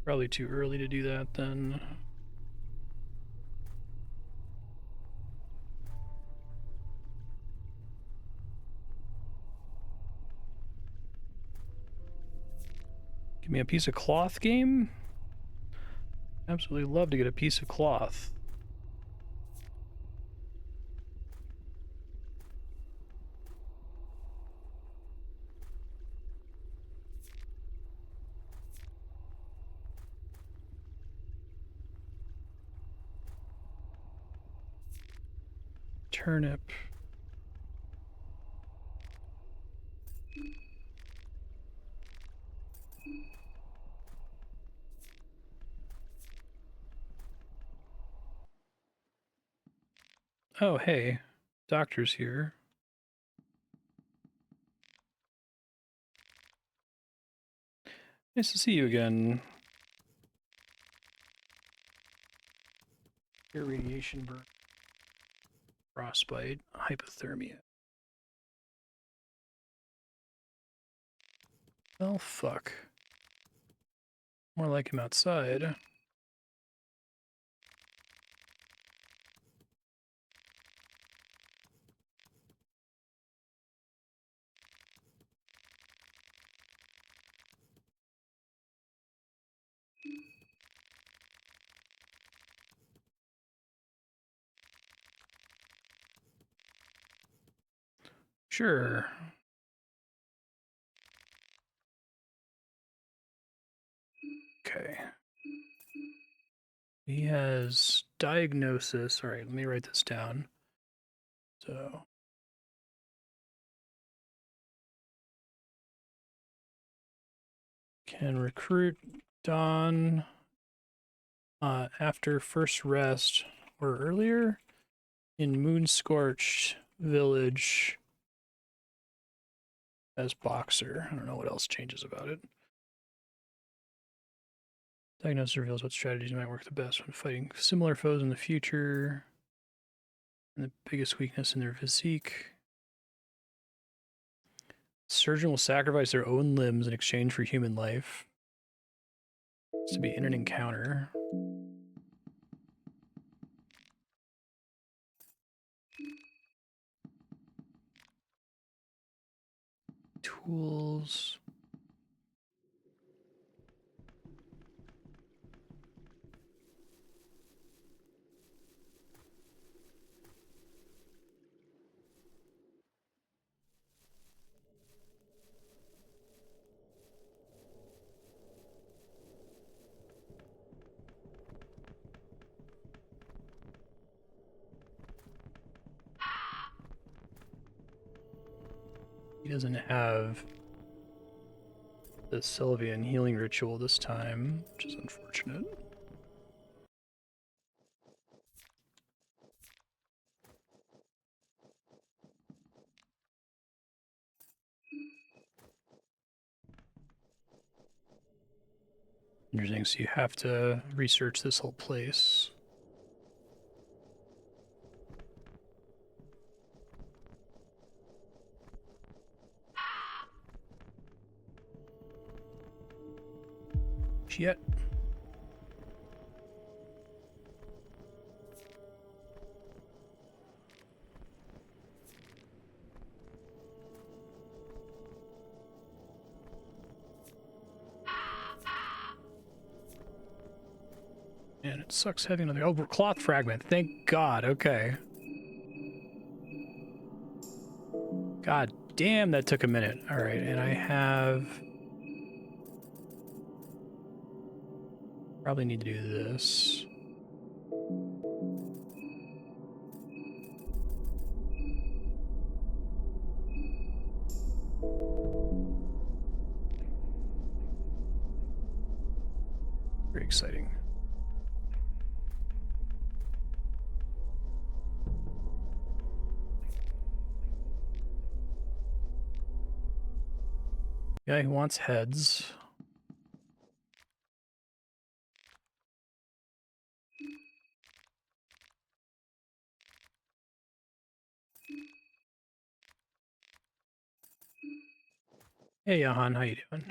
Probably too early to do that then. Give me a piece of cloth, game? Absolutely love to get a piece of cloth. Turnip. Oh, hey. Doctor's here. Nice to see you again. Your radiation burn. Frostbite. Hypothermia. Oh, fuck. More like him outside. Sure. Okay. He has diagnosis. All right, let me write this down. So, can recruit Dawn after first rest or earlier in Moon Scorched Village as boxer. I don't know what else changes about it. Diagnosis reveals what strategies might work the best when fighting similar foes in the future. And the biggest weakness in their physique. Surgeon will sacrifice their own limbs in exchange for human life. It's to be in an encounter. Tools. He doesn't have the Sylvian healing ritual this time, which is unfortunate. Interesting, so you have to research this whole place. Shit. And it sucks having another. Oh, cloth fragment. Thank God. Okay. God damn, that took a minute. All right, and I have. Probably need to do this. Very exciting. Yeah, he wants heads. Hey, Johan, how you doing?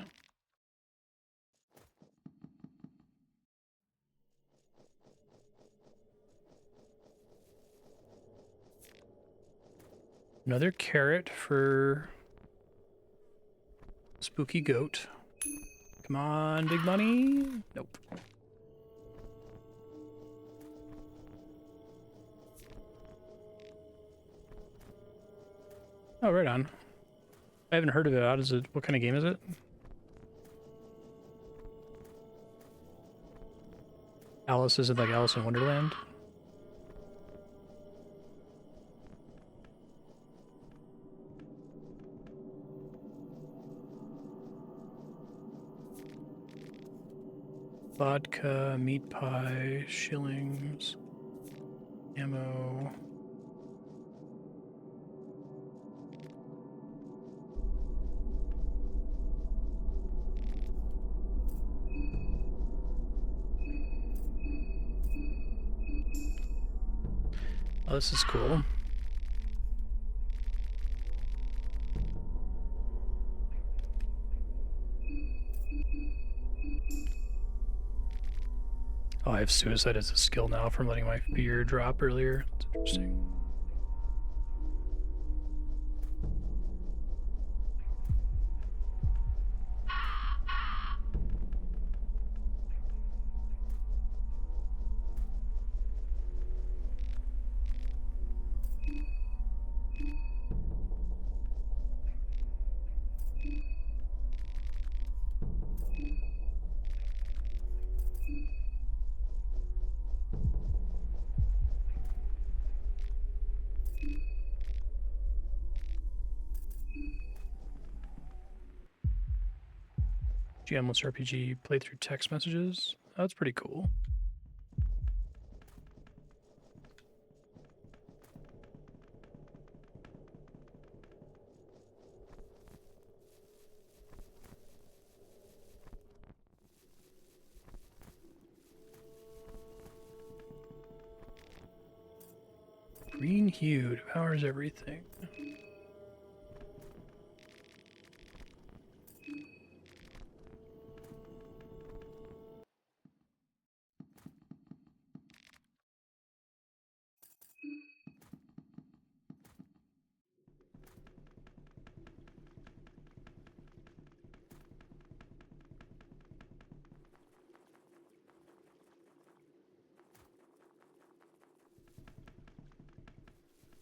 Another carrot for Spooky Goat. Come on, big money. Nope. Oh, right on. I haven't heard of it. How does it? What kind of game is it? Alice, is it like Alice in Wonderland? Vodka, meat pie, shillings, ammo. Oh, this is cool. Oh, I have suicide as a skill now from letting my fear drop earlier. That's interesting. GMless RPG playthrough text messages. Oh, that's pretty cool. Green hue powers everything.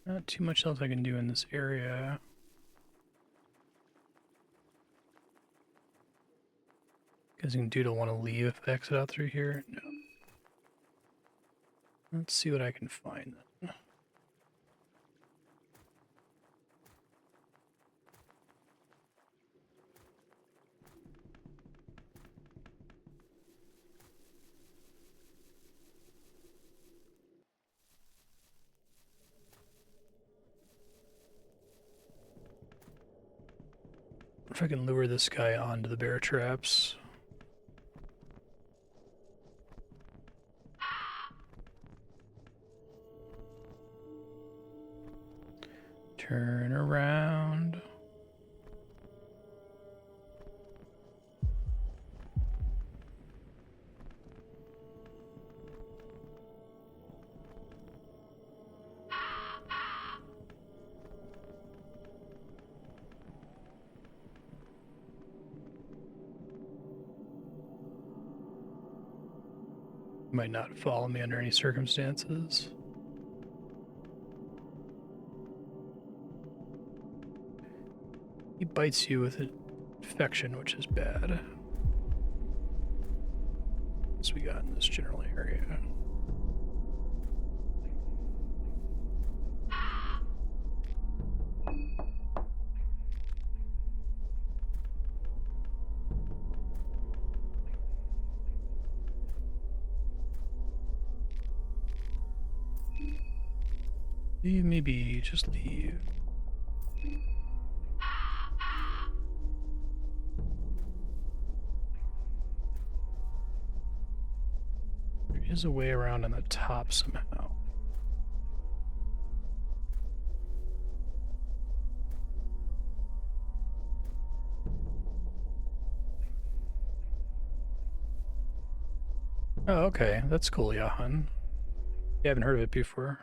Not too much else I can do in this area. Guessing dude will want to leave if I exit out through here. No. Let's see what I can find then. If I can lure this guy onto the bear traps. Turn around. Might not follow me under any circumstances. He bites you with infection, which is bad. What's we got in this general area? Leave me be, just leave. There is a way around on the top somehow. Oh, okay. That's cool, Johan. You haven't heard of it before.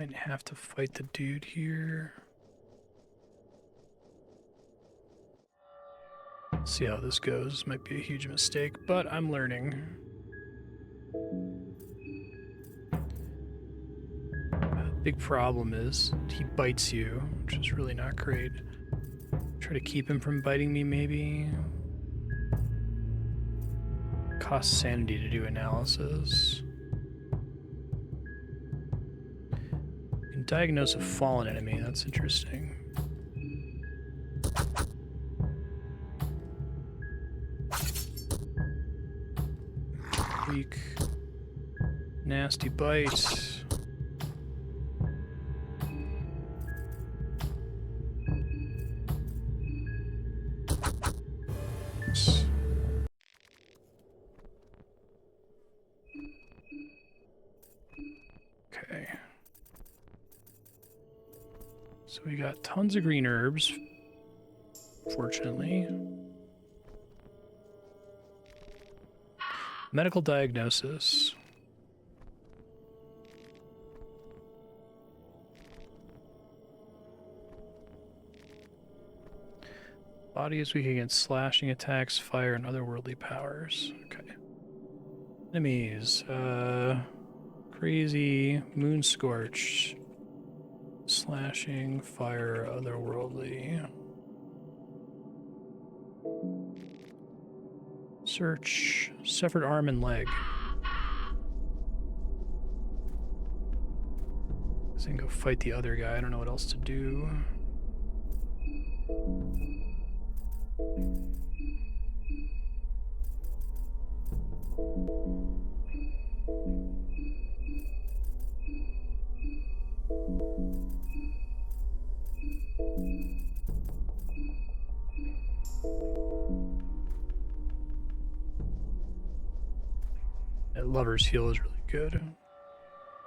Might have to fight the dude here. See how this goes. Might be a huge mistake, but I'm learning. Big problem is he bites you, which is really not great. Try to keep him from biting me, maybe. Costs sanity to do analysis. You can diagnose a fallen enemy. That's interesting. Weak. Nasty bite. Okay. So we got tons of green herbs, fortunately. Medical diagnosis. Body is weak against slashing attacks, fire, and otherworldly powers. Okay. Enemies. Crazy, moon scorched, slashing, fire, otherworldly. Search, severed arm and leg. I can go fight the other guy. I don't know what else to do. That lover's heal is really good.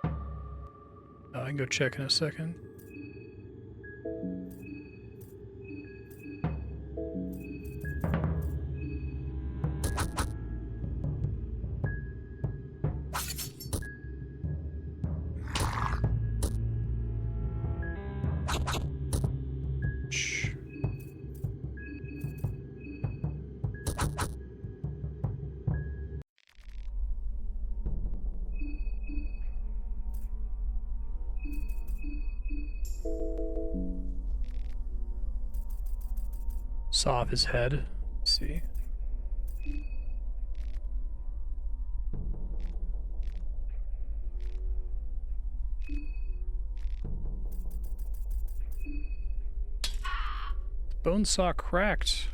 I can go check in a second. Saw off his head. Let's see. Bone saw cracked.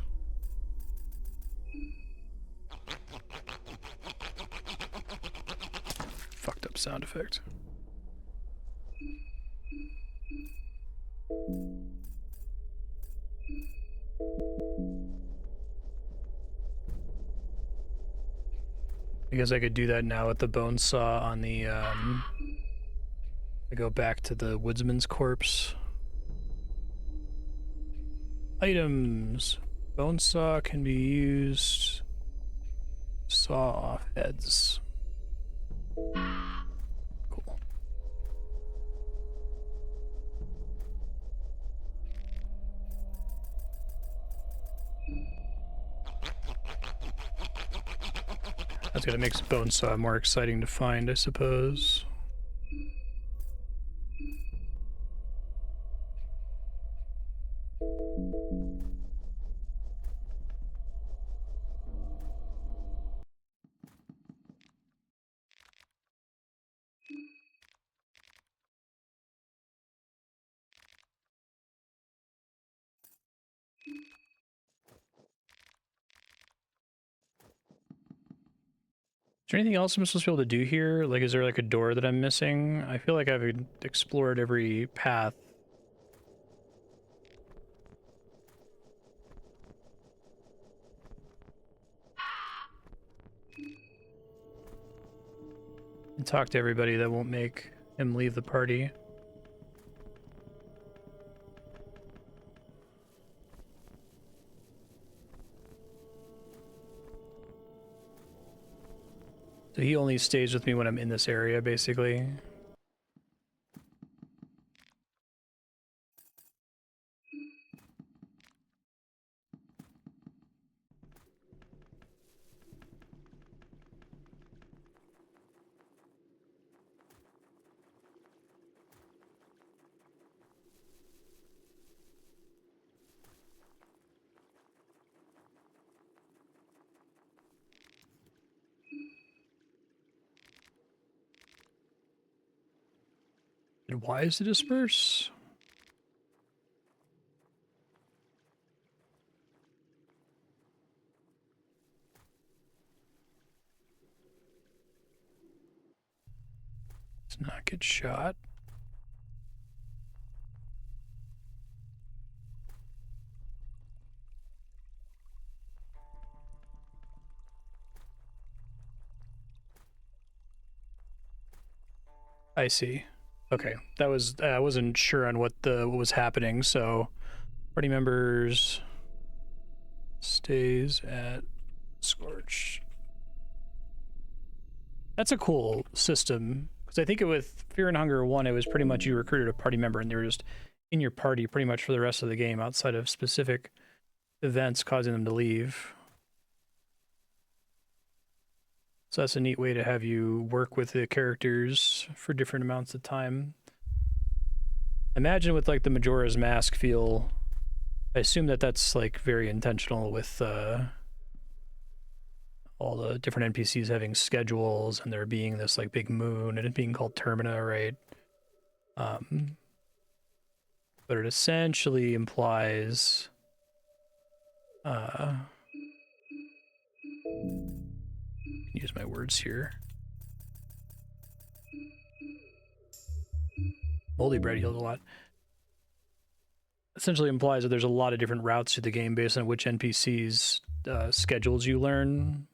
Fucked up sound effect. I guess I could do that now with the bone saw on the, I go back to the woodsman's corpse. Items. Bone saw can be used. Saw off heads. Cool. That's gonna make bone saw more exciting to find, I suppose. Is there anything else I'm supposed to be able to do here? Like, is there like a door that I'm missing? I feel like I've explored every path. And talk to everybody that won't make him leave the party. So he only stays with me when I'm in this area, basically. And why is it disperse? Let's not get shot. I see. Okay, that was I wasn't sure on what was happening. So, party members stays at Scorch. That's a cool system because I think with Fear and Hunger 1, it was pretty much you recruited a party member and they were just in your party pretty much for the rest of the game outside of specific events causing them to leave. So that's a neat way to have you work with the characters for different amounts of time. Imagine with like the Majora's Mask feel, I assume that that's like very intentional with all the different NPCs having schedules and there being this like big moon and it being called Termina, right? But it essentially implies use my words here. Moldy bread heals a lot. Essentially implies that there's a lot of different routes to the game based on which NPCs schedules you learn.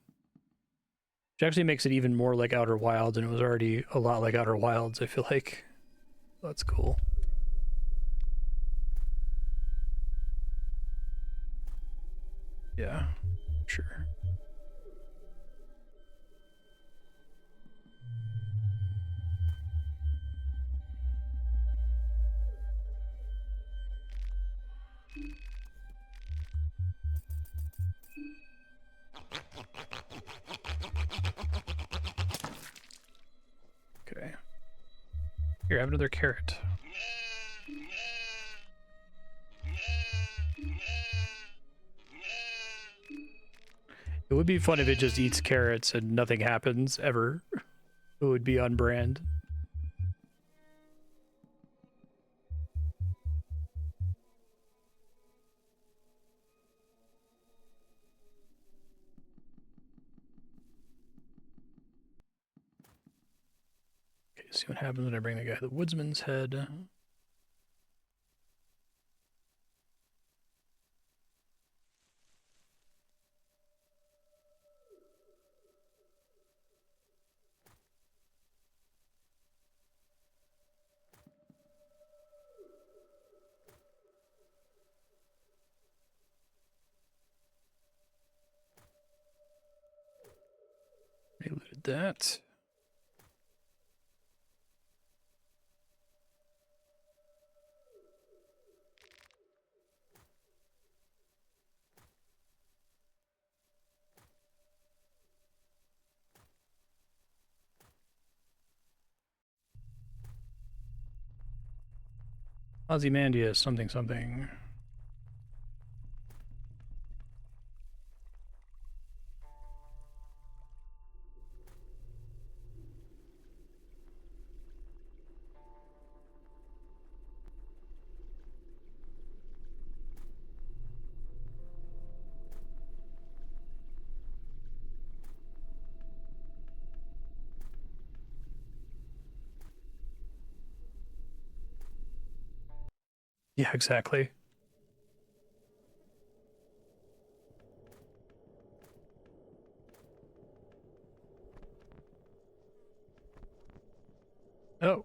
Which actually makes it even more like Outer Wilds, and it was already a lot like Outer Wilds, I feel like. That's cool. Yeah, sure. Okay. Here, have another carrot. It would be fun if it just eats carrots and nothing happens ever. It would be on brand. Okay, see what happens when I bring the guy the woodsman's head. They looted that. Ozymandias, something, something. Yeah, exactly. Oh.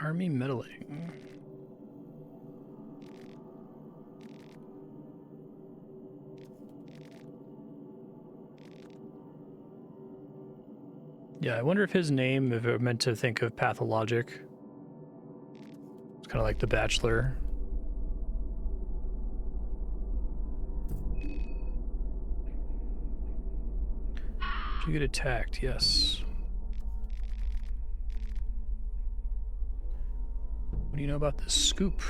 Army meddling. Yeah, I wonder if his name, if it meant to think of pathologic. It's kind of like The Bachelor. Did you get attacked? Yes. What do you know about this scoop?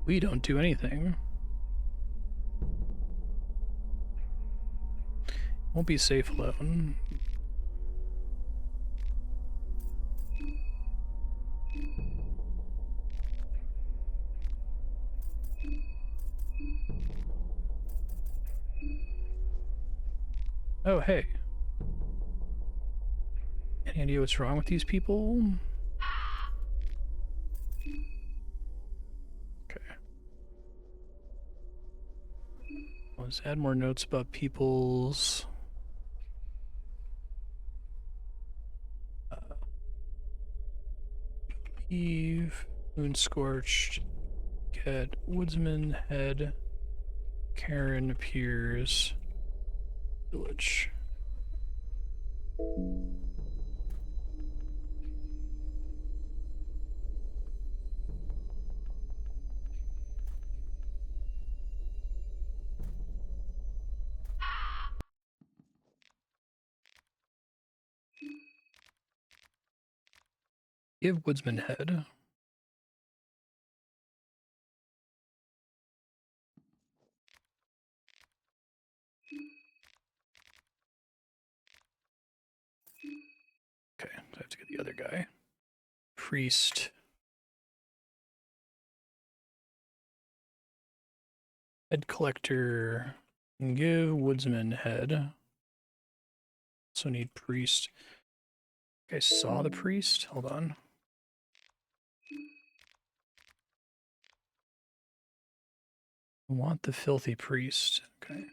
We don't do anything. Won't be safe alone. Oh, hey. Any idea what's wrong with these people? Okay. Let's add more notes about people's... Eve, Moon Scorched, Get, Woodsman, Head, Karen appears, Village. Give Woodsman Head. Okay, so I have to get the other guy. Priest. Head Collector. And give Woodsman Head. Also need Priest. Okay, saw the Priest. Hold on. I want the Filthy Priest. Okay.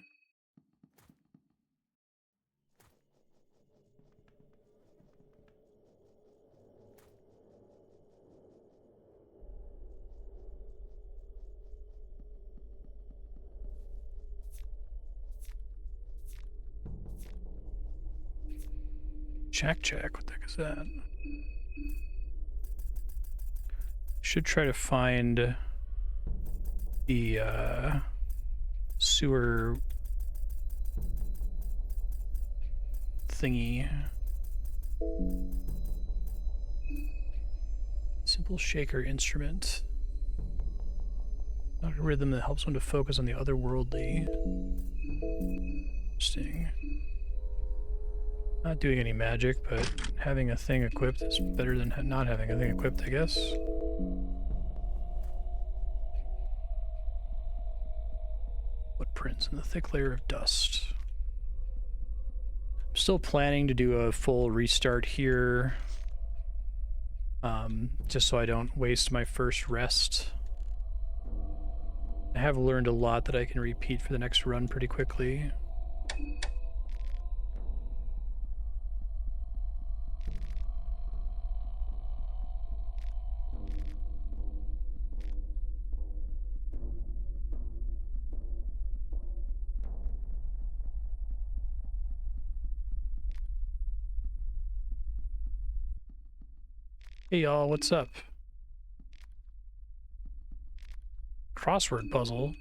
Jack. What the heck is that? Should try to find the sewer thingy. Simple shaker instrument. Algorithm that helps one to focus on the otherworldly. Interesting. Not doing any magic, but having a thing equipped is better than not having a thing equipped, I guess. Footprints in the thick layer of dust. I'm still planning to do a full restart here. Just so I don't waste my first rest. I have learned a lot that I can repeat for the next run pretty quickly. Hey y'all, what's up? Crossword puzzle.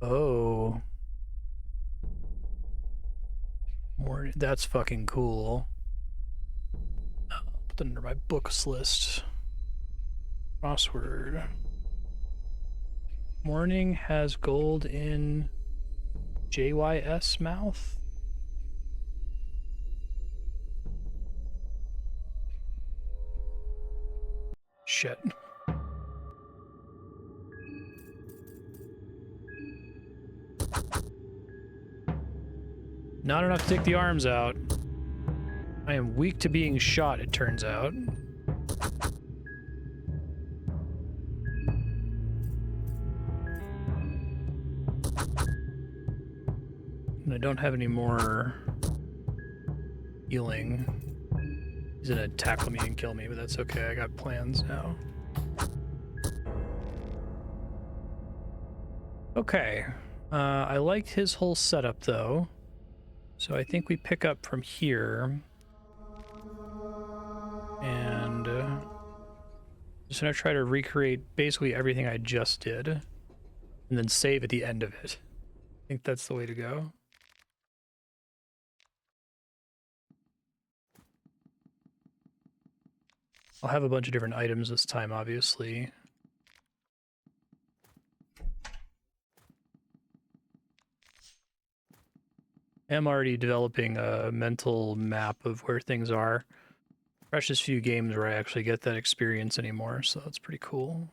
Oh. More, that's fucking cool. Put that under my books list. Crossword. Morning has gold in JYS mouth. Shit. Not enough to take the arms out. I am weak to being shot, it turns out. And I don't have any more healing. He's gonna tackle me and kill me, but that's okay. I got plans now. Okay. I liked his whole setup, though. So I think we pick up from here. And just gonna try to recreate basically everything I just did. And then save at the end of it. I think that's the way to go. I'll have a bunch of different items this time, obviously. I'm already developing a mental map of where things are. Precious few games where I actually get that experience anymore, so that's pretty cool.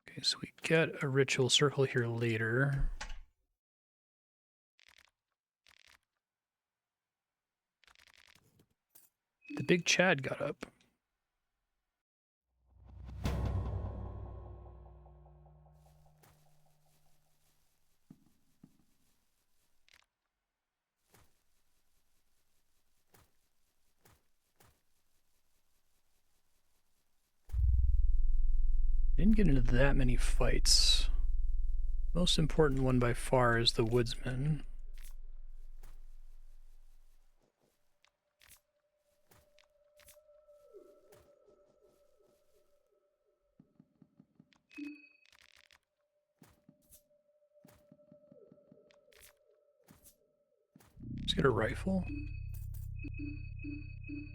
Okay, so we get a ritual circle here later. The big Chad got up. Didn't get into that many fights. Most important one by far is the woodsman. Let's get a rifle.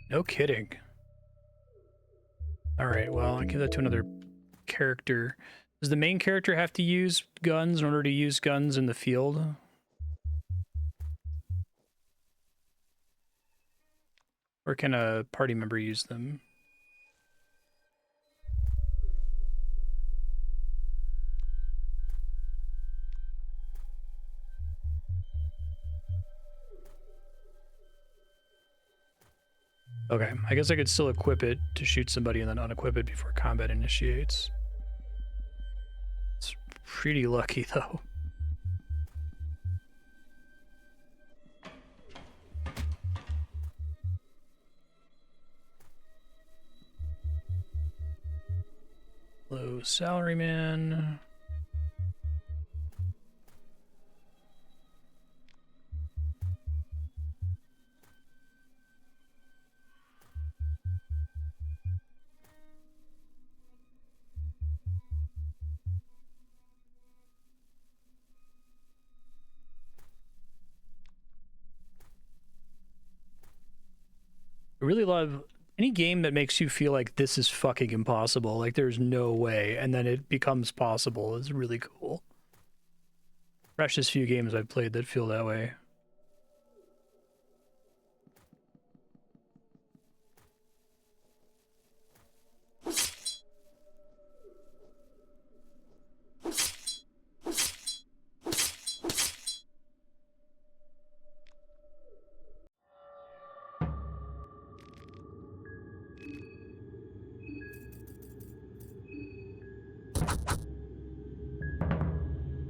No kidding. Alright, well, I'll give that to another character. Does the main character have to use guns in order to use guns in the field? Or can a party member use them? Okay, I guess I could still equip it to shoot somebody and then unequip it before combat initiates. It's pretty lucky, though. Hello, salaryman. I really love any game that makes you feel like this is fucking impossible, like there's no way, and then it becomes possible is really cool. Precious few games I've played that feel that way.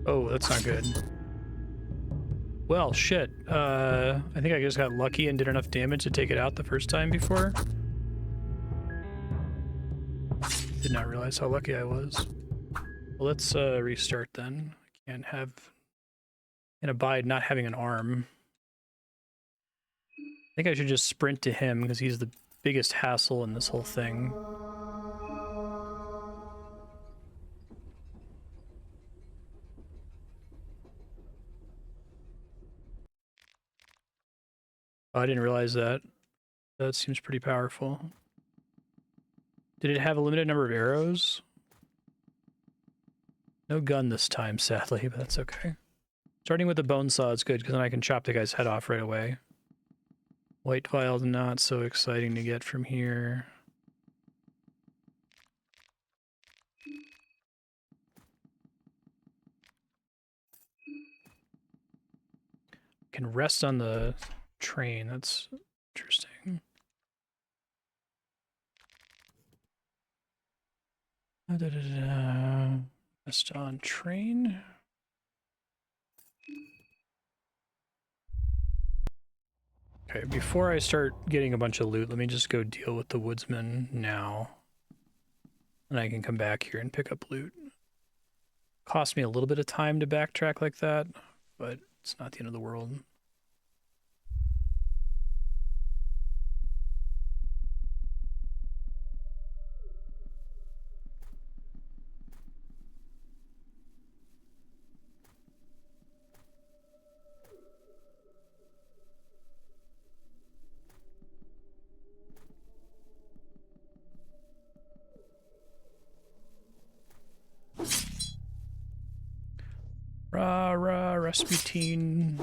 Oh, that's not good. Well, shit. I think I just got lucky and did enough damage to take it out the first time before. Did not realize how lucky I was. Well, let's restart then. I can't abide not having an arm. I think I should just sprint to him because he's the biggest hassle in this whole thing. Oh, I didn't realize that. That seems pretty powerful. Did it have a limited number of arrows? No gun this time, sadly, but that's okay. Starting with the bone saw is good, because then I can chop the guy's head off right away. White vial's not so exciting to get from here. Can rest on the train. That's interesting. Rest on train. Okay, before I start getting a bunch of loot, let me just go deal with the woodsman now. And I can come back here and pick up loot. Cost me a little bit of time to backtrack like that, but it's not the end of the world. Rah, rah, Rasputin.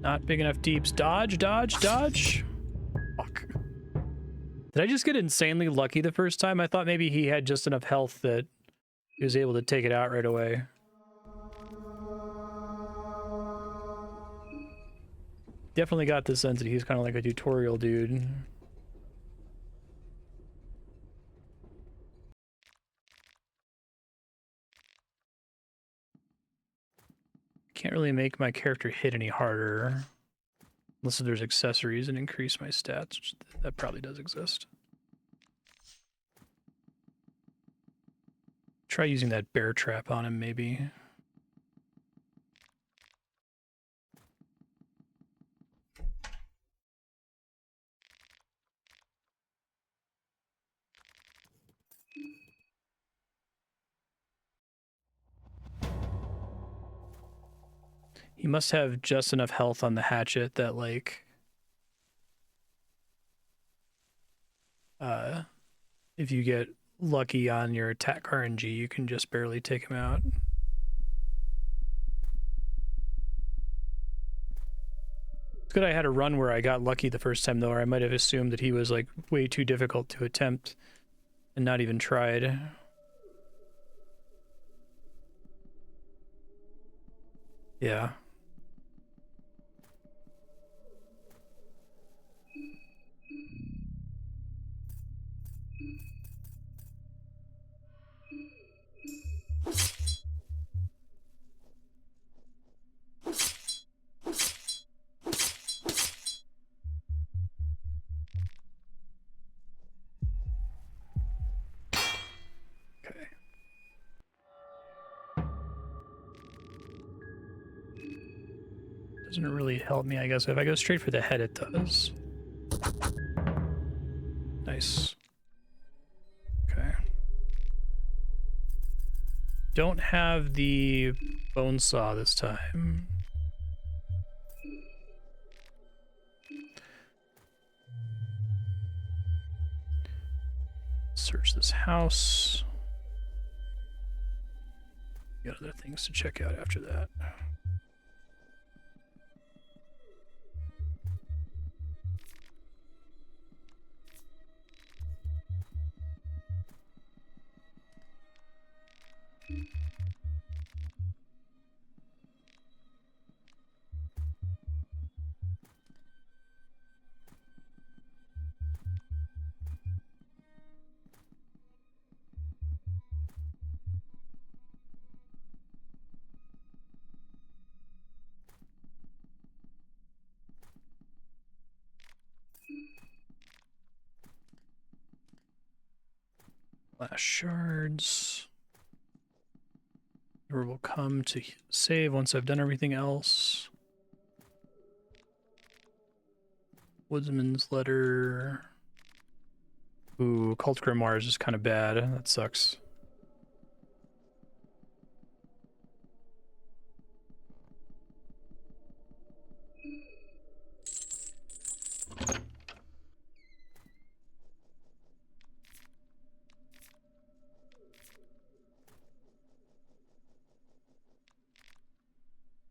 Not big enough deeps. Dodge, dodge, dodge. Fuck. Did I just get insanely lucky the first time? I thought maybe he had just enough health that he was able to take it out right away. Definitely got the sense that he's kind of like a tutorial dude. Can't really make my character hit any harder. Unless there's accessories and increase my stats, which that probably does exist. Try using that bear trap on him, maybe. He must have just enough health on the hatchet that, like, if you get lucky on your attack RNG, you can just barely take him out. It's good I had a run where I got lucky the first time, though, or I might have assumed that he was, like, way too difficult to attempt and not even tried. Yeah. Doesn't really help me, I guess. If I go straight for the head, it does. Nice. Okay. Don't have the bone saw this time. Search this house. Got other things to check out after that. Last shards. Or will come to save once I've done everything else. Woodsman's letter. Ooh, Cult Grimoire is just kind of bad. That sucks.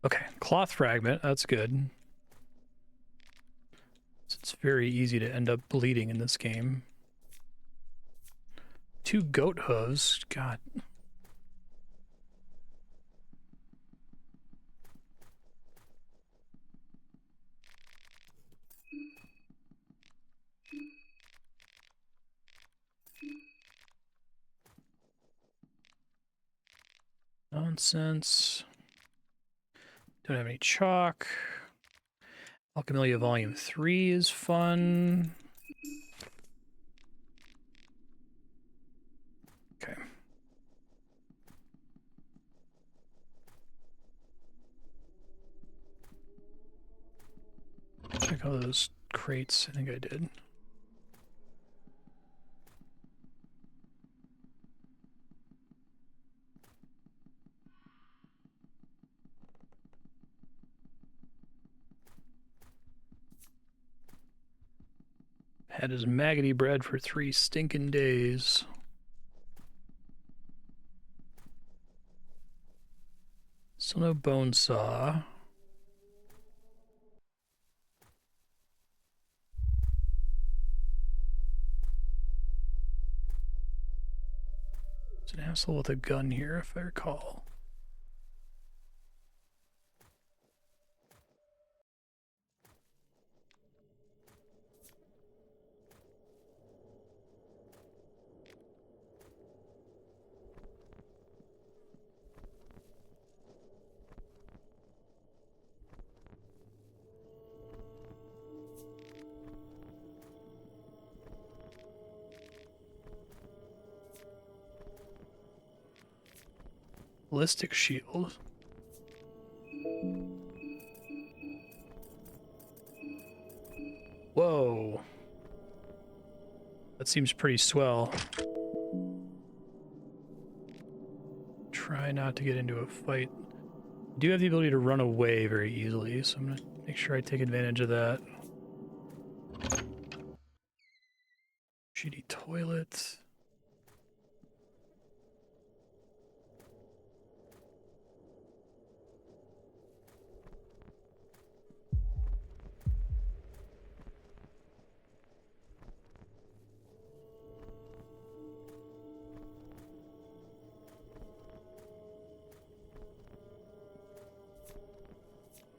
Okay, Cloth Fragment, that's good. It's very easy to end up bleeding in this game. 2 goat hooves, god. Nonsense. Don't have any chalk. Alchemilia Volume 3 is fun. Okay. Check all those crates. I think I did. Had his maggoty bread for 3 stinking days. Still no bone saw. There's an asshole with a gun here, if I recall. Ballistic shield. Whoa. That seems pretty swell. Try not to get into a fight. I do have the ability to run away very easily, so I'm gonna make sure I take advantage of that. Shitty toilet.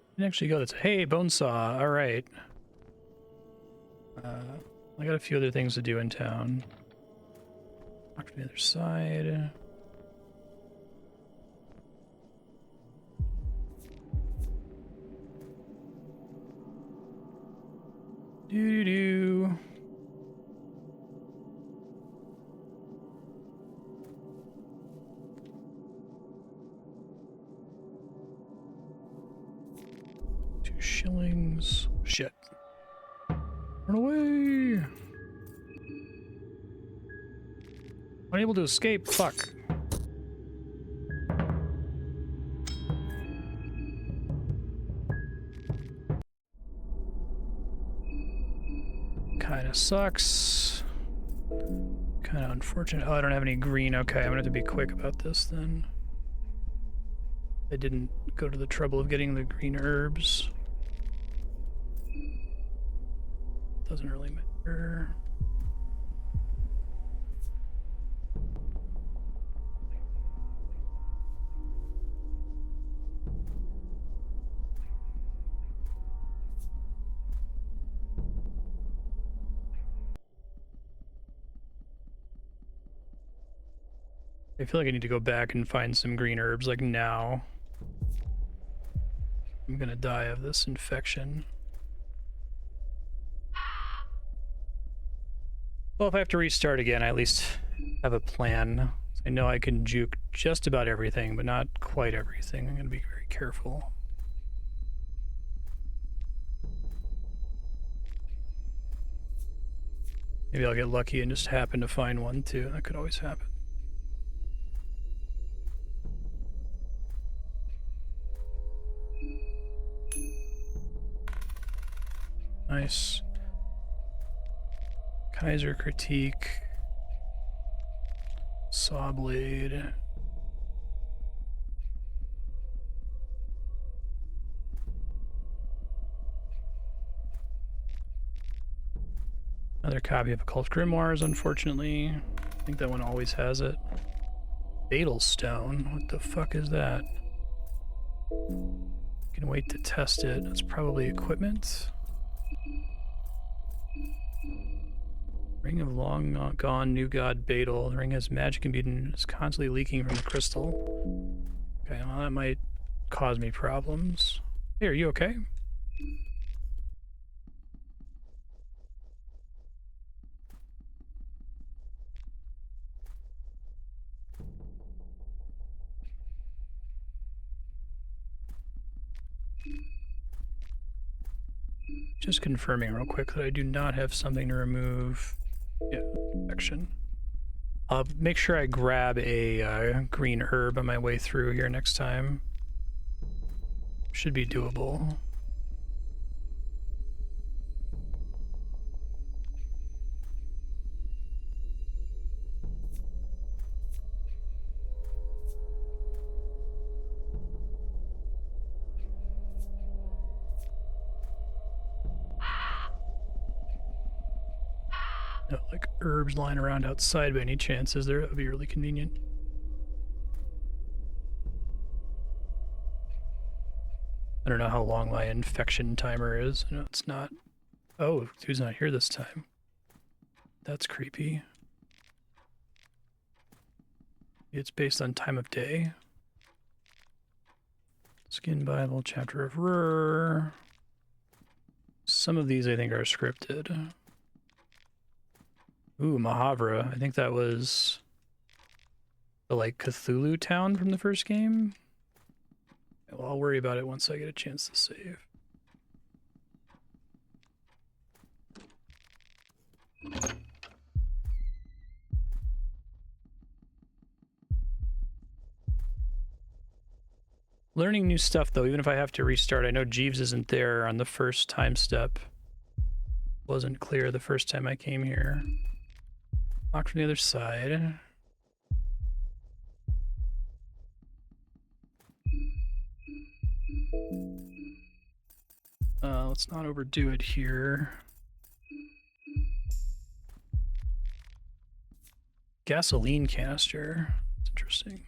You can actually go, that's, hey, bone saw, all right. I got a few other things to do in town. Walk to the other side. Doo-doo-doo. Shillings. Shit. Run away! Unable to escape. Fuck. Kinda sucks. Kinda unfortunate. Oh, I don't have any green. Okay, I'm gonna have to be quick about this then. I didn't go to the trouble of getting the green herbs. Doesn't really matter. I feel like I need to go back and find some green herbs, like now. I'm gonna die of this infection. Well, if I have to restart again, I at least have a plan. I know I can juke just about everything, but not quite everything. I'm gonna be very careful. Maybe I'll get lucky and just happen to find one too. That could always happen. Nice. Kaiser Critique. Saw Blade. Another copy of Occult Grimoires, unfortunately. I think that one always has it. Fatal Stone. What the fuck is that? Can wait to test it. That's probably equipment. Ring of Long Gone New God Beetle. The ring has magic imbued and is constantly leaking from the crystal. Okay, well that might cause me problems. Hey, are you okay? Just confirming real quick that I do not have something to remove. Yeah, infection. I'll make sure I grab a green herb on my way through here next time. Should be doable. No, like herbs lying around outside by any chance, is there? That would be really convenient. I don't know how long my infection timer is. No, it's not. Oh, who's not here this time? That's creepy. It's based on time of day. Skin Bible, Chapter of Rur. Some of these I think are scripted. Ooh, Mahavra. I think that was the like Cthulhu town from the first game. Well, I'll worry about it once I get a chance to save. Learning new stuff though, even if I have to restart. I know Jeeves isn't there on the first time step. Wasn't clear the first time I came here. Lock from the other side. Let's not overdo it here. Gasoline canister. That's interesting.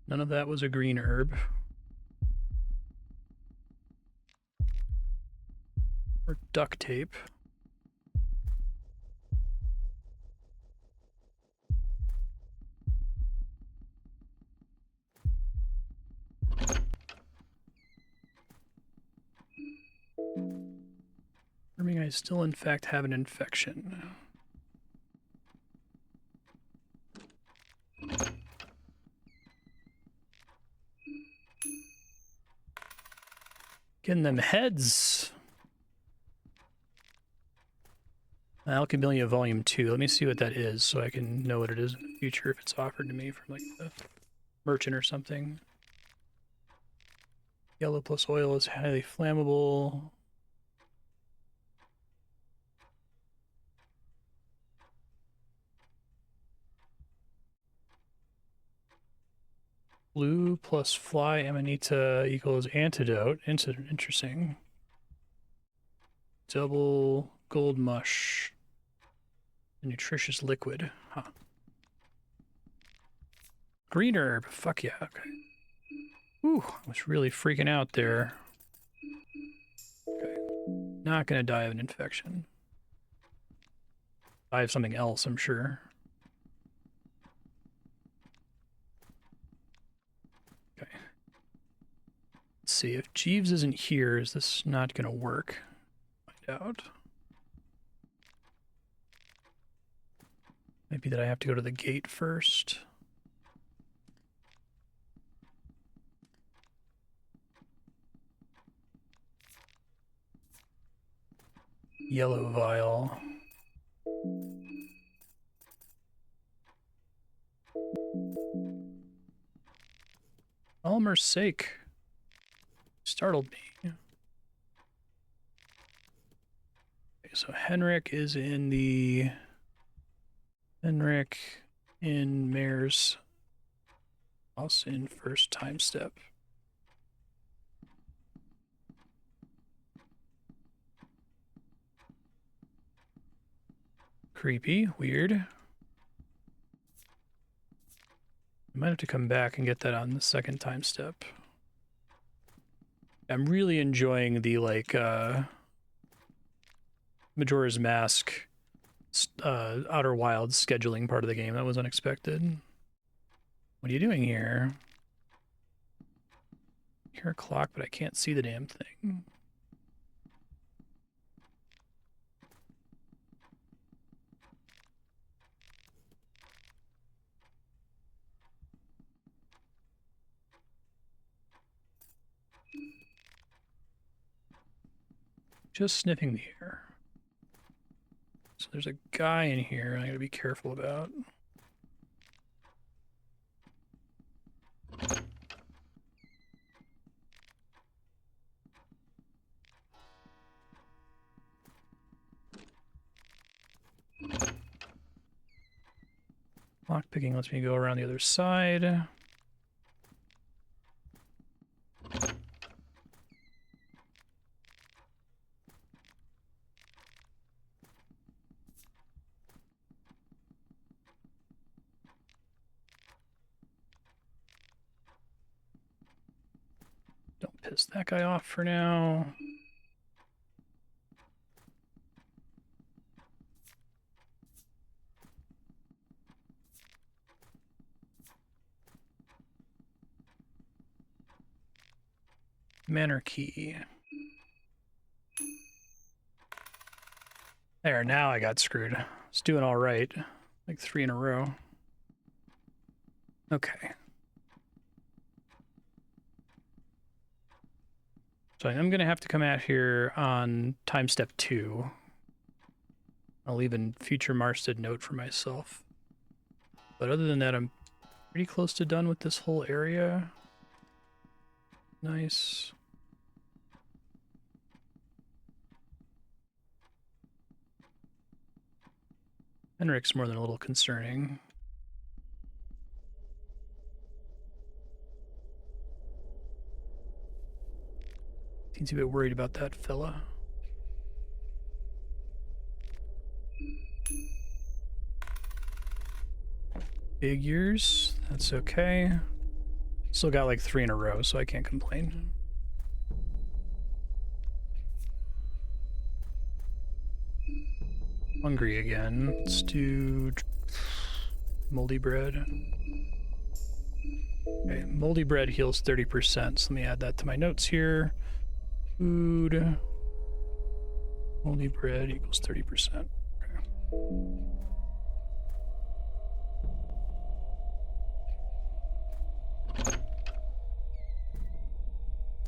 None of that was a green herb. Or duct tape. Confirming I still in fact have an infection. Getting them heads. Alchemia Volume 2. Let me see what that is so I can know what it is in the future if it's offered to me from like the merchant or something. Yellow plus oil is highly flammable. Blue plus fly amanita equals antidote. Interesting. Double gold mush. A nutritious liquid. Huh. Green herb. Fuck yeah. Okay. Ooh, I was really freaking out there. Okay. Not gonna die of an infection. Die of something else, I'm sure. Okay. Let's see, if Jeeves isn't here, is this not gonna work? Find out. Maybe that I have to go to the gate first. Yellow vial. Almer's sake. Startled me. Okay, so Henrik is in the... Henrik in Mayor's house in first time step. Creepy, weird. I might have to come back and get that on the second time step. I'm really enjoying the, like, Majora's Mask Outer Wilds scheduling part of the game. That was unexpected. What are you doing here? I hear a clock, but I can't see the damn thing. Just sniffing the air. So there's a guy in here I gotta be careful about. Lockpicking lets me go around the other side. Don't piss that guy off for now. Manor key. There, now I got screwed. It's doing all right. Like 3 in a row. Okay. So I'm gonna have to come out here on time step 2. I'll leave a future Marstead note for myself. But other than that, I'm pretty close to done with this whole area. Nice. Henrik's more than a little concerning. Seems a bit worried about that fella. Figures, that's okay. Still got like 3 in a row, so I can't complain. Hungry again. Let's do moldy bread. Okay, moldy bread heals 30%, so let me add that to my notes here. Food. Moldy bread equals 30%. Okay.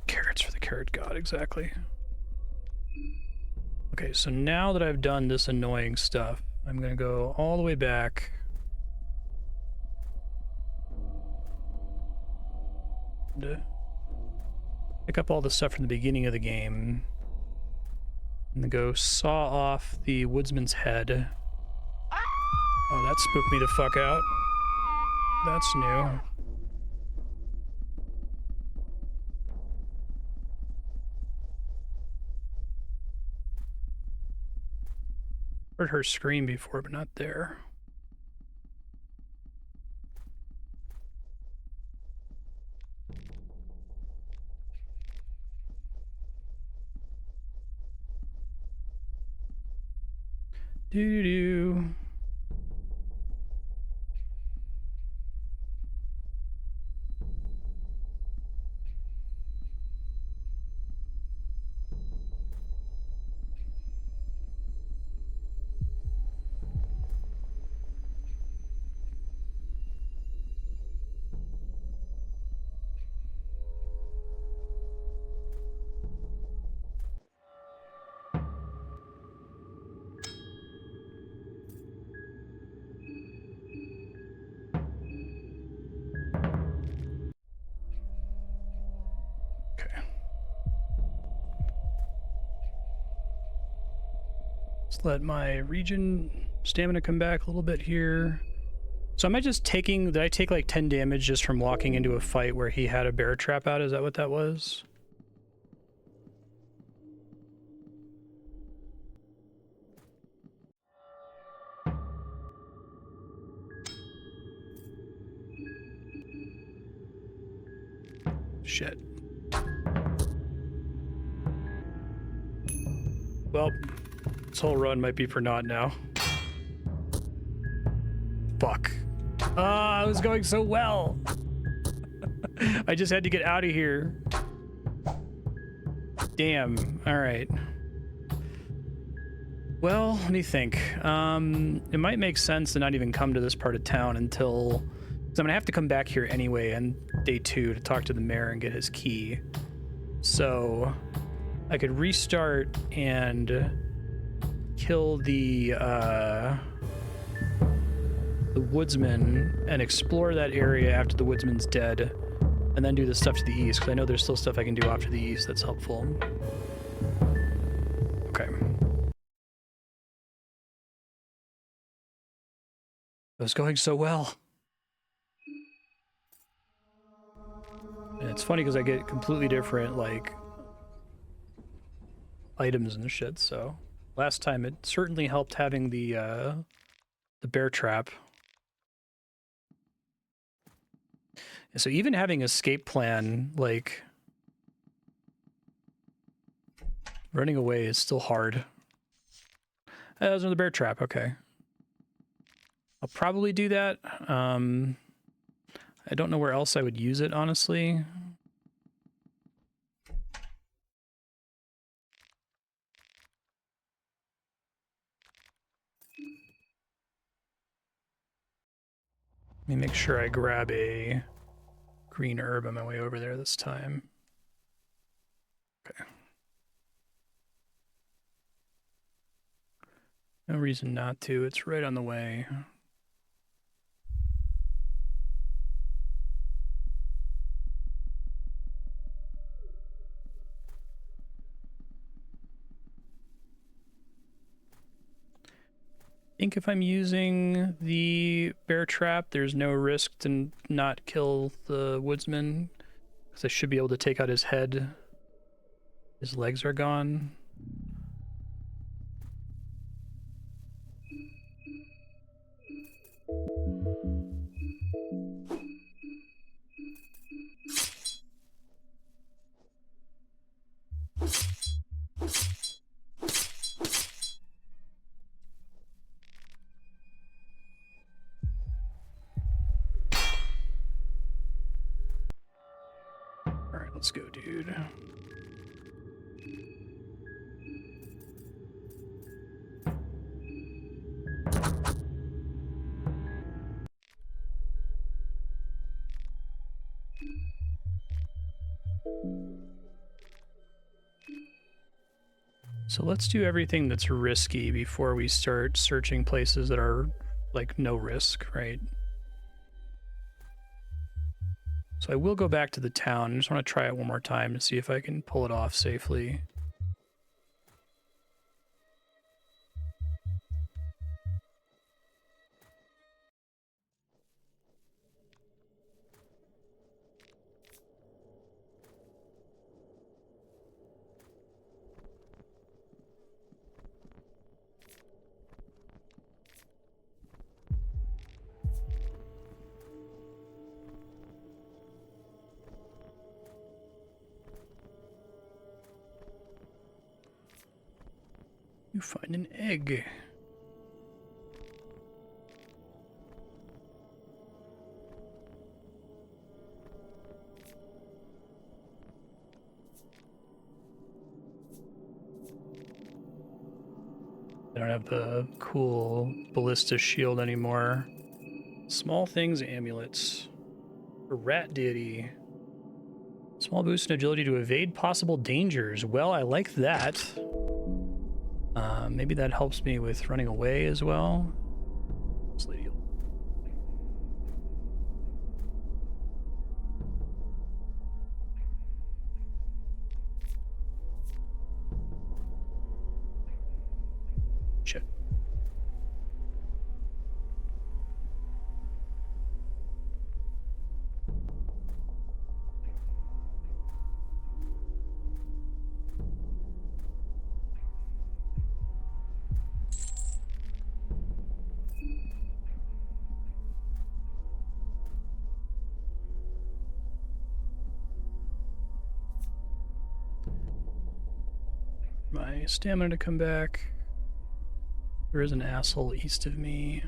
Carrots for the carrot god, exactly. Okay, so now that I've done this annoying stuff, I'm gonna go all the way back. And pick up all the stuff from the beginning of the game. And then go saw off the woodsman's head. Oh, that spooked me the fuck out. That's new. Heard her scream before, but not there. Doo-doo. Let's let my regen stamina come back a little bit here. So am I just taking, did I take like 10 damage just from walking into a fight where he had a bear trap out? Is that what that was? Shit. Well, this whole run might be for naught now. Fuck. I was going so well. I just had to get out of here. Damn. All right. Well, let me think. It might make sense to not even come to this part of town until... Because I'm going to have to come back here anyway on day 2 to talk to the mayor and get his key. So I could restart and kill the woodsman and explore that area after the woodsman's dead, and then do the stuff to the east, because I know there's still stuff I can do off to the east that's helpful. Okay. It was going so well. And it's funny because I get completely different, like, items and shit, so... Last time it certainly helped having the bear trap. So even having escape plan, like, running away is still hard. That was another bear trap, okay. I'll probably do that. I don't know where else I would use it, honestly. Let me make sure I grab a green herb on my way over there this time. Okay. No reason not to. It's right on the way. I think if I'm using the bear trap, there's no risk to not kill the woodsman, because I should be able to take out his head. His legs are gone. Alright, let's go, dude. So let's do everything that's risky before we start searching places that are, like, no risk, right? So I will go back to the town. I just want to try it one more time to see if I can pull it off safely. You find an egg. I don't have the cool ballista shield anymore. Small things, amulets. A rat deity. Small boost in agility to evade possible dangers. Well, I like that. Maybe that helps me with running away as well. This lady. Shit. My stamina to come back. There is an asshole east of me.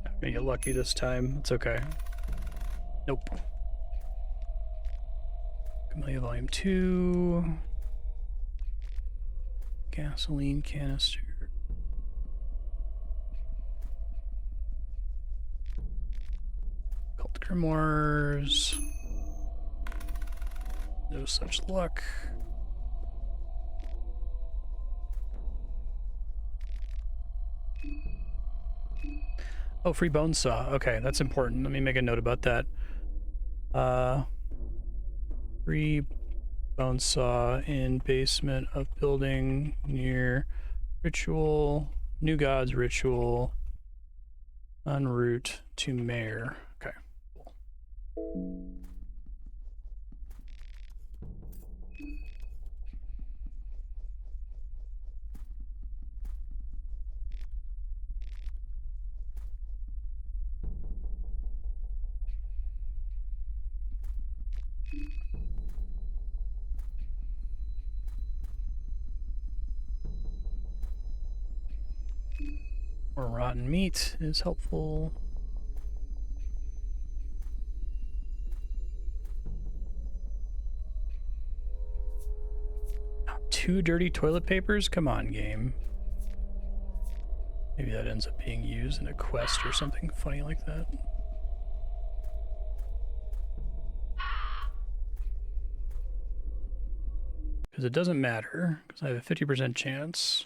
I'm gonna get lucky this time. It's okay. Nope. Camellia Volume 2. Gasoline canister. Cult Grimoires. No such luck. Oh, free bone saw. Okay, that's important. Let me make a note about that. Free bone saw in basement of building near ritual, new gods ritual, en route to mayor. Okay, cool. More rotten meat is helpful. Two dirty toilet papers? Come on, game. Maybe that ends up being used in a quest or something funny like that. Because it doesn't matter, because I have a 50% chance.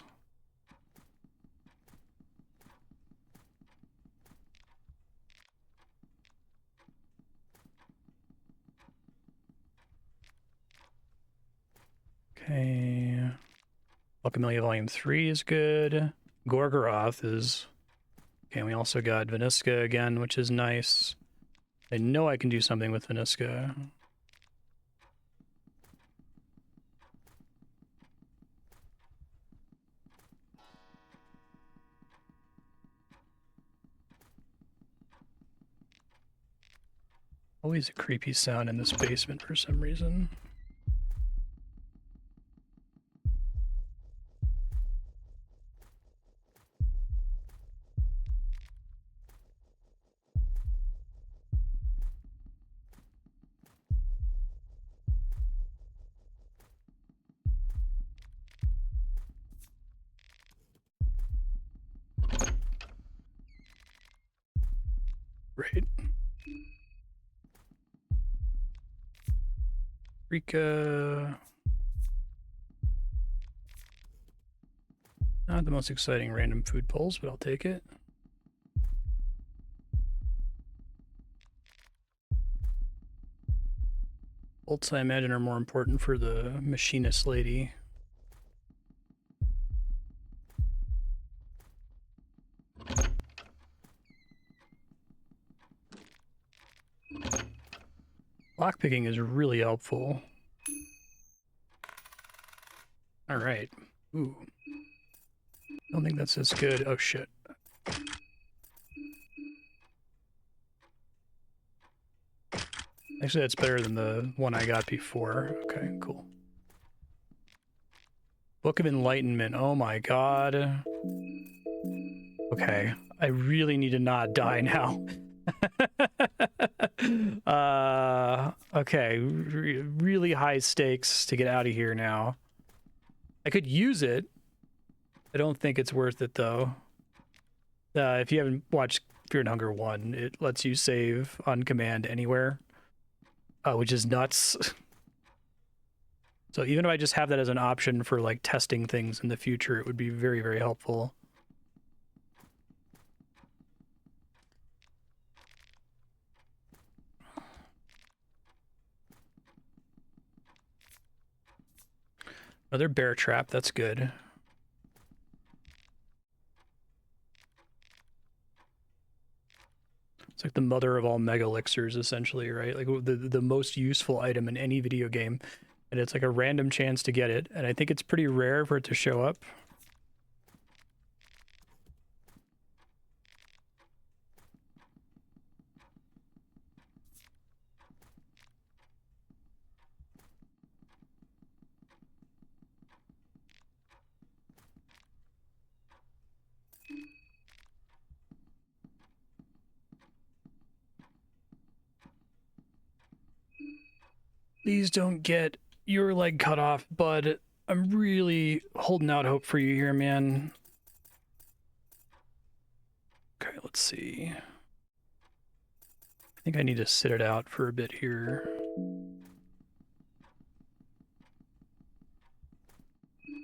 Okay. Alchemia Volume 3 is good. Gorgoroth is... Okay, we also got Vaniska again, which is nice. I know I can do something with Vaniska. Always a creepy sound in this basement for some reason. Right. Rika. Not the most exciting random food pulls, but I'll take it. Bolts, I imagine, are more important for the machinist lady. Lockpicking is really helpful. All right. Ooh. I don't think that's as good. Oh, shit. Actually, that's better than the one I got before. Okay, cool. Book of Enlightenment. Oh my god. Okay, I really need to not die now. Okay, really high stakes to get out of here now. I could use it. I don't think it's worth it though. If you haven't watched Fear and Hunger 1, it lets you save on command anywhere, which is nuts. So even if I just have that as an option for like testing things in the future, it would be very, very helpful. Another bear trap, that's good. It's like the mother of all mega elixirs, essentially, right? Like the most useful item in any video game. And it's like a random chance to get it. And I think it's pretty rare for it to show up. Please don't get your leg cut off, bud. I'm really holding out hope for you here, man. Okay, let's see. I think I need to sit it out for a bit here.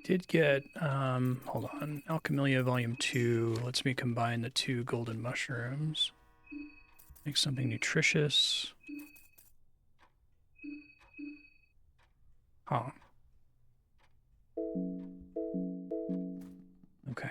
Did get, hold on, Alchemilia Volume 2 lets me combine the 2 golden mushrooms. Make something nutritious. Huh. Okay.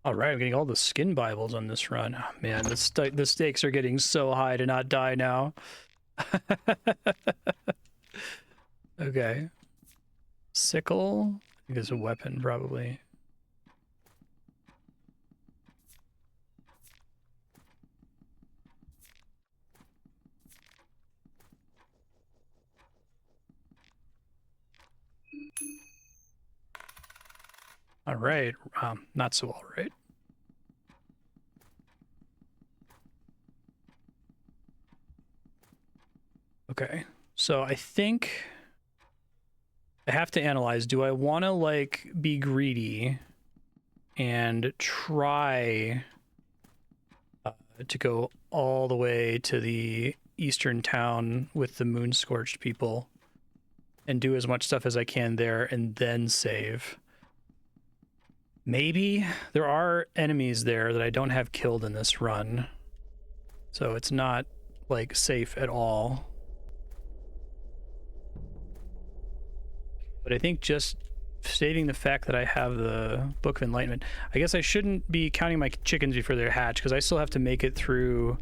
All right, I'm getting all the skin Bibles on this run. Oh, man, the stakes are getting so high to not die now. Okay. Sickle? I think it's a weapon, probably. All right. Not so all right. Okay. So I think I have to analyze, do I want to like be greedy and try to go all the way to the eastern town with the moon scorched people and do as much stuff as I can there and then save? Maybe. There are enemies there that I don't have killed in this run, so it's not like safe at all. But I think just stating the fact that I have the Book of Enlightenment, I guess I shouldn't be counting my chickens before they're hatched, because I still have to make it through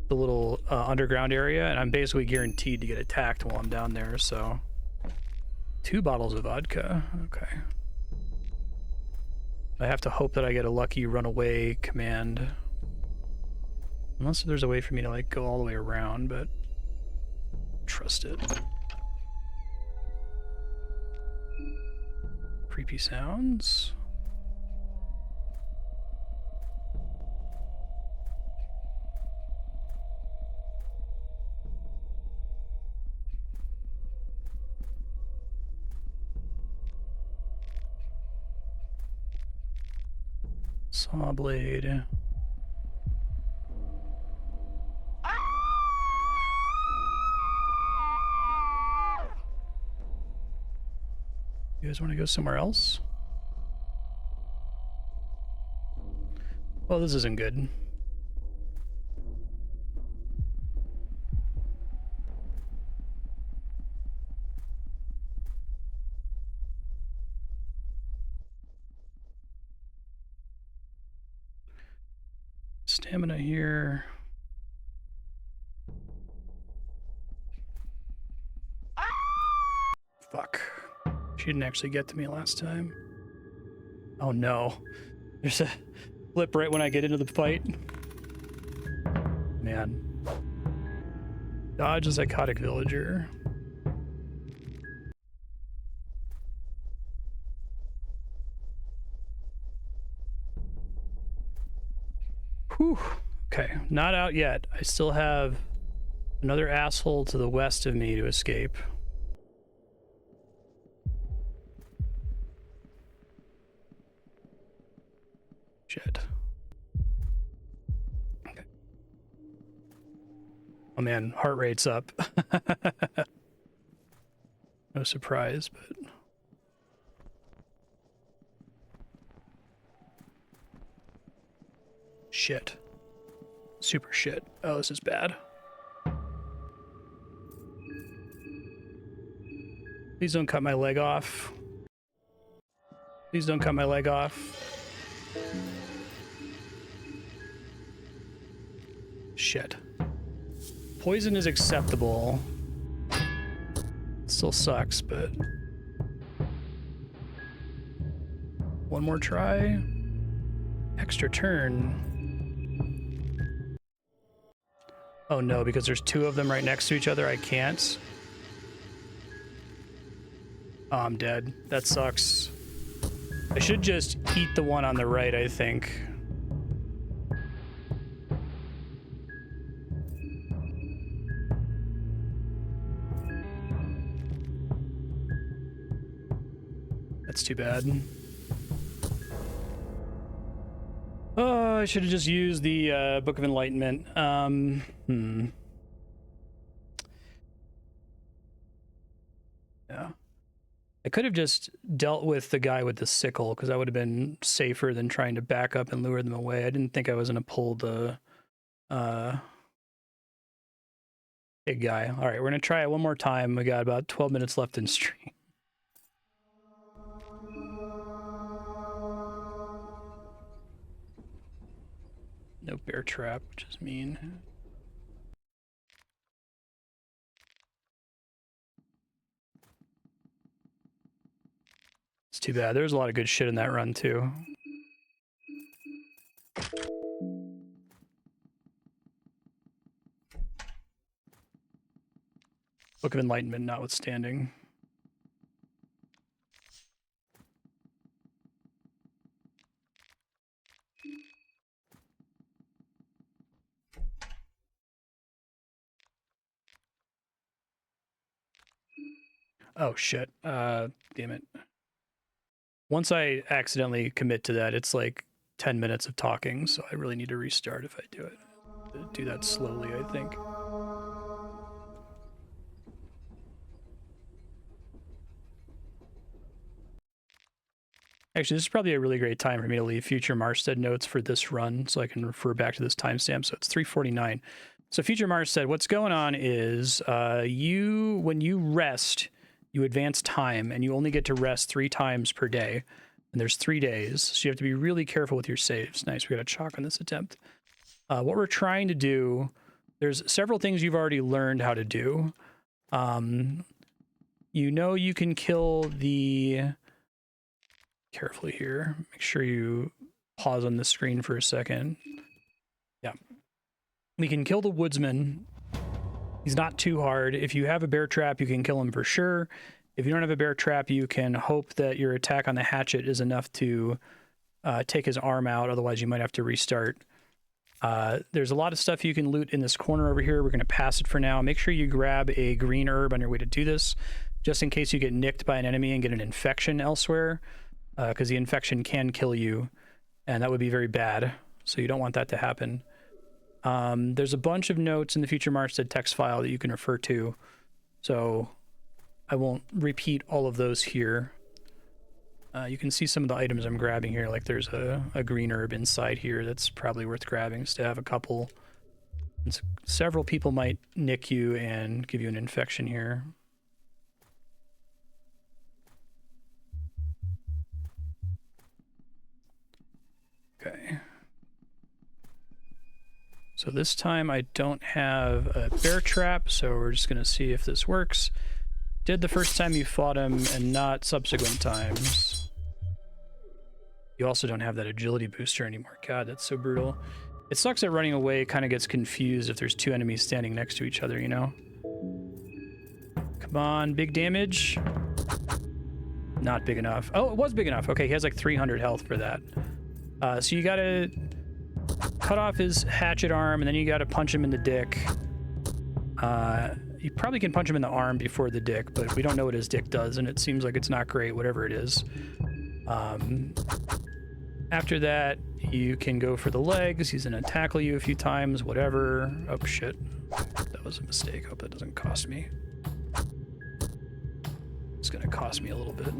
the little underground area, and I'm basically guaranteed to get attacked while I'm down there. So 2 bottles of vodka. Okay. I have to hope that I get a lucky runaway command. Unless there's a way for me to like go all the way around, but trust it. Creepy sounds. Saw blade. You guys want to go somewhere else? Well, this isn't good. stamina here. Fuck. She didn't actually get to me last time. Oh no. There's a flip right when I get into the fight. Man. Dodge a psychotic villager. Whew. Okay, not out yet. I still have another asshole to the west of me to escape. Shit. Okay. Oh man, heart rate's up. No surprise, but... Shit. Super shit. Oh, this is bad. Please don't cut my leg off. Please don't cut my leg off. Shit. Poison is acceptable. Still sucks, but... One more try. Extra turn. Oh no, because there's two of them right next to each other, I can't. Oh, I'm dead. That sucks. I should just eat the one on the right, I think. That's too bad. Oh, I should have just used the Book of Enlightenment. Yeah. I could have just dealt with the guy with the sickle, because that would have been safer than trying to back up and lure them away. I didn't think I was going to pull the big guy. All right, we're going to try it one more time. We got about 12 minutes left in stream. No bear trap, which is mean. It's too bad. There's a lot of good shit in that run, too. Book of Enlightenment notwithstanding. Oh, shit. Damn it. Once I accidentally commit to that, it's like 10 minutes of talking, so I really need to restart if I do it. Do that slowly, I think. Actually, this is probably a really great time for me to leave future Marstead notes for this run, so I can refer back to this timestamp. So it's 3:49. So future Marstead, what's going on is when you rest, you advance time, and you only get to rest 3 times per day. And there's 3 days, so you have to be really careful with your saves. Nice, we got a chalk on this attempt. What we're trying to do, there's several things you've already learned how to do. You know you can kill the... Carefully here. Make sure you pause on the screen for a second. Yeah. We can kill the woodsman. He's not too hard. If you have a bear trap, you can kill him for sure. If you don't have a bear trap, you can hope that your attack on the hatchet is enough to take his arm out. Otherwise, you might have to restart. There's a lot of stuff you can loot in this corner over here. We're going to pass it for now. Make sure you grab a green herb on your way to do this, just in case you get nicked by an enemy and get an infection elsewhere, because the infection can kill you, and that would be very bad. So you don't want that to happen. There's a bunch of notes in the Future Marstead text file that you can refer to, so I won't repeat all of those here. You can see some of the items I'm grabbing here, like there's a green herb inside here that's probably worth grabbing, just to have a couple. And several people might nick you and give you an infection here. Okay. So this time I don't have a bear trap, so we're just going to see if this works. Did the first time you fought him and not subsequent times. You also don't have that agility booster anymore. God, that's so brutal. It sucks that running away kind of gets confused if there's two enemies standing next to each other, you know? Come on, big damage. Not big enough. Oh, it was big enough. Okay, he has like 300 health for that. So you gotta cut off his hatchet arm, and then you gotta punch him in the dick. You probably can punch him in the arm before the dick, but we don't know what his dick does, and it seems like it's not great, whatever it is. After that, you can go for the legs. He's gonna tackle you a few times, whatever. Oh, shit. That was a mistake. Hope that doesn't cost me. It's gonna cost me a little bit.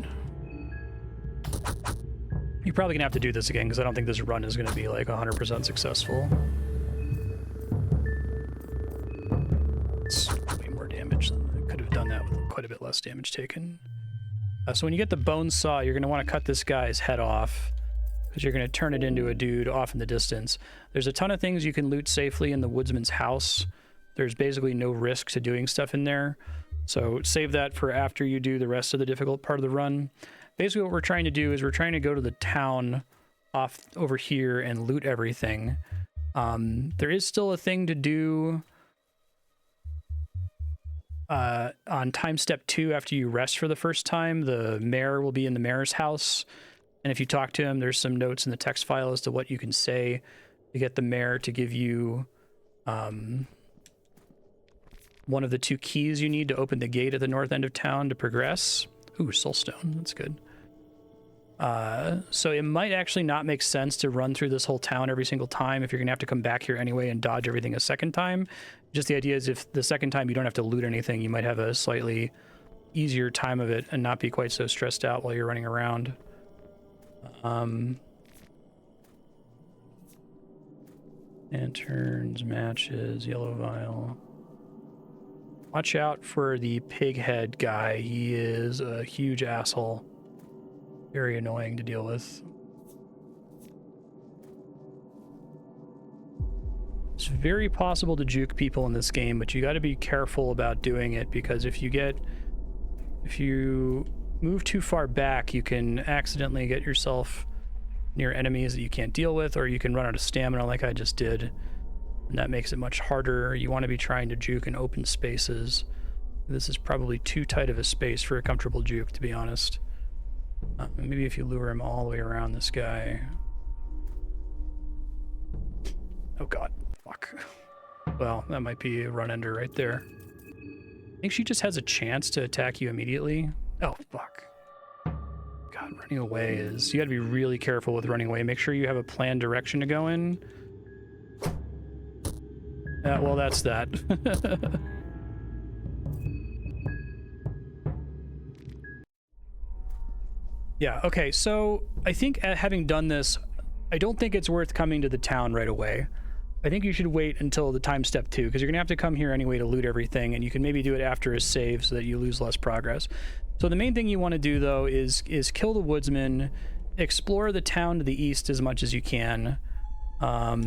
You're probably gonna have to do this again, because I don't think this run is gonna be like 100% successful. It's way more damage. I could have done that with quite a bit less damage taken. So when you get the bone saw, you're gonna want to cut this guy's head off, because you're gonna turn it into a dude off in the distance. There's a ton of things you can loot safely in the woodsman's house. There's basically no risk to doing stuff in there. So save that for after you do the rest of the difficult part of the run. Basically what we're trying to do is we're trying to go to the town off over here and loot everything. There is still a thing to do on time step 2 after you rest for the first time. The mayor will be in the mayor's house, and if you talk to him, there's some notes in the text file as to what you can say to get the mayor to give you one of the 2 keys you need to open the gate at the north end of town to progress. Ooh, soulstone, that's good. So it might actually not make sense to run through this whole town every single time if you're gonna have to come back here anyway and dodge everything a second time. Just the idea is if the second time you don't have to loot anything, you might have a slightly easier time of it and not be quite so stressed out while you're running around. Lanterns, matches, yellow vial. Watch out for the pig head guy. He is a huge asshole. Very annoying to deal with. It's very possible to juke people in this game, but you got to be careful about doing it, because if you move too far back, you can accidentally get yourself near enemies that you can't deal with, or you can run out of stamina like I just did. And that makes it much harder. You want to be trying to juke in open spaces. This is probably too tight of a space for a comfortable juke, to be honest. Maybe if you lure him all the way around this guy. Oh god, fuck. Well, that might be a run ender right there. I think she just has a chance to attack you immediately. Oh, fuck. God, running away is... You gotta be really careful with running away. Make sure you have a planned direction to go in. Well, that's that. Yeah, okay, so I think having done this, I don't think it's worth coming to the town right away. I think you should wait until the time step 2, because you're going to have to come here anyway to loot everything, and you can maybe do it after a save so that you lose less progress. So the main thing you want to do, though, is kill the woodsman, explore the town to the east as much as you can. Let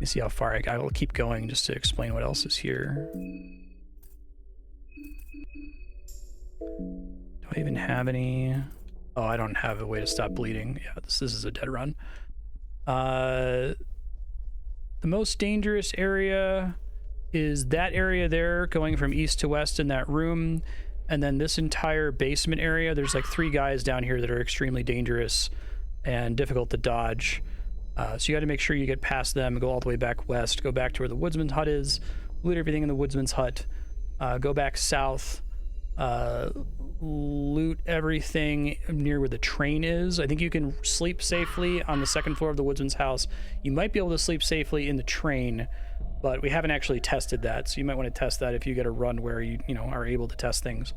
me see how far I will keep going just to explain what else is here. Do I even have any? Oh, I don't have a way to stop bleeding. Yeah, this is a dead run. The most dangerous area is that area there, going from east to west in that room, and then this entire basement area. There's like 3 guys down here that are extremely dangerous and difficult to dodge. So you got to make sure you get past them, go all the way back west, go back to where the woodsman's hut is, loot everything in the woodsman's hut, go back south, loot everything near where the train is. I think you can sleep safely on the 2nd floor of the woodsman's house. You might be able to sleep safely in the train, but we haven't actually tested that, so you might want to test that if you get a run where you are able to test things.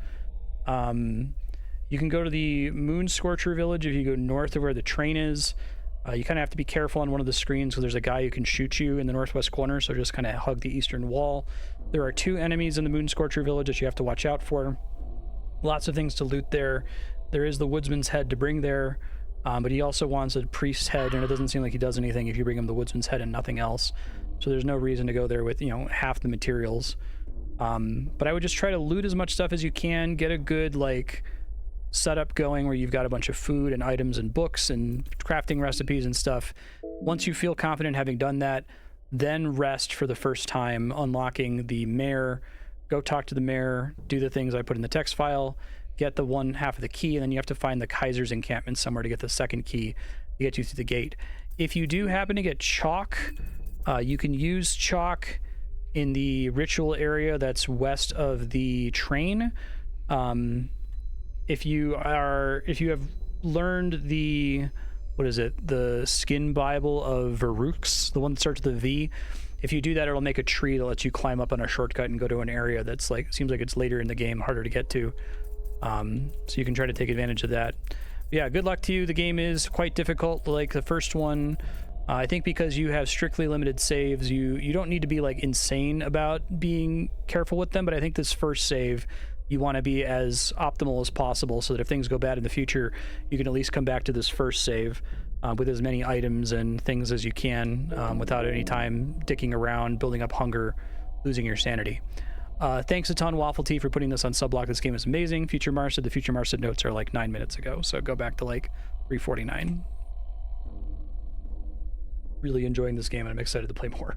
You can go to the Moon Scorcher village if you go north of where the train is. You kind of have to be careful on one of the screens because there's a guy who can shoot you in the northwest corner, so just kind of hug the eastern wall. There are 2 enemies in the Moon Scorcher village that you have to watch out for. Lots of things to loot there. There is the woodsman's head to bring there. But he also wants a priest's head, and it doesn't seem like he does anything if you bring him the woodsman's head and nothing else. So there's no reason to go there with, you know, half the materials. But I would just try to loot as much stuff as you can, get a good, like, setup going where you've got a bunch of food and items and books and crafting recipes and stuff. Once you feel confident having done that, then rest for the first time, unlocking the mayor. Go talk to the mayor, do the things I put in the text file, get the one half of the key, and then you have to find the Kaiser's encampment somewhere to get the second key to get you through the gate. If you do happen to get chalk, you can use chalk in the ritual area that's west of the train. If you have learned the, what is it, the skin Bible of Varuk's, the one that starts with a V, if you do that, it'll make a tree that lets you climb up on a shortcut and go to an area that's like, seems like it's later in the game, harder to get to. So you can try to take advantage of that. Yeah, good luck to you. The game is quite difficult, like the first one. I think because you have strictly limited saves, you don't need to be like insane about being careful with them, but I think this first save, you want to be as optimal as possible so that if things go bad in the future, you can at least come back to this first save with as many items and things as you can without any time dicking around, building up hunger, losing your sanity. Thanks a ton, Waffle Tea, for putting this on Subblock. This game is amazing. Future Marstead, the Future Marstead notes are like 9 minutes ago, so go back to like 3:49. Really enjoying this game, and I'm excited to play more.